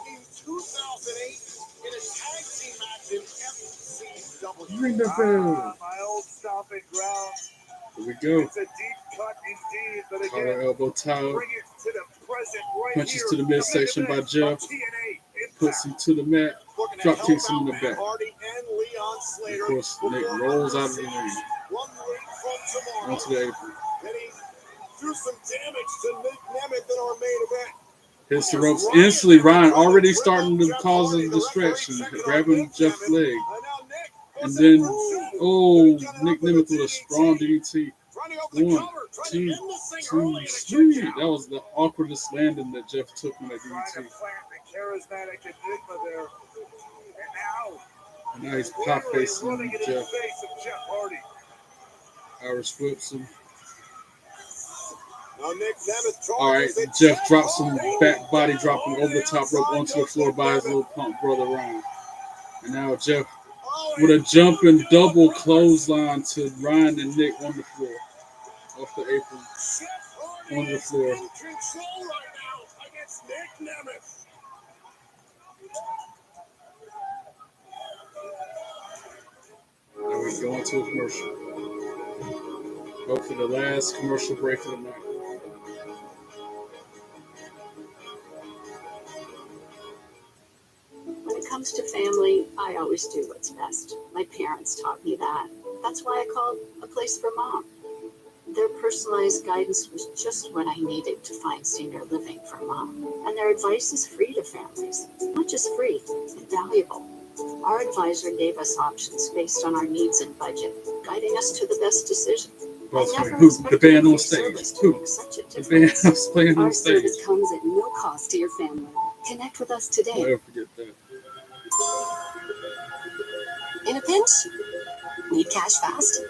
in 2008 in a tag team match in FCW. Ring the bell. My old stomping ground. Here we go. It's a deep cut indeed, but again, Collar elbow tie. bring it to the present right Punches here. to the midsection by Jeff. TNA Puts him to the mat. Drop kicks him in the back. Hardy and Leon Slater. Of course, Nick rolls out of the ring. 1 week from tomorrow. Onto the apron. Heading do some damage to Nick Nemeth in our main event. Hits the ropes instantly. Ryan already starting to cause a distraction, grabbing Jeff's leg. And then, Nick Nemeth with a strong DDT. 1, 2, 2, 3. That was the awkwardest landing that Jeff took in that DDT. Charismatic enigma there. And now he's pop facing running it in the Jeff. face of Jeff Hardy. Irish flips him. Now Nick Nemeth All right, Jeff drops him back, body dropping over the top rope onto the floor by his little punk brother Ryan. And now Jeff with a jumping double clothesline to Ryan and Nick on the floor, off the apron, on the floor. In control right now against Nick Nemeth. Now we go into a commercial. Go for the last commercial break of the night. When it comes to family, I always do what's best. My parents taught me that. That's why I called A Place for Mom. Their personalized guidance was just what I needed to find senior living for Mom. And their advice is free to families. Not just free, but valuable. Our advisor gave us options based on our needs and budget, guiding us to the best decision. The band on stage. The band was playing on Our stage. service comes at no cost to your family. Connect with us today. Never forget that. In a pinch? Need cash fast?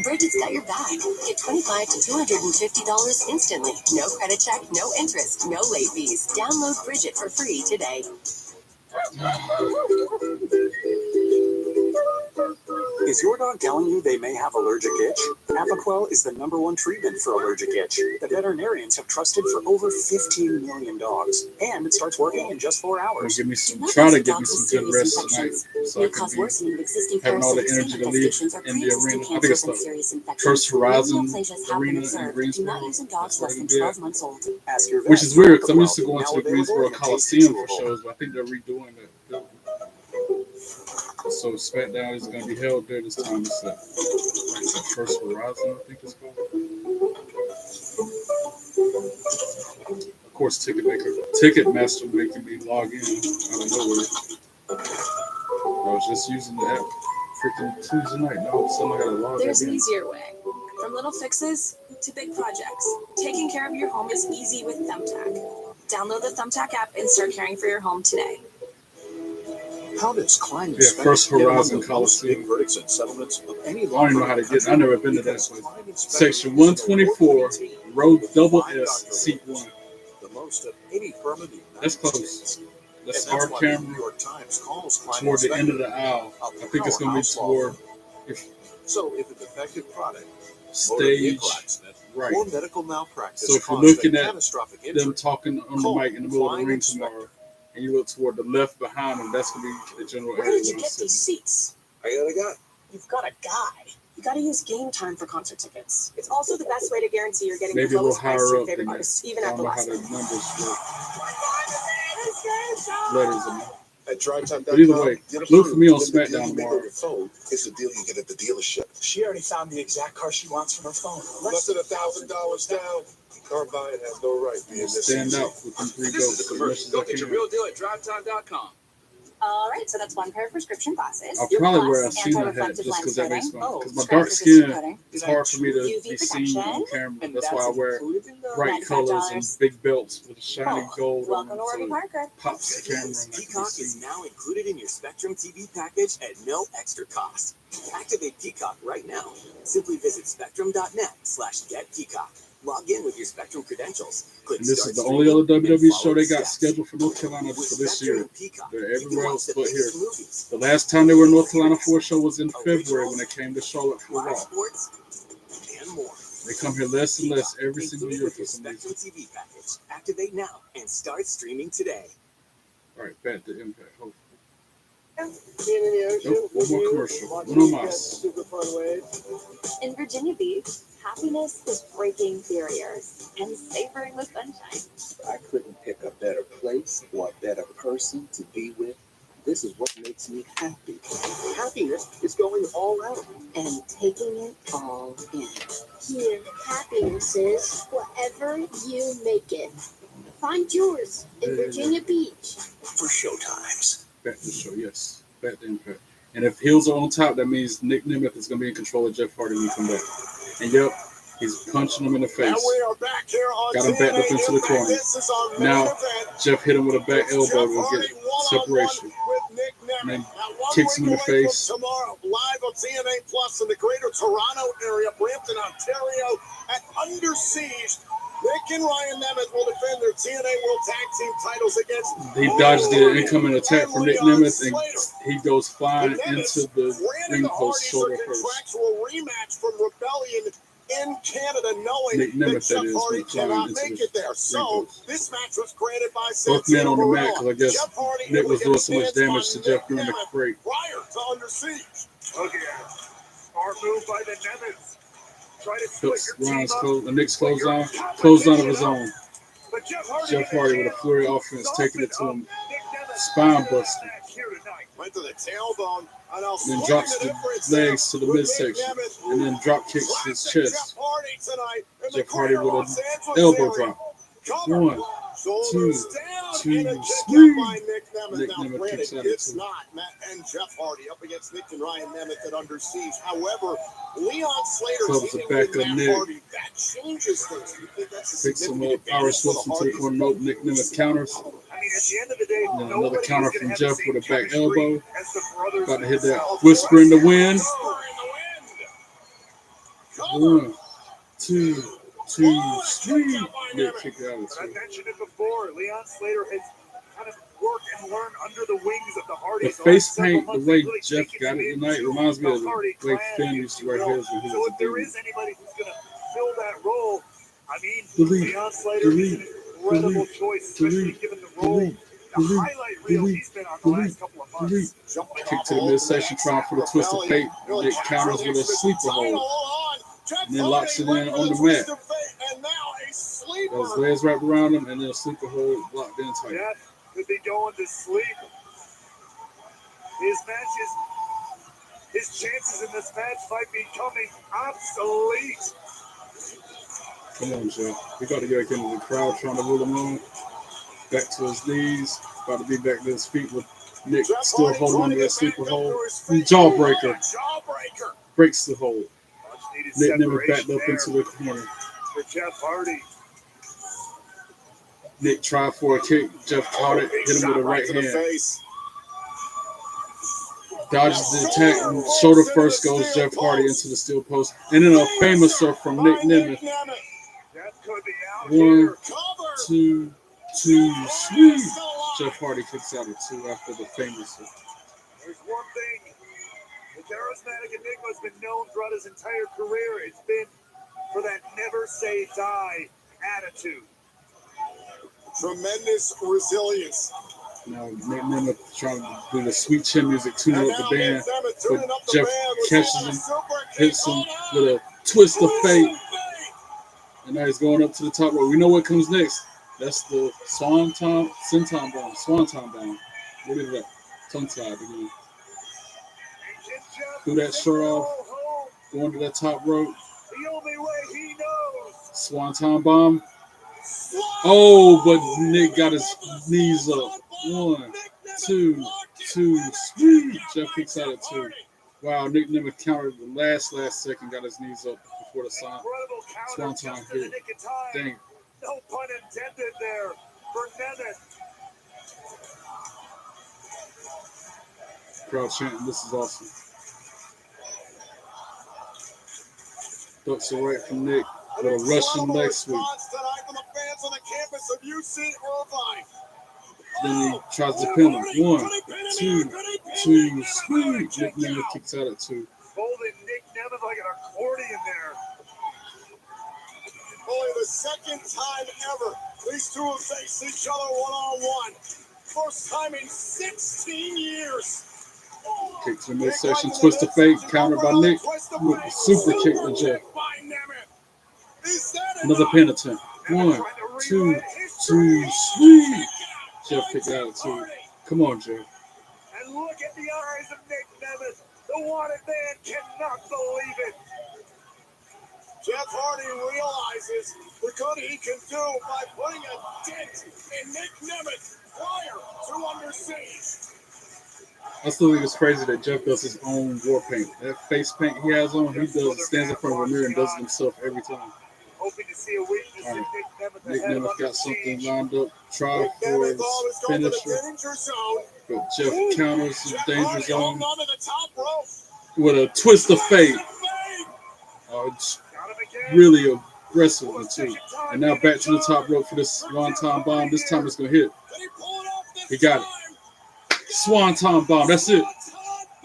Bridget's got your back. Get $25 to $250 instantly. No credit check, no interest, no late fees. Download Bridget for free today. Is your dog telling you they may have allergic itch? Apoquel is the #1 treatment for allergic itch that veterinarians have trusted for over 15 million dogs. And it starts working in just 4 hours. Try to get me some good rest tonight so I can be having all the energy to leave in the arena. I think it's the First Horizon Arena in Greensboro. That's what it is. Which is weird because I'm used to going to the Greensboro Coliseum for shows, but I think they're redoing that building. So SmackDown is going to be held there this time. It's at First Horizon, I think it's called. Of course, Ticketmaster making me log in out of nowhere. I was just using the app freaking Tuesday night. Now all of a sudden I got to log There's in. an easier way. From little fixes to big projects, taking care of your home is easy with Thumbtack. Download the Thumbtack app and start caring for your home today. How does climate First Horizon Coliseum. verdicts and settlements of any I don't even know how to get. I've never been to that place. Section 124, row double S, seat 1. The most of any permanent. That's close. That's our camera toward the end of the aisle. I think it's going to be toward So if a defective product, stage right. or medical malpractice So if you're causes looking a at catastrophic them injury, talking on the mic in the middle of the ring tomorrow, and you look toward the left behind them, that's going to be the general Where area. did you get these seats? I got a guy. You've got a guy. You got to use Game Time for concert tickets. It's also the best way to guarantee you're getting Maybe the a little lowest price to higher your up favorite than artists, that. even I at don't the know how last the minute. numbers work. Letters in there. At TriTime.com, But either way, look for me on SmackDown tomorrow. phone is the deal you get at the dealership. She already found the exact car she wants from her phone. Less than $1,000 down. Car buying has no right being this Stand easy. out with them 3 This is a commercial. Go get your real deal at drivetime.com. All right, so that's one pair of prescription glasses. I'll your probably wear a plus Cena hat anti-reflective just because lens that makes coating. fun. Because my scratch dark resistant skin, coating. it's hard for me to UV be seen on protection. camera. That's why I wear bright $95. colors and big belts with a shiny gold on Welcome them, to Warby so Parker. it pops the camera and I can be Peacock is seen. now included in your Spectrum TV package at no extra cost. Activate Peacock right now. Simply visit spectrum.net/getpeacock. Log in with your Spectrum credentials. Click And this Start is the only Streaming other and WWE follow show they the got steps. scheduled for North Carolina With for this Spectrum year. and Peacock, They're you can everywhere watch else the but here. biggest movies, The last time they were in North Carolina for a show was in February when they came to Charlotte for live Raw. sports, and more. They come here less and less every single Included year with for your some Spectrum reason. TV package. Activate now and start streaming today. All right, back to Impact. Hopefully. Being in the ocean. Nope, one more with you, commercial. watching Uno these guys mas. super fun waves. In Virginia Beach, happiness is breaking barriers and savoring the sunshine. I couldn't pick a better place or a better person to be with. This is what makes me happy. Happiness is going all out and taking it all in. Here, happiness is whatever you make it. Find yours in Virginia Beach. For showtimes. Back to the show, yes. Back to Impact. And if heels are on top, that means Nick Nemeth is going to be in control of Jeff Hardy when he comes back. And yep, he's punching him in the face. And we are back here on Got him backed up TNA into the Impact. corner. This is our main Now, event. Jeff hit him with a back It's elbow Jeff to Hardy get one-on-one separation. with Nick Nemeth. And then Now, one kicks him in the week away from face. Tomorrow, live on TNA Plus in the greater Toronto area, Brampton, Ontario, at Under Siege. Nick and Ryan Nemeth will defend their TNA World Tag Team titles against. He dodged the incoming attack from Nick Nemeth, and he goes flying into the ring post shoulder first. Contractual rematch from Rebellion in Canada, knowing Nick Nemeth, that Jeff that is, Hardy went flying cannot into make the it there. So this match was granted by both men Santino on the mat Marella. because I guess Jeff Hardy Nick able was to doing get so much his damage hands to on Jeff during Nick the Nemeth break. prior to Under Siege. Look at smart move by the Nemeths. Try to split Hooks your team Ryan's up. close, the Nick's Put close your on of his competition up. own. But Jeff Hardy Jeff Hardy with a flurry offense, taking it to him, spine buster. Went to the tailbone. Then drops the legs to the midsection, and then drop kicks his chest. Jeff Hardy with an elbow drop. 1, 2, 2, squeeze. Nick Nemeth kicks out of It's two. not Matt and Jeff Hardy up against Nick and Ryan Nemeth at Under Siege. However, Leon Slater Clubs teaming it back with up Matt Nick. Hardy, that changes things. You think that's a Picks him significant up, Irish advantage for whips the into the Hardys? corner. Nope, Nick Nemeth counters. I mean, at the end of the day, And then another counter from Jeff with a back elbow. as the brothers About to hit that themselves. whisper in the wind. Whisper in the wind. 1, 2, 2, squeeze. Nick kicked out of But I two. mentioned it before. Leon Slater has kind of worked and learned under the wings of the The Hardys. face paint, the way Jeff got it tonight, reminds me of the way Finn used to wear his when he So was if a there dude. is anybody who's going to fill that role, I mean, Delete, Leon Slater is an incredible choice, especially given the role, the highlight reel he's been on the last couple of months. Kick to the midsection, trying for the twist of fate. Nick counters with a sleeper hold. And then locks it in on the mat. And now a sleeper. Got his legs wrapped around him, and then a sleeper hold locked in tight. Jeff could be going to sleep. His matches, his chances in this match might be becoming obsolete. Come on, Jeff. We got to get back into the crowd, trying to rule him on. Back to his knees. About to be back to his feet with Nick still holding on to that sleeper hold. Jawbreaker. Breaks the hold. Nick Nemeth backed up into the corner. For Jeff Hardy. Nick tried for a kick. Jeff caught it. Hit him with a right hand. Dodges the attack. And shoulder first goes Jeff Hardy into the steel post. And then a famous surf from Nick Nemeth. 1, 2, 2, sweet. Jeff Hardy kicks out of two after the famous surf. There's one thing the charismatic Enigma's been known throughout his entire career. It's been for that never say die attitude. Tremendous resilience. Now Nick Nemeth trying to do the sweet chin music, tuning up the band, but Jeff catches him, hits him with a twist of fate, and now he's going up to the top rope. We know what comes next. That's the Swanton bomb. What is that? Tongue tied again. Threw that shirt off, going to that top rope. The only way he knows. Swanton bomb. Oh, but Nick got his knees up. 1, 2, 2, sweet. Jeff kicks out at 2. Wow, Nick Nemeth countered the last second, got his knees up before the Swanton hit. Dang. No pun intended there for Nemeth. Crowd chanting, this is awesome. Ducks away from Nick. With a Russian leg sweep. Tonight from the fans on the campus of UC Irvine. Then he tries to pin him. 1, 2, 2, sweep. Nick Nemeth kicks out at 2. Folded Nick Nemeth like an accordion there. Only the second time ever these two have faced each other one-on-one. First time in 16 years. Kick to the midsection, twist of fate, countered by Nick with a super kick to Jeff. Another pin attempt. 1, 2, 2, sweep. Jeff kicked out at 2. Come on, Jeff. And look at the eyes of Nick Nemeth. The wanted man cannot believe it. Jeff Hardy realizes the good he can do by putting a dent in Nick Nemeth prior to Under Siege. I still think it's crazy that Jeff does his own war paint. That face paint he has on, he does stands in front of a mirror and does it himself every time. Hoping to see a weakness in Nick Nemeth. Nick Nemeth got something lined up. Try for his finisher. But Jeff counters his danger zone with a twist of fate. It's really aggressive one too. And now back to the top rope for this swanton bomb. This time it's going to hit. He got it. Swanton bomb. That's it.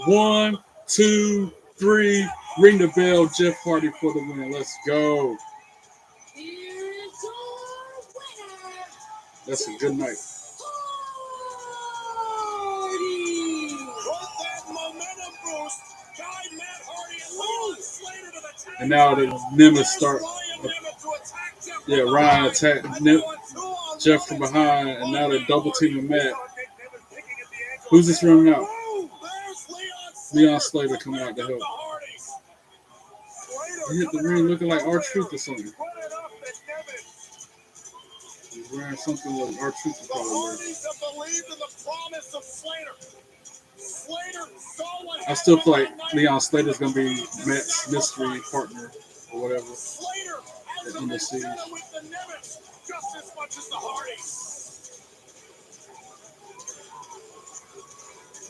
1, 2, 3. Ring the bell. Jeff Hardy for the win. Let's go. That's a good night. And now the Nemeth start. Ryan attacked Jeff from behind, and now they're double teaming Matt. Who's this running out? Leon Slater coming out to help. He hit the ring looking like R-Truth or something. He's wearing something like R-Truth is probably wearing. I still feel like Leon Slater's going to be Matt's mystery partner or whatever in the series. Just as much as the Hardys.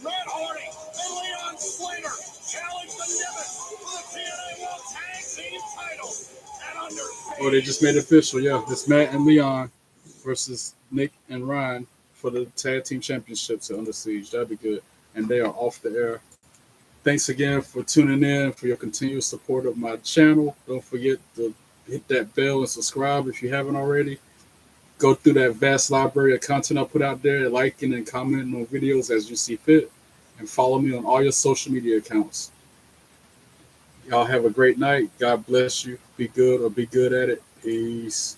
Matt Hardy and Leon Slater challenge the Nemeth for the TNA World Tag Team titles at Under Siege. Oh, they just made it official. Yeah, it's Matt and Leon versus Nick and Ryan for the Tag Team Championships at Under Siege. That'd be good. And they are off the air. Thanks again for tuning in, for your continuous support of my channel. Don't forget to hit that bell and subscribe if you haven't already. Go through that vast library of content I put out there, liking and commenting on videos as you see fit, and follow me on all your social media accounts. Y'all have a great night. God bless you. Be good or be good at it. Peace.